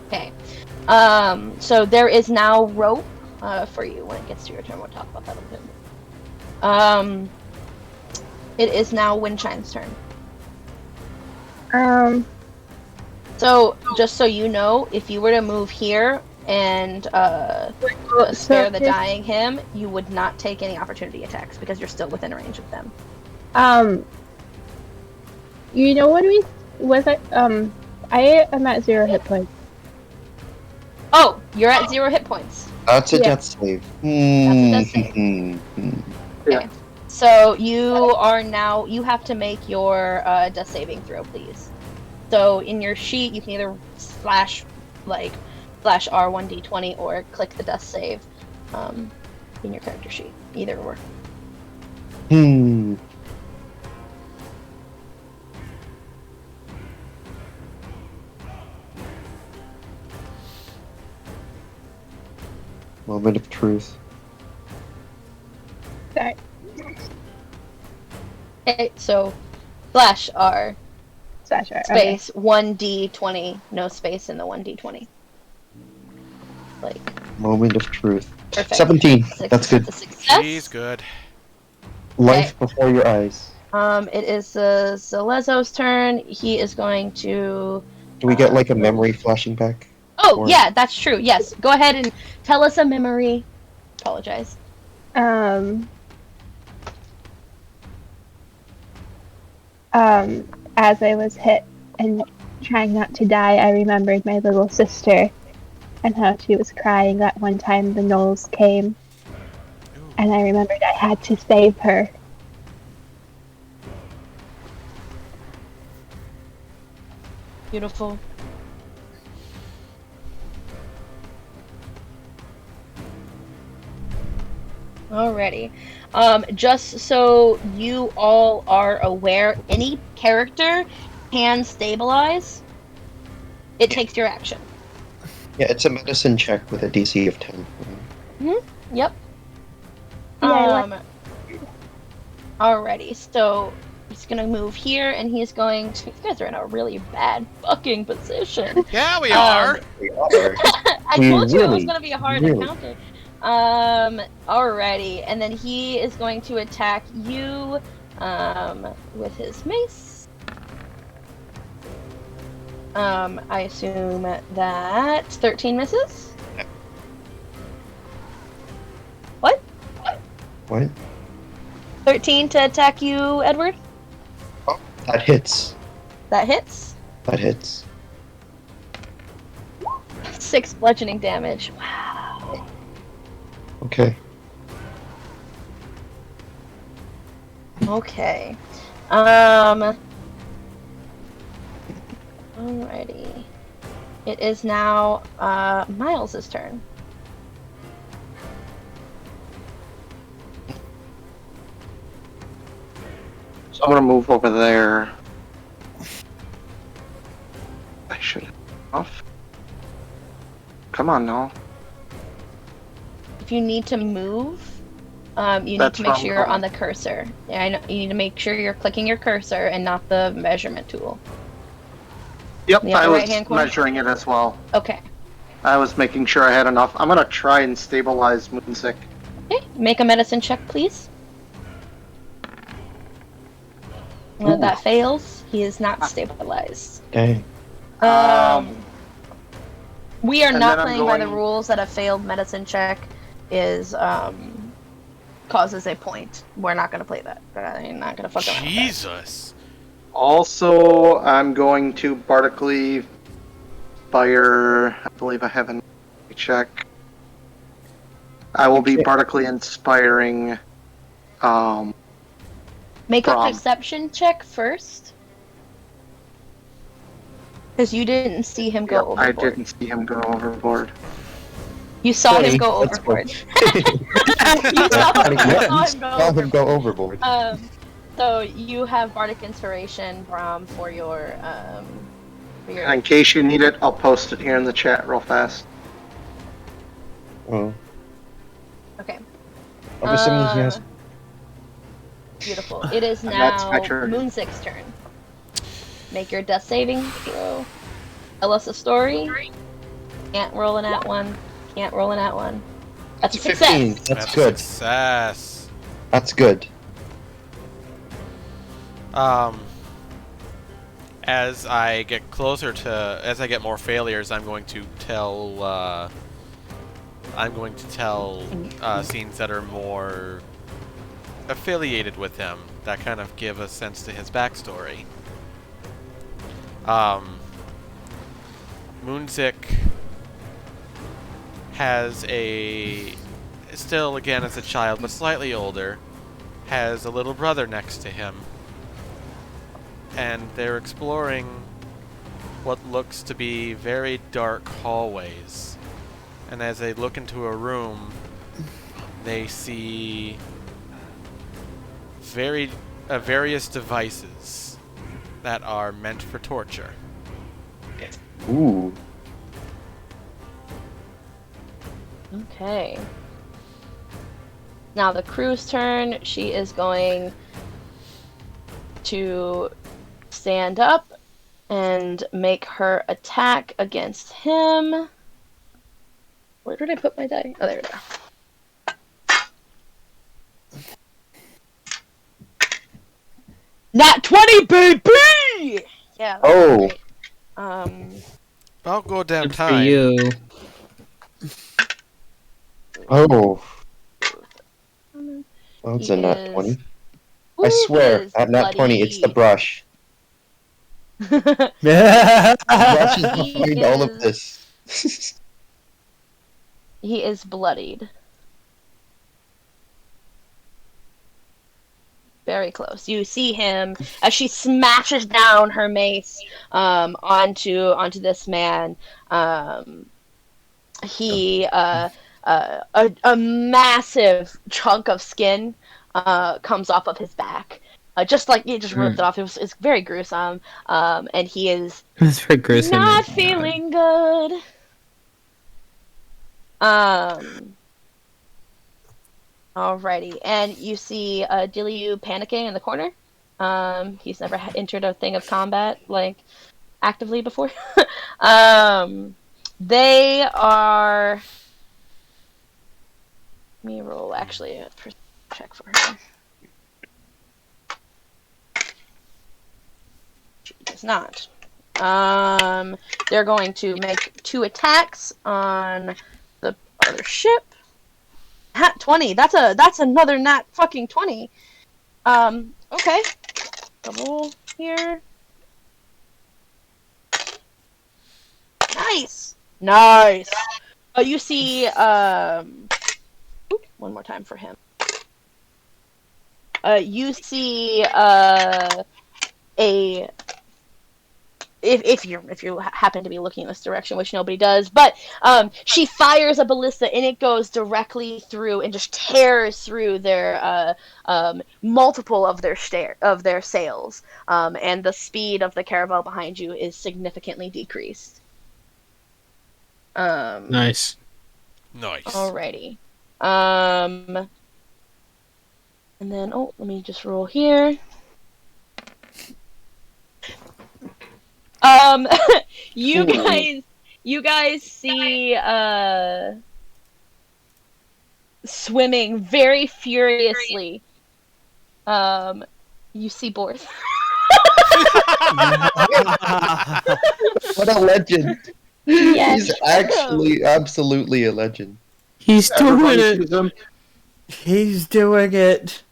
Okay. So there is now rope for you when it gets to your turn. We'll talk about that a little bit. It is now Winshine's turn. So, just so you know, if you were to move here and spare the dying him, you would not take any opportunity attacks because you're still within range of them. You know when we was it? I am at 0 hit points. Oh, you're at 0 hit points. That's a Yeah. death save. That's a death save. Okay. So you have to make your death saving throw, please. So in your sheet, you can either slash R1d20 or click the death save in your character sheet. Either or. Moment of truth. Sorry. Okay, so slash R Slash R. space 1d20, no space in the 1d20. Moment of truth. Perfect. 17. That's good. A success. She's good. Life before your eyes. It is Zalezo's turn. He is going to. Do we get like a memory flashing back? Oh, Or- yeah, that's true. Yes. Go ahead and tell us a memory. Apologize. As I was hit and trying not to die, I remembered my little sister and how she was crying that one time the gnolls came. And I remembered I had to save her. Beautiful. Alrighty. Just so you all are aware, any character can stabilize. It takes your action. Yeah, it's a medicine check with a DC of 10. Yep. Yeah, Alrighty, so he's gonna move here, and he's going to. You guys are in a really bad fucking position. Yeah, we are. We are. I told you it was Really, gonna be a hard really. encounter. Alrighty, and then he is going to attack you, with his mace. I assume that 13 misses. What? What? 13 to attack you, Edward? Oh, that hits. That hits. That hits. 6 bludgeoning damage. Wow. Okay. Okay. Alrighty. It is now Miles' turn. So I'm gonna move over there. I should have off. Come on now. If you need to move, you need That's to make where sure I'm you're going. on the cursor. Yeah, I know, you need to make sure you're clicking your cursor and not the measurement tool. Yep, The I upper was right-hand corner? measuring it as well. Okay. I was making sure I had enough. I'm gonna try and stabilize Moonsick. Okay, make a medicine check, please. That fails. He is not stabilized. Dang. Um, We are And not then I'm playing by the going- rules that a failed medicine check is causes a point. We're not gonna play that. I'm not gonna fuck around with that. Jesus. Also, I'm going to bardically fire. I believe I have a check. I will be bardically inspiring. Make a Brom. perception check first. Because you didn't see him go overboard. I didn't see him go overboard. You saw him 20, go let's go. overboard. you saw him go overboard. So you have bardic inspiration, Brom, for your In case you need it, I'll post it here in the chat real fast. Oh, Okay. I'm assuming he has. Beautiful. It is And that's now my turn. Moonzic's turn. Make your death saving throw. Tell us a story. Can't roll an at one. Can't roll an at one. That's a 15. success. That's good. Success. That's good. As I get closer to, as I get more failures, I'm going to tell scenes that are more affiliated with him, that kind of give a sense to his backstory. Moonzik has still again as a child, but slightly older, has a little brother next to him. And they're exploring what looks to be very dark hallways. And as they look into a room, they see various devices that are meant for torture. Ooh. Okay. Now the crew's turn. She is going to stand up and make her attack against him. Where did I put my die? Oh, there we go. Nat 20, baby! Yeah. Oh. Great. About goddamn Good for time. you. Oh. He That's a nat is- 20. Who I swear, is at nat 20, it's the bloody- brush. The brush is He behind all of is- this. He is bloodied. Very close. You see him as she smashes down her mace onto this man. He a massive chunk of skin comes off of his back. Just like he just ripped it off. It's very gruesome. And he is It's very gruesome. not feeling good. Alrighty, and you see Dilliu panicking in the corner. He's never entered a thing of combat like actively before. They are. Let me roll actually a check for her. She does not. They're going to make 2 attacks on the other ship. Nat 20. That's another nat fucking 20. Okay. Double here. Nice. Nice. You see one more time for him. You see if you happen to be looking in this direction, which nobody does, but she fires a ballista and it goes directly through and just tears through their multiple of their sails, and the speed of the caravel behind you is significantly decreased. Nice. Nice. Alrighty. And then let me just roll here. You guys see swimming very furiously. You see Borth. What a legend. Yes. He's actually absolutely a legend. He's doing Everybody it. sees him. He's doing it.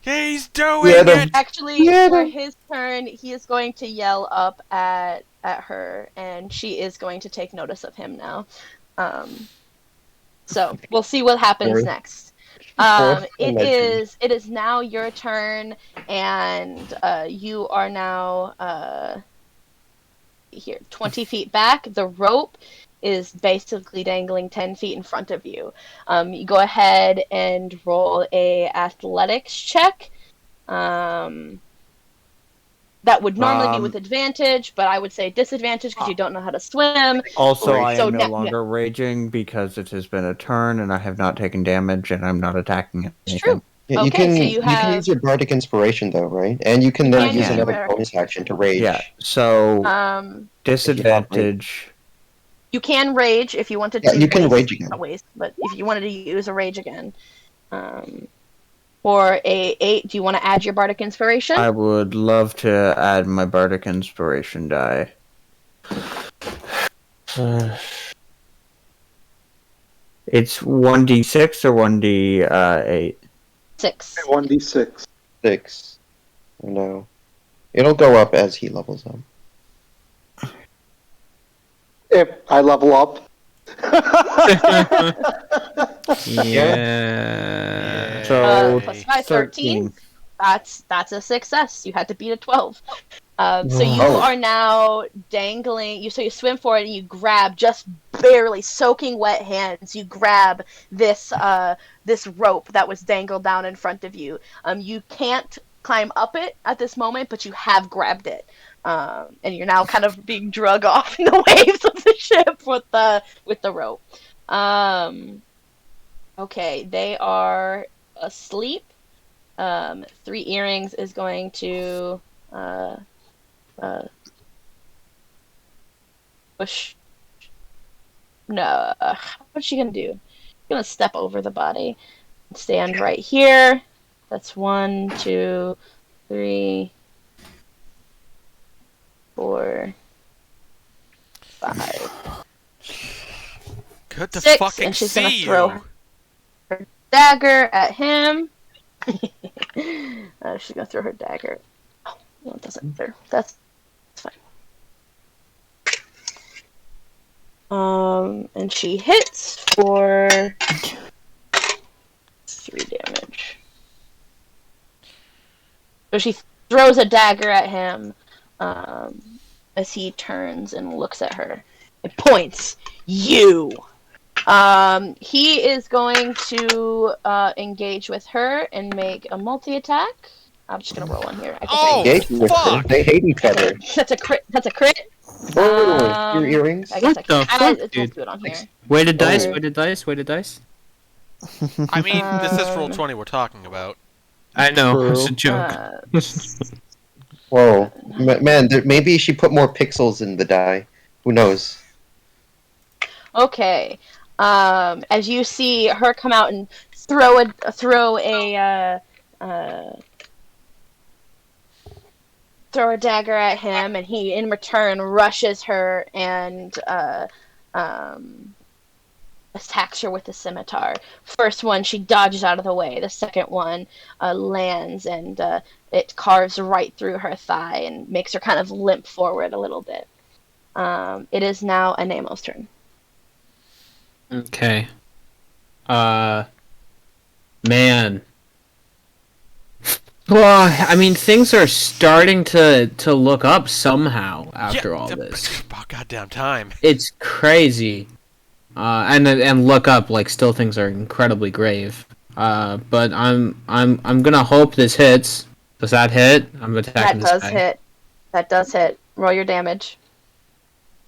He's doing Yeah, it! Actually, Yeah, for the- his turn, he is going to yell up at her, and she is going to take notice of him now. So we'll see what happens Fourth. next. Fourth It legend. is now your turn, and you are now here 20 feet back. The rope is basically dangling 10 feet in front of you. You go ahead and roll a athletics check. That would normally be with advantage, but I would say disadvantage because you don't know how to swim. Also, I So am no ne- longer raging because it has been a turn and I have not taken damage and I'm not attacking anything. It's true. Yeah, Okay, so you you can have- use your bardic inspiration though, right? And you can then can use use another your- bonus action to rage. Yeah, so disadvantage. You can rage if you wanted Yeah, to. you can waste- rage again. Not waste, but if you wanted to use a rage again. For a 8, do you want to add your bardic inspiration? I would love to add my bardic inspiration die. It's 1d6 or 1d8? 6. 1d6. 6. No. It'll go up as he levels up. If I level up. Yeah. So Plus 5, 13. That's a success. You had to beat a 12. So you Whoa. are now dangling. So you swim for it and you grab, just barely soaking wet hands. You grab this this rope that was dangled down in front of you. You can't climb up it at this moment, but you have grabbed it. And you're now kind of being drug off in the waves of the ship with the rope. Okay, they are asleep. 3 Earrings is going to push. No, what's she gonna do? She's gonna step over the body, stand right here. That's 1, 2, 3, 4, 5, Good to 6, fucking and she's see gonna you. throw her dagger at him. She's gonna throw her dagger. Oh, no, it doesn't matter. That's fine. And she hits for 3 damage. So she throws a dagger at him as he turns and looks at her. It points. You! He is going to engage with her and make a multi-attack. I'm just gonna roll one here. I can Oh, Engage with her. fuck! They hate each other. That's a crit. That's a crit. Oh, your earrings? I guess What the fuck, let's dude? do it on here. Weighted dice, Oh. weighted dice, weighted dice. I mean, this is roll 20 we're talking about. I know, it's a True. joke. Whoa. Man, maybe she put more pixels in the die. Who knows? Okay. As you see her come out and throw a dagger at him, and he in return rushes her and attacks her with a scimitar. First one, she dodges out of the way. The second one lands and it carves right through her thigh and makes her kind of limp forward a little bit. It is now Anemo's turn. Okay. Man. Well, I mean, things are starting to look up somehow after all this. About goddamn time. It's crazy. And look up, like, still things are incredibly grave. But I'm gonna hope this hits. Does that hit? I'm attacking That this does guy. hit. That does hit. Roll your damage.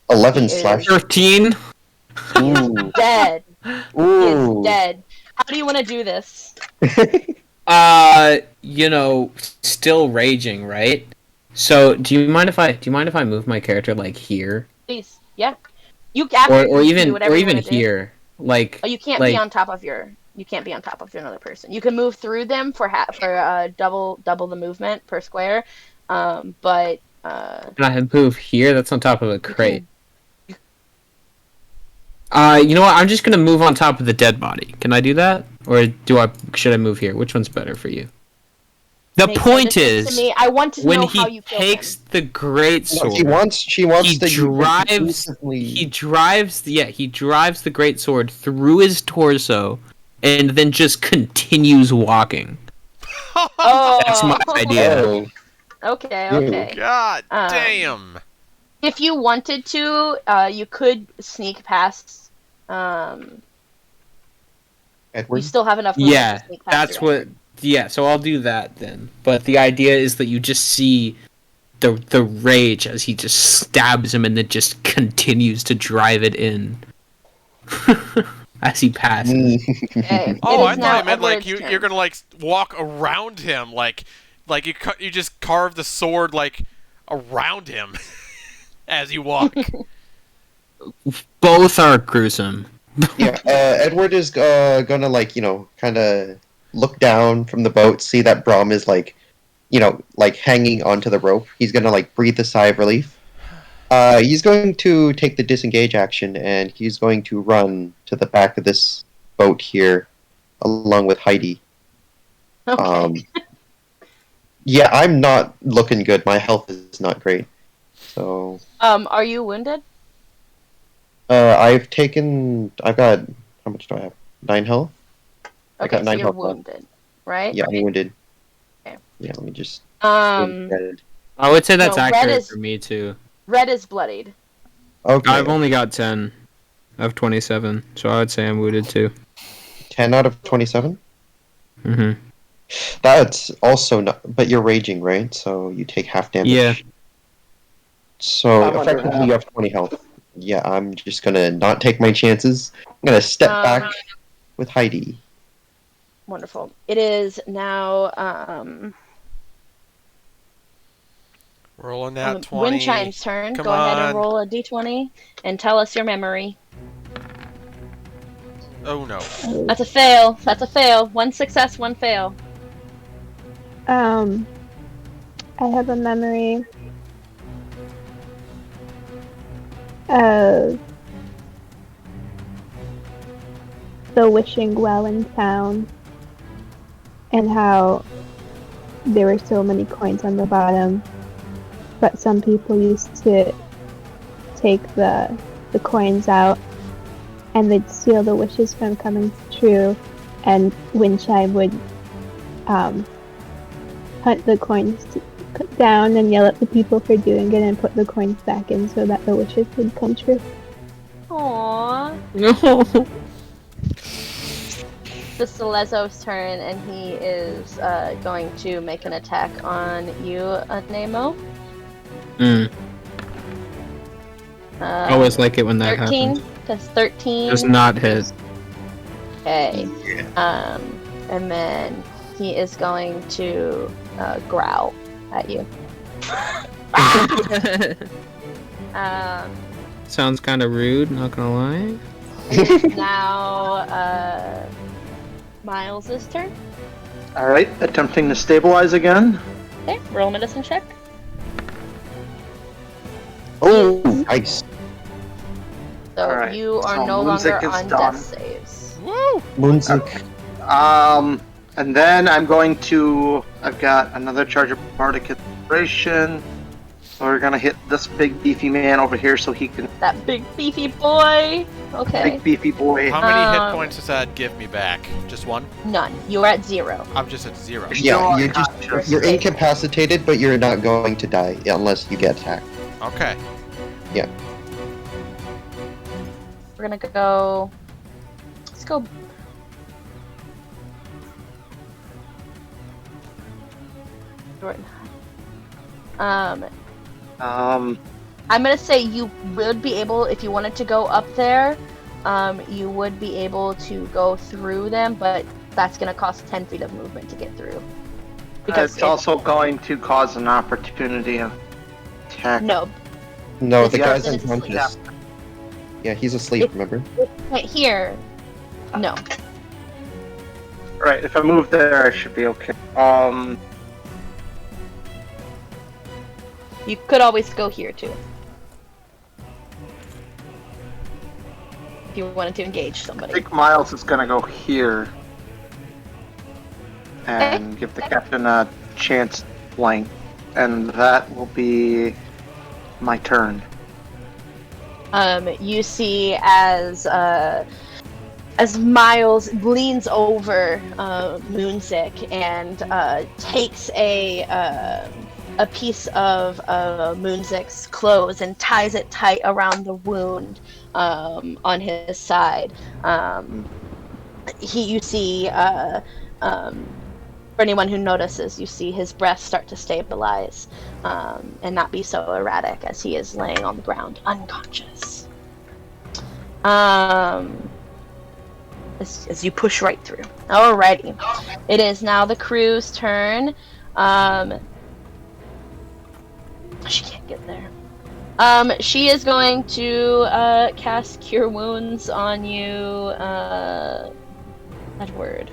11 He is- slash. 13. Ooh. Dead. He Ooh. is dead. How do you want to do this? Still raging, right? So, do you mind if I move my character like here, Please. Yeah. You or absolutely can do even whatever you wanna do. here? Like, Oh, you can't like- be on top of your. You can't be on top of another person. You can move through them for double the movement per square, but can I move here? That's on top of a crate. You know what? I'm just gonna move on top of the dead body. Can I do that, or should I move here? Which one's better for you? The Make point decisions is, to me. I want to when know how he you kill takes him. the great No, sword, she wants he to drives. He drives. Yeah, he drives the great sword through his torso, and then just continues walking. Oh, That's my idea. Oh, Okay, Ew. okay. God Um, damn. If you wanted to, you could sneak past. You Edward. still have enough movement Yeah, to sneak past. that's your what. Yeah, so I'll do that then. But the idea is that you just see the rage as he just stabs him and then just continues to drive it in as he passes. Okay, Oh, it I is thought now you meant like Edward's you're turn. gonna like walk around him, like you just carve the sword like around him as you walk. Both are gruesome. Yeah, Edward is gonna like kind of look down from the boat, see that Brom is like like hanging onto the rope. He's gonna like breathe a sigh of relief. He's going to take the disengage action, and he's going to run to the back of this boat here, along with Heidi. Okay. Yeah, I'm not looking good. My health is not great. So, Are you wounded? I've got, how much do I have? 9 health? I Okay, got so 9 you're health left. wounded, right? Yeah, I'm wounded. Okay. Yeah, let me just. I would say that's No, red accurate is- for me too. Red is bloodied. Okay. I've only got 10 of 27, so I would say I'm wounded too. 10 out of 27? Mm-hmm. That's also not. But you're raging, right? So you take half damage. Yeah. So I'm under effectively, half. you have 20 health. Yeah, I'm just gonna not take my chances. I'm gonna step back with Heidi. Wonderful. It is now Rolling that 20. Windshine's turn. Come Go ahead on. and roll a d20 and tell us your memory. Oh no. That's a fail. That's a fail. One success, one fail. I have a memory of the wishing well in town and how there were so many coins on the bottom, but some people used to take the coins out and they'd steal the wishes from coming true, and Winshine would hunt the coins down and yell at the people for doing it and put the coins back in so that the wishes would come true. Aww. No. This is Lezo's turn, and he is going to make an attack on you, Nemo. I always like it when that 13. happens. That's 13. Does not hit. Okay. And then he is going to growl at you. Sounds kind of rude, not gonna lie. It is now Miles' turn. Alright, attempting to stabilize again. Okay, roll a medicine check. Oh, nice. So Alright, you are so no music longer is on done. death saves. Woo! Moonsick. And then I'm going to. I've got another charge of Bardic Inspiration. So we're gonna hit this big beefy man over here so he can. That big beefy boy. Okay. Big beefy boy. How many hit Um, points does that give me back? Just one? None. You are at 0. I'm just at 0. Yeah, you're Unconscious. you're incapacitated, but you're not going to die unless you get attacked. Okay. We're gonna go. Let's go. Um, I'm gonna say you would be able, if you wanted to go up there, you would be able to go through them, but that's gonna cost 10 feet of movement to get through. it's also going to cause an opportunity attack. No, No, This the guy's person is asleep. unconscious. Yeah, he's asleep. Remember? right here. No. Right, if I move there, I should be okay. You could always go here too. if you wanted to engage I somebody. think Miles is gonna go here and give the captain a chance to flank, and that will be my turn. You see as Miles leans over Moonsick and takes a piece of Moonsick's clothes and ties it tight around the wound on his side. You see, for anyone who notices, you see his breath start to stabilize and not be so erratic as he is laying on the ground, unconscious. As you push right through. Alrighty. It is now the crew's turn. She can't get there. She is going to cast Cure Wounds on you. Edward.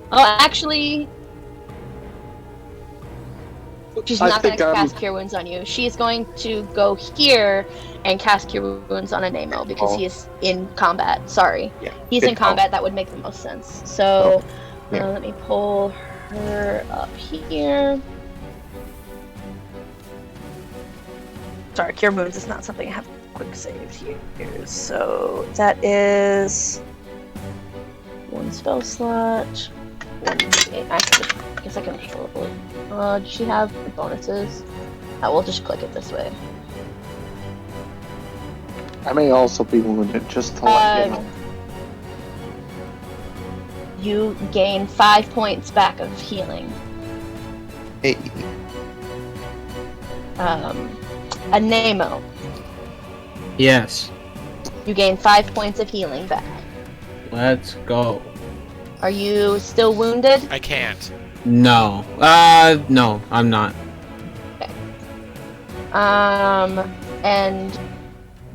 Oh, actually, she's not going to cast Cure Wounds on you. She's going to go here and cast Cure Wounds on Anemo because he is in combat. Sorry. Yeah, He's in combat. That would make the most sense. So, let me pull her up here. Sorry, Cure Wounds is not something I have quick saved here. So, that is one spell slot. I guess I can control it. Does she have bonuses? I will just click it this way. I may also be wounded, just to let you know. You gain 5 points back of healing. Hey. Anemo, Yes. you gain 5 points of healing back. Let's go. Are you still wounded? I can't. No. No, I'm not. And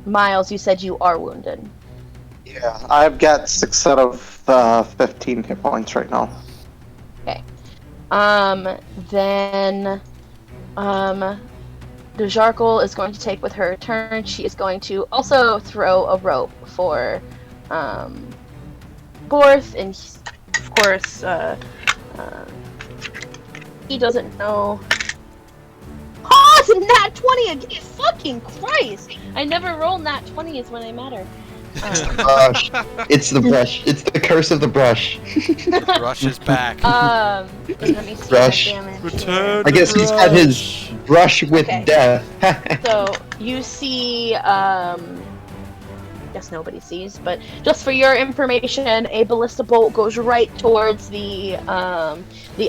Miles, you said you are wounded. Yeah, I've got 6 out of 15 hit points right now. Okay. Then, Dejarkle is going to take with her turn. She is going to also throw a rope for, Borth, and of course, he doesn't know. Oh, it's a nat 20 again! Fucking Christ! I never roll nat 20s when they matter. Brush. It's the brush. It's the curse of the brush. The brush is back. Let me see Brush. my damage. Return I guess he's had his brush with Okay. death. So you see, guess nobody sees, but just for your information, a ballista bolt goes right towards the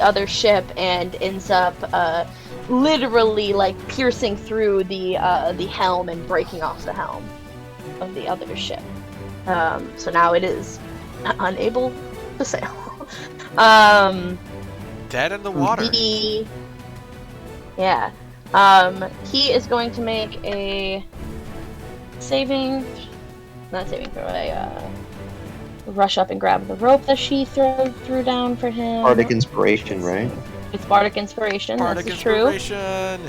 other ship and ends up literally like piercing through the helm and breaking off the helm of the other ship. So now it is unable to sail. Dead in the water. He is going to make a not saving throw, rush up and grab the rope that she threw down for him. Bardic inspiration, right? It's Bardic Inspiration, Bardic that's true. inspiration.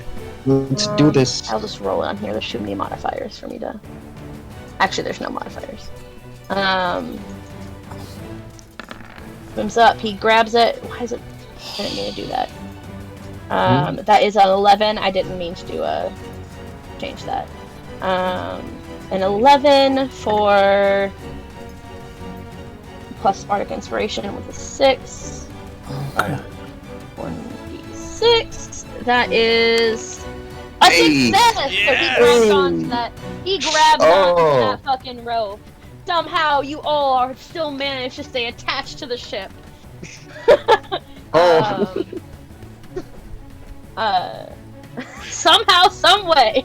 Let's do this. I'll just roll it on here. There's too many modifiers for me to... Actually, there's no modifiers. Swims up, he grabs it. Why is it... I didn't mean to do that. That is an 11. I didn't mean to change that. An 11 for plus Bardic Inspiration with a 6. 1d6. That is a success! So he grabs onto that. He grabs onto that fucking rope. Somehow you all are still managed to stay attached to the ship. Somehow, some way.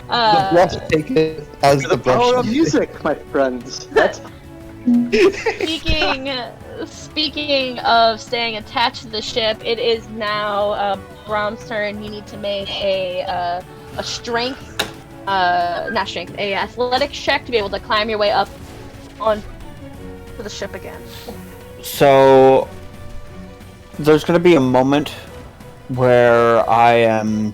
The brush take it as the brush. Power of music, my friends. That's Speaking of staying attached to the ship, it is now Brahm's turn. You need to make a strength, not strength, a athletics check to be able to climb your way up on to the ship again. So there's gonna be a moment where I am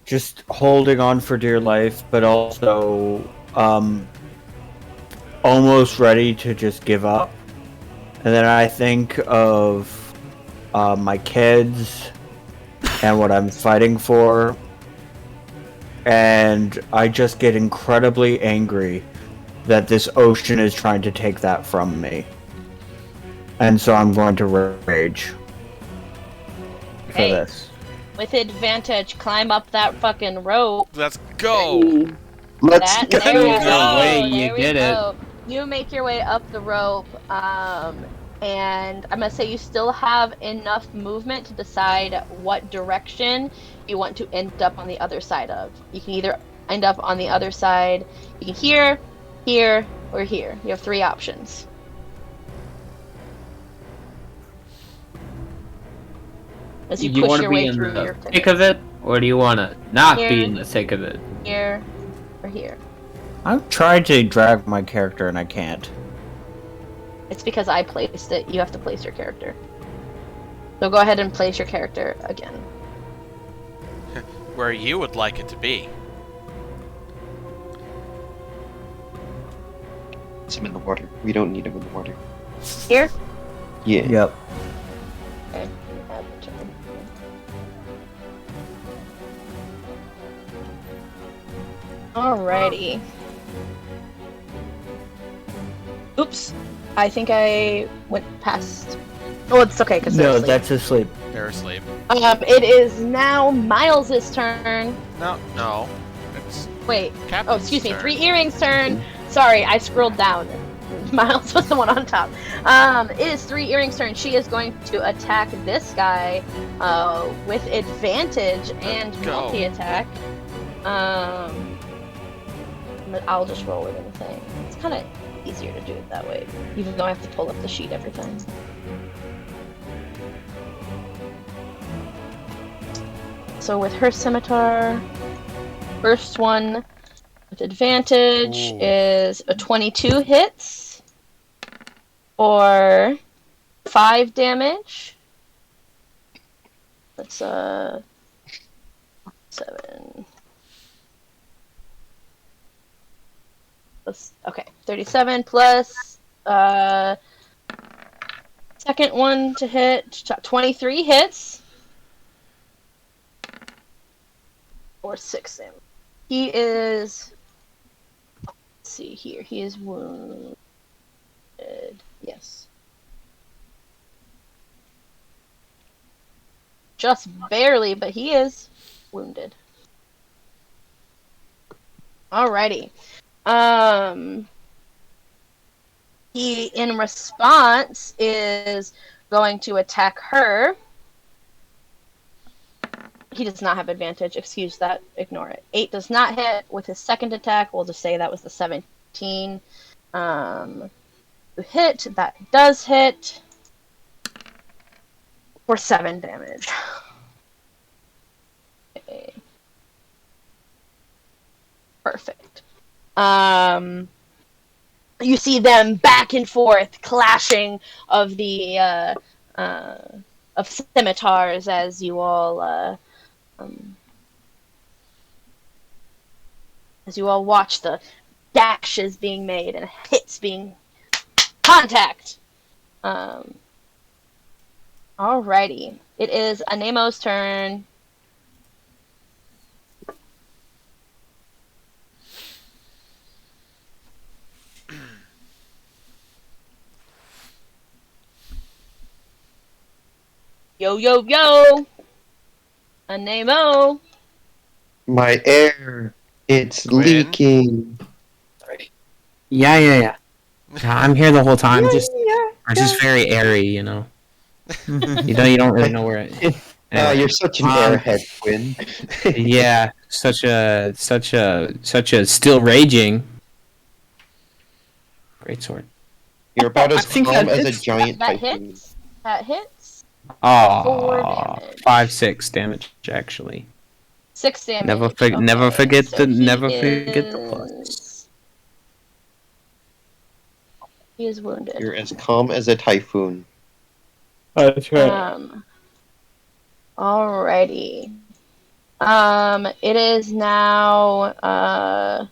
just holding on for dear life, but also almost ready to just give up. And then I think of my kids and what I'm fighting for. And I just get incredibly angry that this ocean is trying to take that from me. And so I'm going to rage for Hey. this. With advantage, climb up that fucking rope. Let's go. Let's There go. we Either go. way, you There we get it. go. You make your way up the rope, and I'm gonna say you still have enough movement to decide what direction you want to end up on the other side of. You can either end up on the other side. You can here, or here. You have 3 options. As you push want to your be way in through the your thick of it, or do you want to not be in the thick of it? here, or here. I'm trying to drag my character and I can't. It's because I placed it. You have to place your character. So go ahead and place your character again. Where you would like it to be. It's him in the water. We don't need him in the water. Here? Yeah. Yep. Okay. Alrighty. Oops. I think I went past. Oh, it's okay because No, that's asleep. They're asleep. It is now Miles's turn. No. It's Wait. Captain's Oh, excuse me. turn. 3 Earrings turn. Sorry, I scrolled down. Miles was the one on top. It is 3 Earrings turn. She is going to attack this guy with advantage and Go. multi-attack. But I'll just roll it in the thing. It's kind of easier to do it that way, even though I have to pull up the sheet every time. So with her scimitar, first one with advantage Ooh. is a 22 hits or 5 damage. That's 7. Okay, 37 plus second one to hit, 23 hits or 6 damage. He is, let's see here, he is wounded. Yes. Just barely, but he is wounded. Alrighty. He, in response, is going to attack her. He does not have advantage. Excuse that. Ignore it. 8 does not hit with his second attack. We'll just say that was the 17. Hit. That does hit for 7 damage. Okay. Perfect. You see them back and forth clashing of the of scimitars as you all watch the dashes being made and hits being contact. Alrighty, it is Anemo's turn. Yo, yo, yo! Anemo! My air, it's Quinn? leaking. Yeah. I'm here the whole time. Just very airy, you know. You don't really know where it. Anyway, You're such an airhead, Quinn. yeah, such a still raging. Great sword. You're about as I think calm that as a hits. giant That typhoon. hits. That hits. 4 Oh, damage. 5-6 damage actually. 6 damage. Never Okay, forget so he forget the plus. is- He is wounded. You're as calm as a typhoon. That's Alrighty. It is now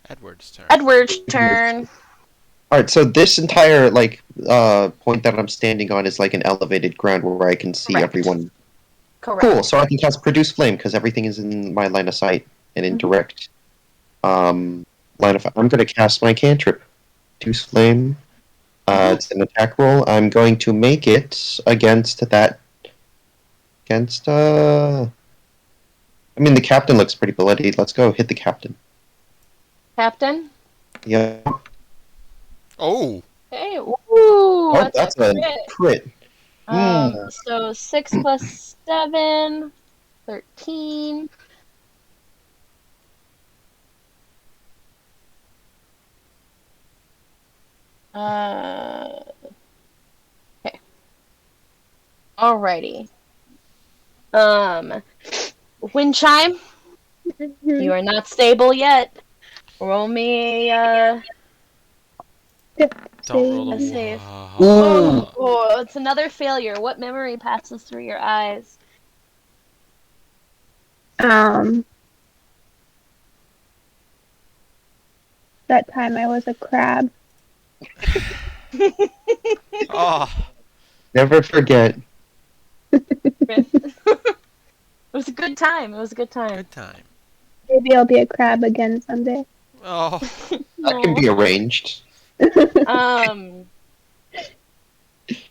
Edward's turn. Edward's turn. All right, so this entire point that I'm standing on is like an elevated ground where I can see Correct. everyone. Correct. Cool. So I can cast produce flame because everything is in my line of sight and in direct line of. I'm going to cast my cantrip, produce flame. It's an attack roll. I'm going to make it against that. Against I mean, the captain looks pretty bloody. Let's go hit the captain. Captain. Yeah. Oh. Hey, ooh, Oh, that's a crit. crit. So 6 plus 7, 13. Okay. Alrighty. Windchime, you are not stable yet. Roll me Don't roll a a save. Ooh. Oh, it's another failure. What memory passes through your eyes? That time I was a crab. Oh. Never forget. It was a good time. It was a good time. Good time. Maybe I'll be a crab again someday. Oh. That can be arranged.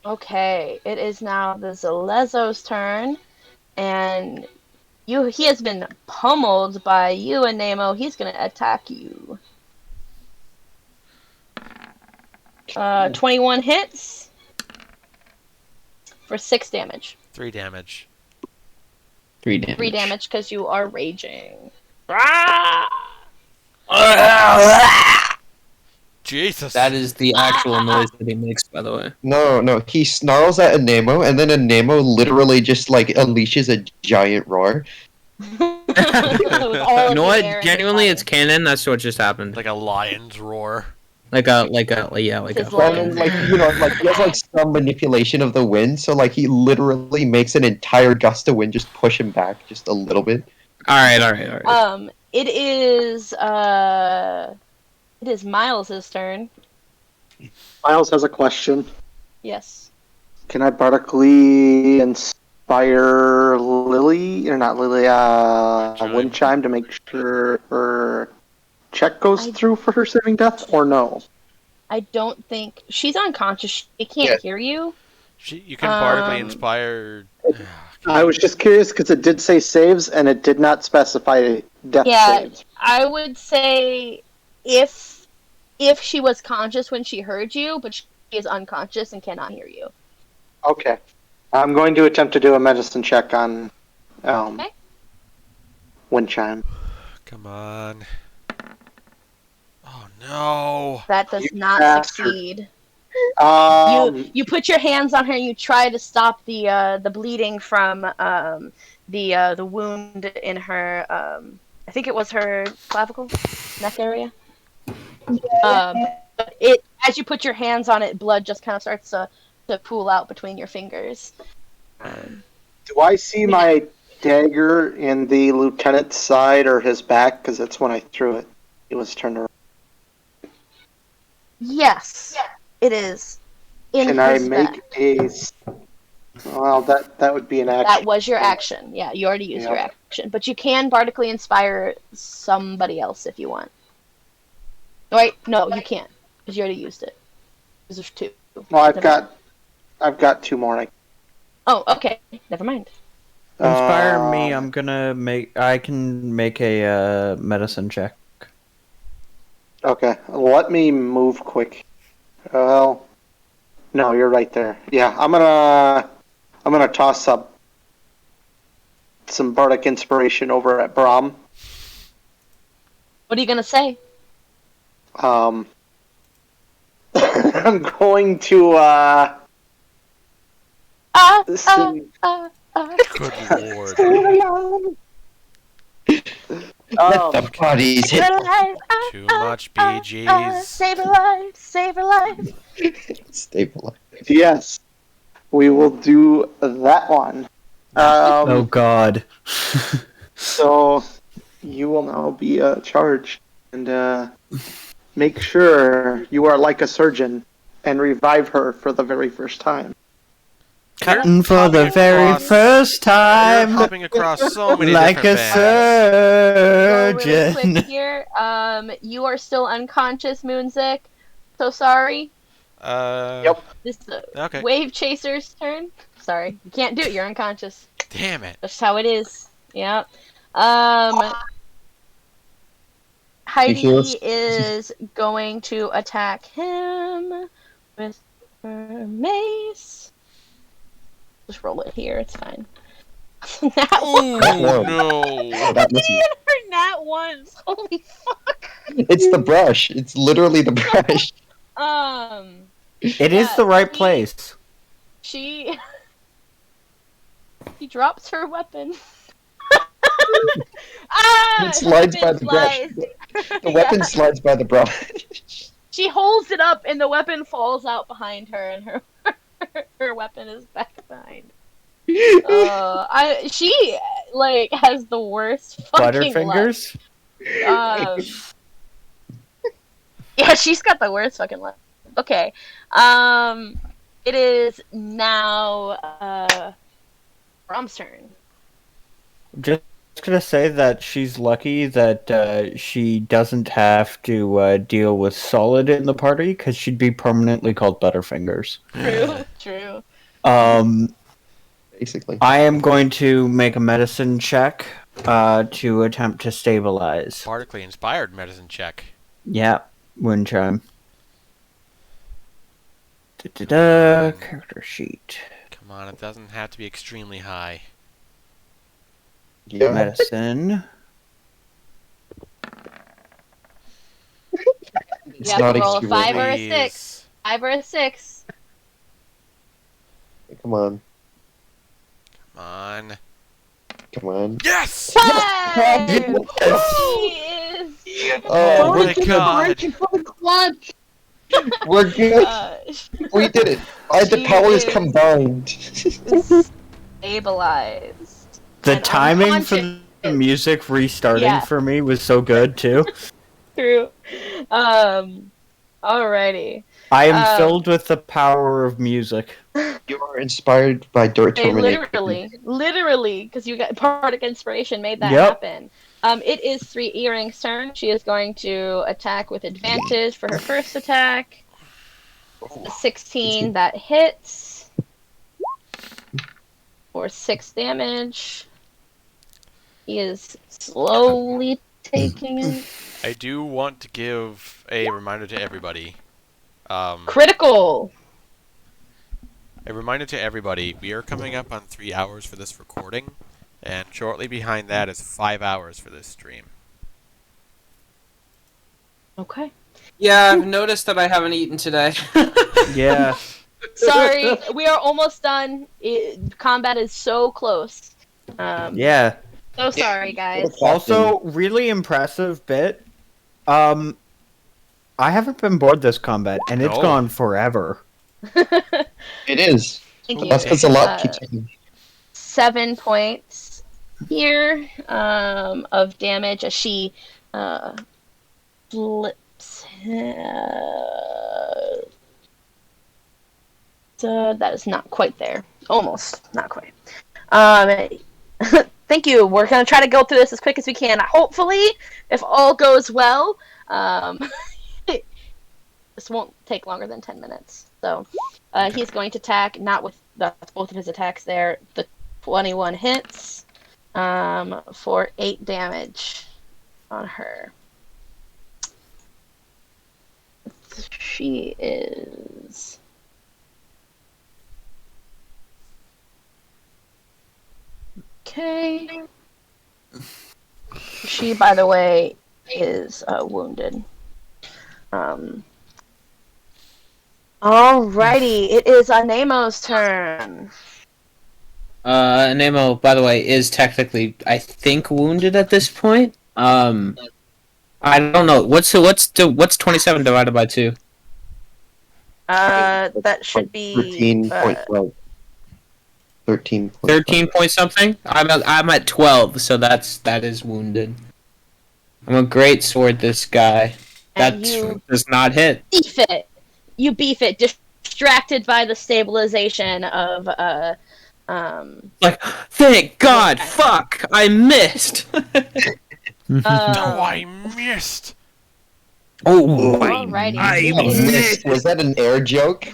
Okay, it is now the Zalezo's turn, and he has been pummeled by you and Nemo. He's gonna attack you. 21 hits for 6 damage. 3 damage. 3 damage. 3 damage because you are raging. Jesus. That is the actual noise that he makes, by the way. No. He snarls at Anemo, and then Anemo literally just unleashes a giant roar. With all You of know the what? air in Genuinely, his it's canon. That's what just happened. Like a lion's roar. Like a His Well, lion. he has some manipulation of the wind, so he literally makes an entire gust of wind just push him back just a little bit. All right. It is Miles's turn. Miles has a question. Yes. Can I bardically inspire Lily, or not Lily, Windchime to make sure her check goes through for her saving death, or no? I don't think she's unconscious. She can't hear you. You can bardically inspire. I was just curious because it did say saves and it did not specify death saves. I would say if she was conscious when she heard you, but she is unconscious and cannot hear you. Okay. I'm going to attempt to do a medicine check on Windchime. Come on. Oh no. That does not bastard. succeed. You put your hands on her and you try to stop the bleeding from the wound in her I think it was her clavicle, neck area. But as you put your hands on it, blood just kind of starts to pool out between your fingers. Do I see my dagger in the lieutenant's side or his back? Because that's when I threw it. It was turned around. Yes, it is. Can I make a? Well, that would be an action. That was your action. Yeah, you already used your action, but you can bardically inspire somebody else if you want. Wait, no, you can't because you already used it. There's 2. Well, I've got 2 more. Oh, okay. Never mind. Inspire me. I can make a medicine check. Okay, let me move quick. Well, no, you're right there. Yeah, I'm gonna toss up some bardic inspiration over at Brahm. What are you gonna say? I'm going to Good lord. Let the bodies hit. Too much BGs. Save her life! Save her life! Stabilize. Yes, we will do that one. Oh God. So you will now be charged, and make sure you are like a surgeon and revive her for the very first time. Cutting for coming the very across- first You're time, coming across so many like a different bands. Go really surgeon. quick here. You are still unconscious, Moonzik. So sorry. Yep. This is Okay. Wave Chaser's turn. Sorry, you can't do it. You're unconscious. Damn it. That's how it is. Yeah. Heidi heals? is going to attack him with her mace. Just roll it here. It's fine. Nat Oh one. no. That was- her nat once. Holy fuck. it's the brush. It's literally the brush. It is the right place. She drops her weapon. It slides by the brush. slides. The weapon Yeah. slides by the brush. She holds it up, and the weapon falls out behind her, and her weapon is back behind. She like has the worst fucking Butterfingers? luck. Yeah, she's got the worst fucking luck. Okay. It is now Brom's turn. Just gonna say that she's lucky that she doesn't have to deal with Solid in the party, because she'd be permanently called Butterfingers. True. Basically. I am going to make a medicine check to attempt to stabilize. Bardically inspired medicine check. Yeah, wind chime. Character sheet. Come on, it doesn't have to be extremely high. Yeah. Medicine. It's You have not to roll a extremely- 5 or a Please. 6. 5 or a 6. Come on. Come on. Come on. Yes! 5! She is... Oh, my god. we're good. We did it. The she powers is- combined. stabilized. The And timing for unconscious. the music restarting Yeah. for me was so good too. True. Alrighty. I am Um, filled with the power of music. You are inspired by Dirt They Terminator. literally, because you got bardic inspiration made that Yep. happen. It is 3 Earring's turn. She is going to attack with advantage for her first attack. A 16 that hits for 6 damage. He is slowly taking it. I do want to give a reminder to everybody. Critical. A reminder to everybody, we are coming up on 3 hours for this recording, and shortly behind that is 5 hours for this stream. Okay. Yeah, I've noticed that I haven't eaten today. Yeah. Sorry, we are almost done. Combat is so close. Yeah. So sorry, guys. Also, really impressive bit. I haven't been bored this combat, and it's No. gone forever. It is. Thank you. That's because a lot keeps happening. 7 points here of damage as she flips. So that is not quite there. Almost, not quite. Thank you. We're gonna try to go through this as quick as we can. Hopefully, if all goes well, this won't take longer than 10 minutes. So he's going to attack, not with both of his attacks there. The 21 hits for 8 damage on her. She is... Okay. She, by the way, is wounded. Alrighty, it is Anemo's turn. Nemo, by the way, is technically, I think, wounded at this point. I don't know. What's 27 divided by 2? That should be 13.12. 13. 13 point something. I'm at 12, so that is wounded. I'm a great sword, this guy. And That you does not hit. beef it. You beef it, distracted by the stabilization of Like, thank God, Winshine. fuck, I missed. Oh, I missed. Oh, Alrighty. I Oh, missed. was that an air joke?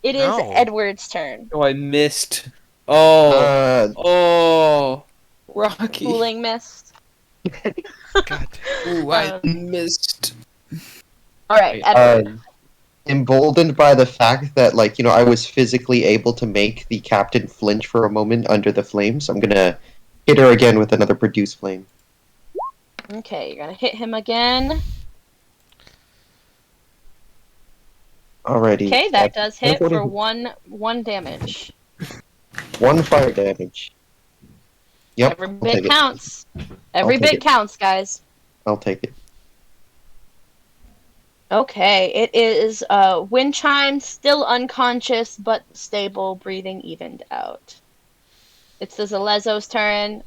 It is No. Edward's turn. Oh, I missed. Oh, uh, oh, Rocky. Cooling mist. God. Ooh, I missed. Alright, Edward. emboldened by the fact that, like, I was physically able to make the captain flinch for a moment under the flames, I'm gonna hit her again with another produce flame. Okay, you're gonna hit him again. Alrighty. Okay, that does hit What for is- one damage. 1 fire damage. Yep, Every I'll bit take it. counts. Every take bit it. counts, guys. I'll take it. Okay, it is Winshine, still unconscious but stable, breathing evened out. It's the Zalezo's turn.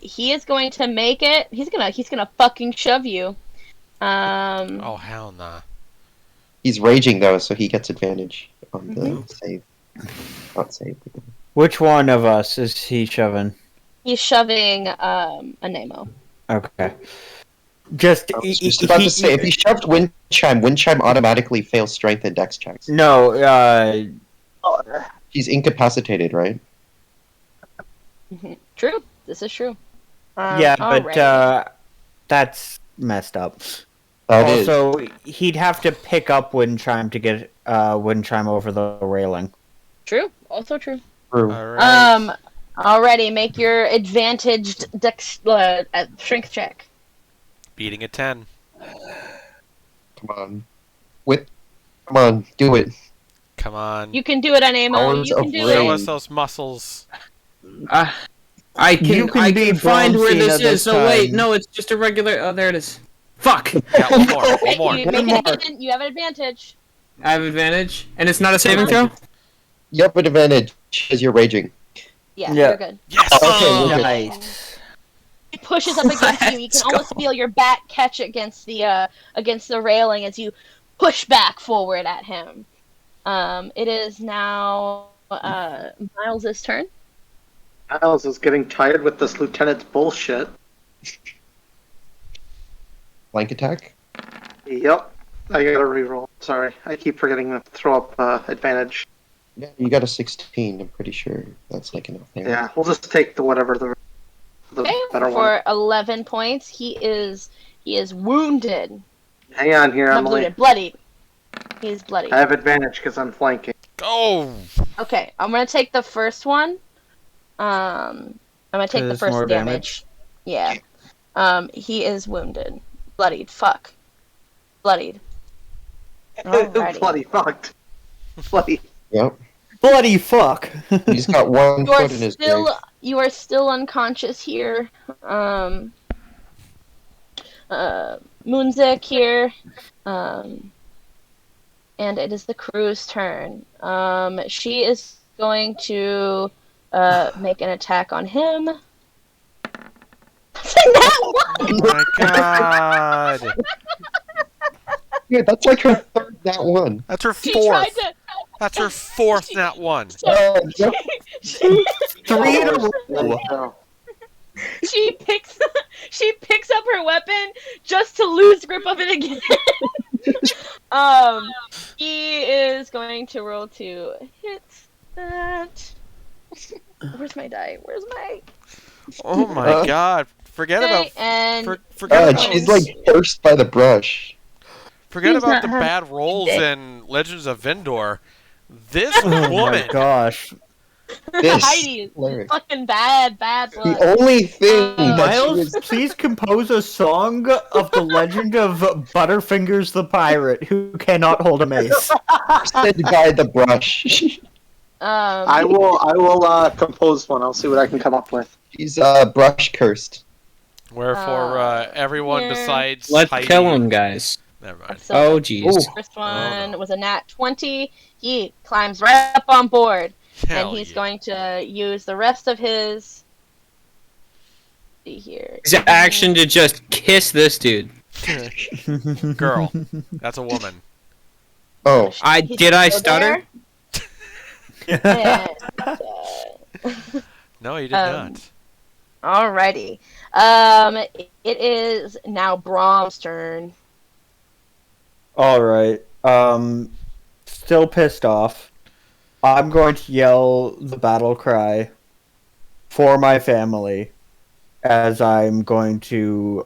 He is going to make it. He's gonna fucking shove you. Oh, hell nah. He's raging though, so he gets advantage on the Mhm. save. Not save. Which one of us is he shoving? He's shoving a Nemo. Okay. Just, I was just about to say, if he shoved Windchime automatically fails strength and dex checks. No, He's incapacitated, right? True. This is true. yeah, but alrighty. that's messed up. That is. Also, he'd have to pick up Windchime to get Windchime over the railing. True. Also true. True. Alright. Already make your advantaged strength check. Beating a 10. Come on, do it. Come on. You can do it, Anemo. Powers You can of do rage. Show it. us those muscles. I You can can be find where Bronzina this this is. Oh wait, time. no, it's just a regular. Oh, there it is. Fuck. Yeah, one more. One more. You, One make more. it, you have an advantage. I have advantage, and it's not a saving throw. Yep, an advantage as you're raging. Yeah, Yeah. you're good. Yes! Okay, we're good. Nice. He pushes up against you. You can Let's almost feel your back catch against the railing as you push back forward at him. It is now Miles' turn. Miles is getting tired with this lieutenant's bullshit. Flank attack? Yep. I gotta reroll. Sorry. I keep forgetting to throw up advantage. Yeah, you got a 16, I'm pretty sure. That's like enough there. Yeah, we'll just take the whatever the Okay, better one. for 11 points. He is wounded. Hang on here, Not Emily. wounded, bloodied. He's bloodied. I have advantage because I'm flanking. Go! Okay, I'm gonna take the first one. I'm gonna take the There's first more damage. Yeah. He is wounded. Bloodied. Fuck. Bloodied. Alrighty. Bloody fucked. Bloody. Yep. Bloody fuck. He's got one You are foot in his still grave. you are still unconscious here. Moonzik here. And it is the crew's turn. She is going to make an attack on him. Oh my god! Yeah, that's like her third that one. That's her She tried fourth. to. That's her fourth nat one. Yep. Three in a row. Oh, She picks up her weapon just to lose grip of it again. He is going to roll to hit that. Where's my die? Where's my Oh my god! Forget okay, about and forget about She's like burst by the brush. forget He's about not the having bad rolls it. in Legends of Vindor. This Oh my woman. gosh. This Heidi is hilarious. fucking bad The blood. only thing that she Miles, was please compose a song of the legend of Butterfingers the pirate who cannot hold a mace. bursted by the brush. I will compose one. I'll see what I can come up with. She's brush cursed. Wherefore, everyone here. besides Let's Heidi. kill him, guys. Never mind. So Oh, the jeez. first one no. was a nat 20. He climbs right up on board, Hell and he's yeah. going to use the rest of his. See here. His action to just kiss this dude. Girl. That's a woman. Oh, Did I Go stutter? there, and, No, you did Um, not. alrighty. It is now Brom's turn. All right. Still pissed off. I'm going to yell the battle cry for my family, as I'm going to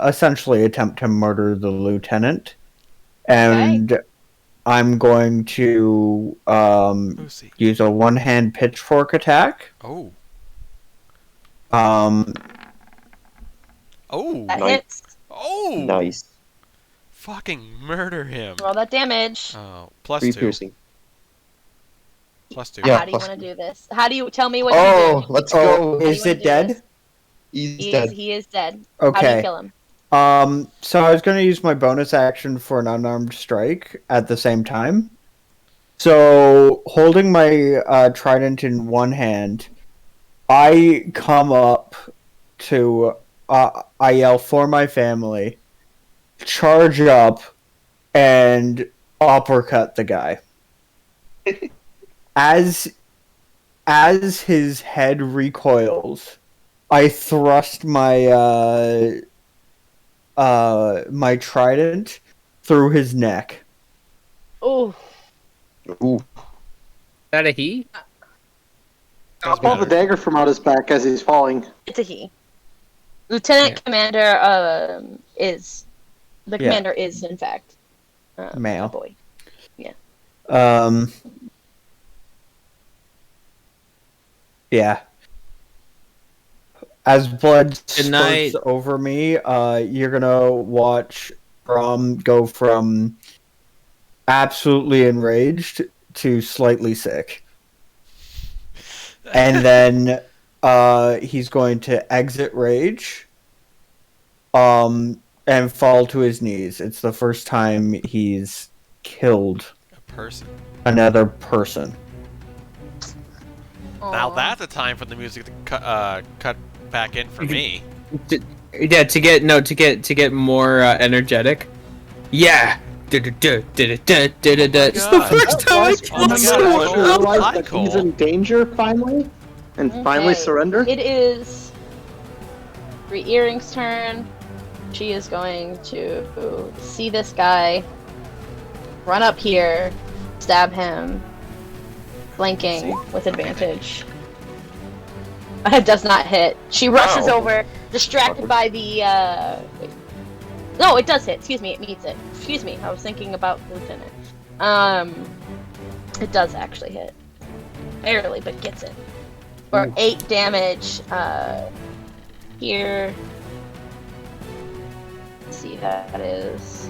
essentially attempt to murder the lieutenant, and I'm going to Lucy. use a one-hand pitchfork attack. Oh. Um, Oh. That Nice. hits. Oh. nice. Fucking murder him. Roll that damage. Oh, plus 3 2. piercing. Plus 2. Yeah. How do you plus- want to do this? How do you tell me what Oh, to do? let's oh, go. How do is you wanna it do dead? this? He's dead. He is dead. How do you Okay. kill him? So I was going to use my bonus action for an unarmed strike at the same time. So, holding my trident in one hand, I come up to, I yell for my family, charge up, and uppercut the guy. As his head recoils, I thrust my my trident through his neck. Oh, Ooh. Is that a he? Sounds Pull the better. dagger from out his back as he's falling. it's a he. Lieutenant Commander is the Yeah. commander is in fact Male. a boy. Yeah. As blood Good night. spurts over me, you're gonna watch Brom go from absolutely enraged to slightly sick. And then he's going to exit rage and fall to his knees. It's the first time he's killed A person. another person. Now Aw. that's a time for the music to cut back in for me. Yeah, to get more energetic. Yeah. It's the God. first time I Guys, Oh my killed God, someone. Cole. realize Hi, that Cole. he's in danger finally, and finally Okay. surrender. It is Three Earrings' turn. She is going to see this guy, run up here, stab him, flanking with advantage. It does not hit. She rushes Wow. over, distracted by the. Wait. No, it does hit. Excuse me, it meets it. Excuse me, I was thinking about the lieutenant. It does actually hit. Barely, but gets it. For 8 damage. Here. Let's see, that is.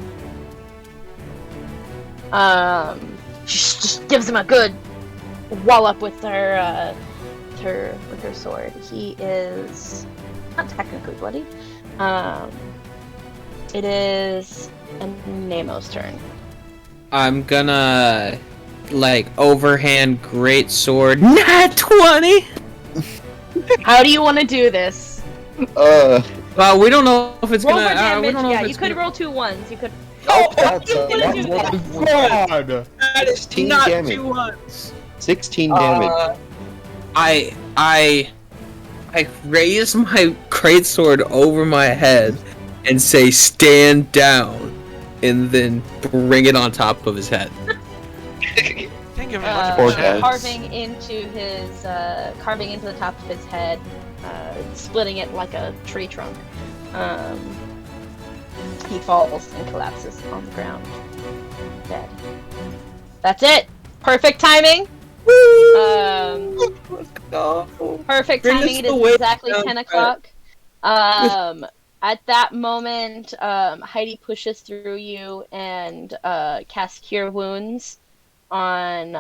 She just gives him a good wallop with her sword. He is not technically bloody. It is Nemo's turn. I'm gonna overhand great sword. Nat 20. How do you want to do this? Well, we don't know if it's Roll gonna. for damage. we don't know Yeah, if you it's could gonna... roll 2 1s. You could. That's you a wanna do lot this? more. God, that is 16 not damage. 2 ones. 16 damage. I raise my greatsword over my head and say, "Stand down," and then bring it on top of his head. Can't give him much Poor of a guy. chance. carving into the top of his head, splitting it like a tree trunk. He falls and collapses on the ground, dead. That's it. Perfect timing. Perfect Bring timing. us It the is way exactly down, 10 o'clock. At that moment, Heidi pushes through you and casts Cure Wounds on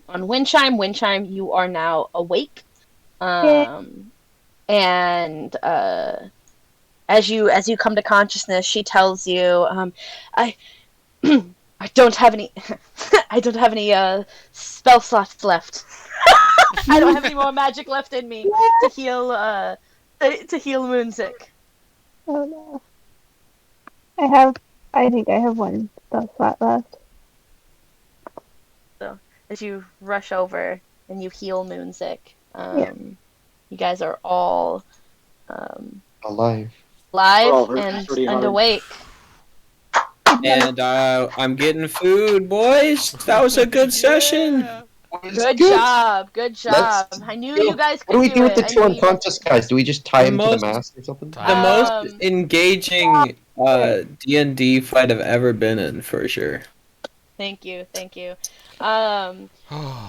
Winshine. Winshine, you are now awake. And as you come to consciousness, she tells you, I I don't have any I don't have any spell slots left. I don't have any more magic left in me to heal Moonsick. Oh no. I think I have one spell slot left. So as you rush over and you heal Moonsick, Yeah. you guys are all um, Alive. We're all live hurt and pretty hard. awake. And I'm getting food, boys. That was a good session. Yeah. Good Good. job. Good Let's job. I knew go. you guys What do could we do do with it. the I two knew you guys unconscious guys? Do we just tie The them to the most- mast or something? The most Um, engaging D&D fight I've ever been in, for sure. Thank you. Thank you.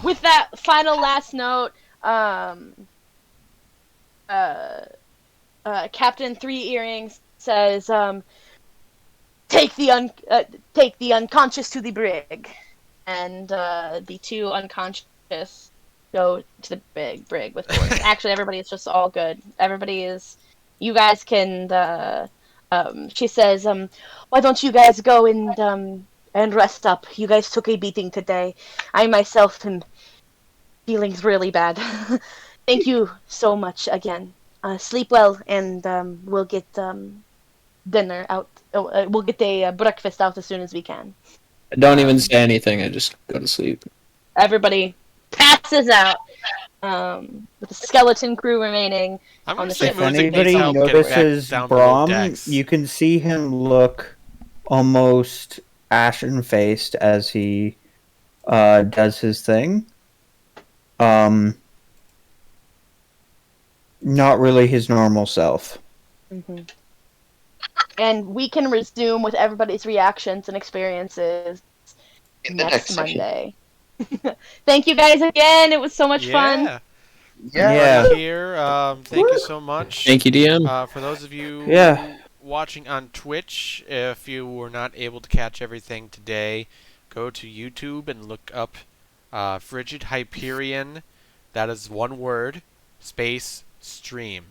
With that final last note, uh, Captain Three Earrings says, take the unconscious to the brig, and the two unconscious go to the brig with Gordon. Actually, everybody is just all good. Everybody is. You guys can. She says, why don't you guys go and rest up? You guys took a beating today. I myself am feeling really bad. Thank you so much again. Sleep well, and we'll get dinner out. We'll get a breakfast out as soon as we can. I don't even Um, say anything. I just go to sleep. Everybody passes out. With the skeleton crew remaining I'm on gonna the say ship. If Moonsick needs anybody help getting back notices down below Brom, decks. you can see him look almost ashen-faced as he does his thing. Not really his normal self. Mm-hmm. And we can resume with everybody's reactions and experiences In the next next session. Monday. Thank you guys again. It was so much fun. Yeah. Yeah. Everybody here, thank you so much. Thank you, DM. For those of you Yeah. watching on Twitch, if you were not able to catch everything today, go to YouTube and look up Frigid Hyperion. That is one word, space, stream.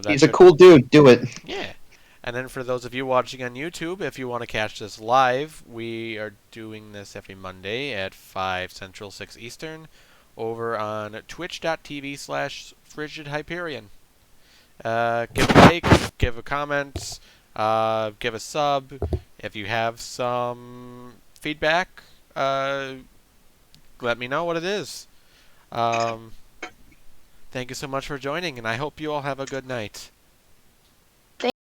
He's a cool dude. Do it. Yeah. And then for those of you watching on YouTube, if you want to catch this live, we are doing this every Monday at 5 Central, 6 Eastern, over on twitch.tv/Frigid Hyperion. Give a like, give a comment, give a sub. If you have some feedback, let me know what it is. Thank you so much for joining, and I hope you all have a good night.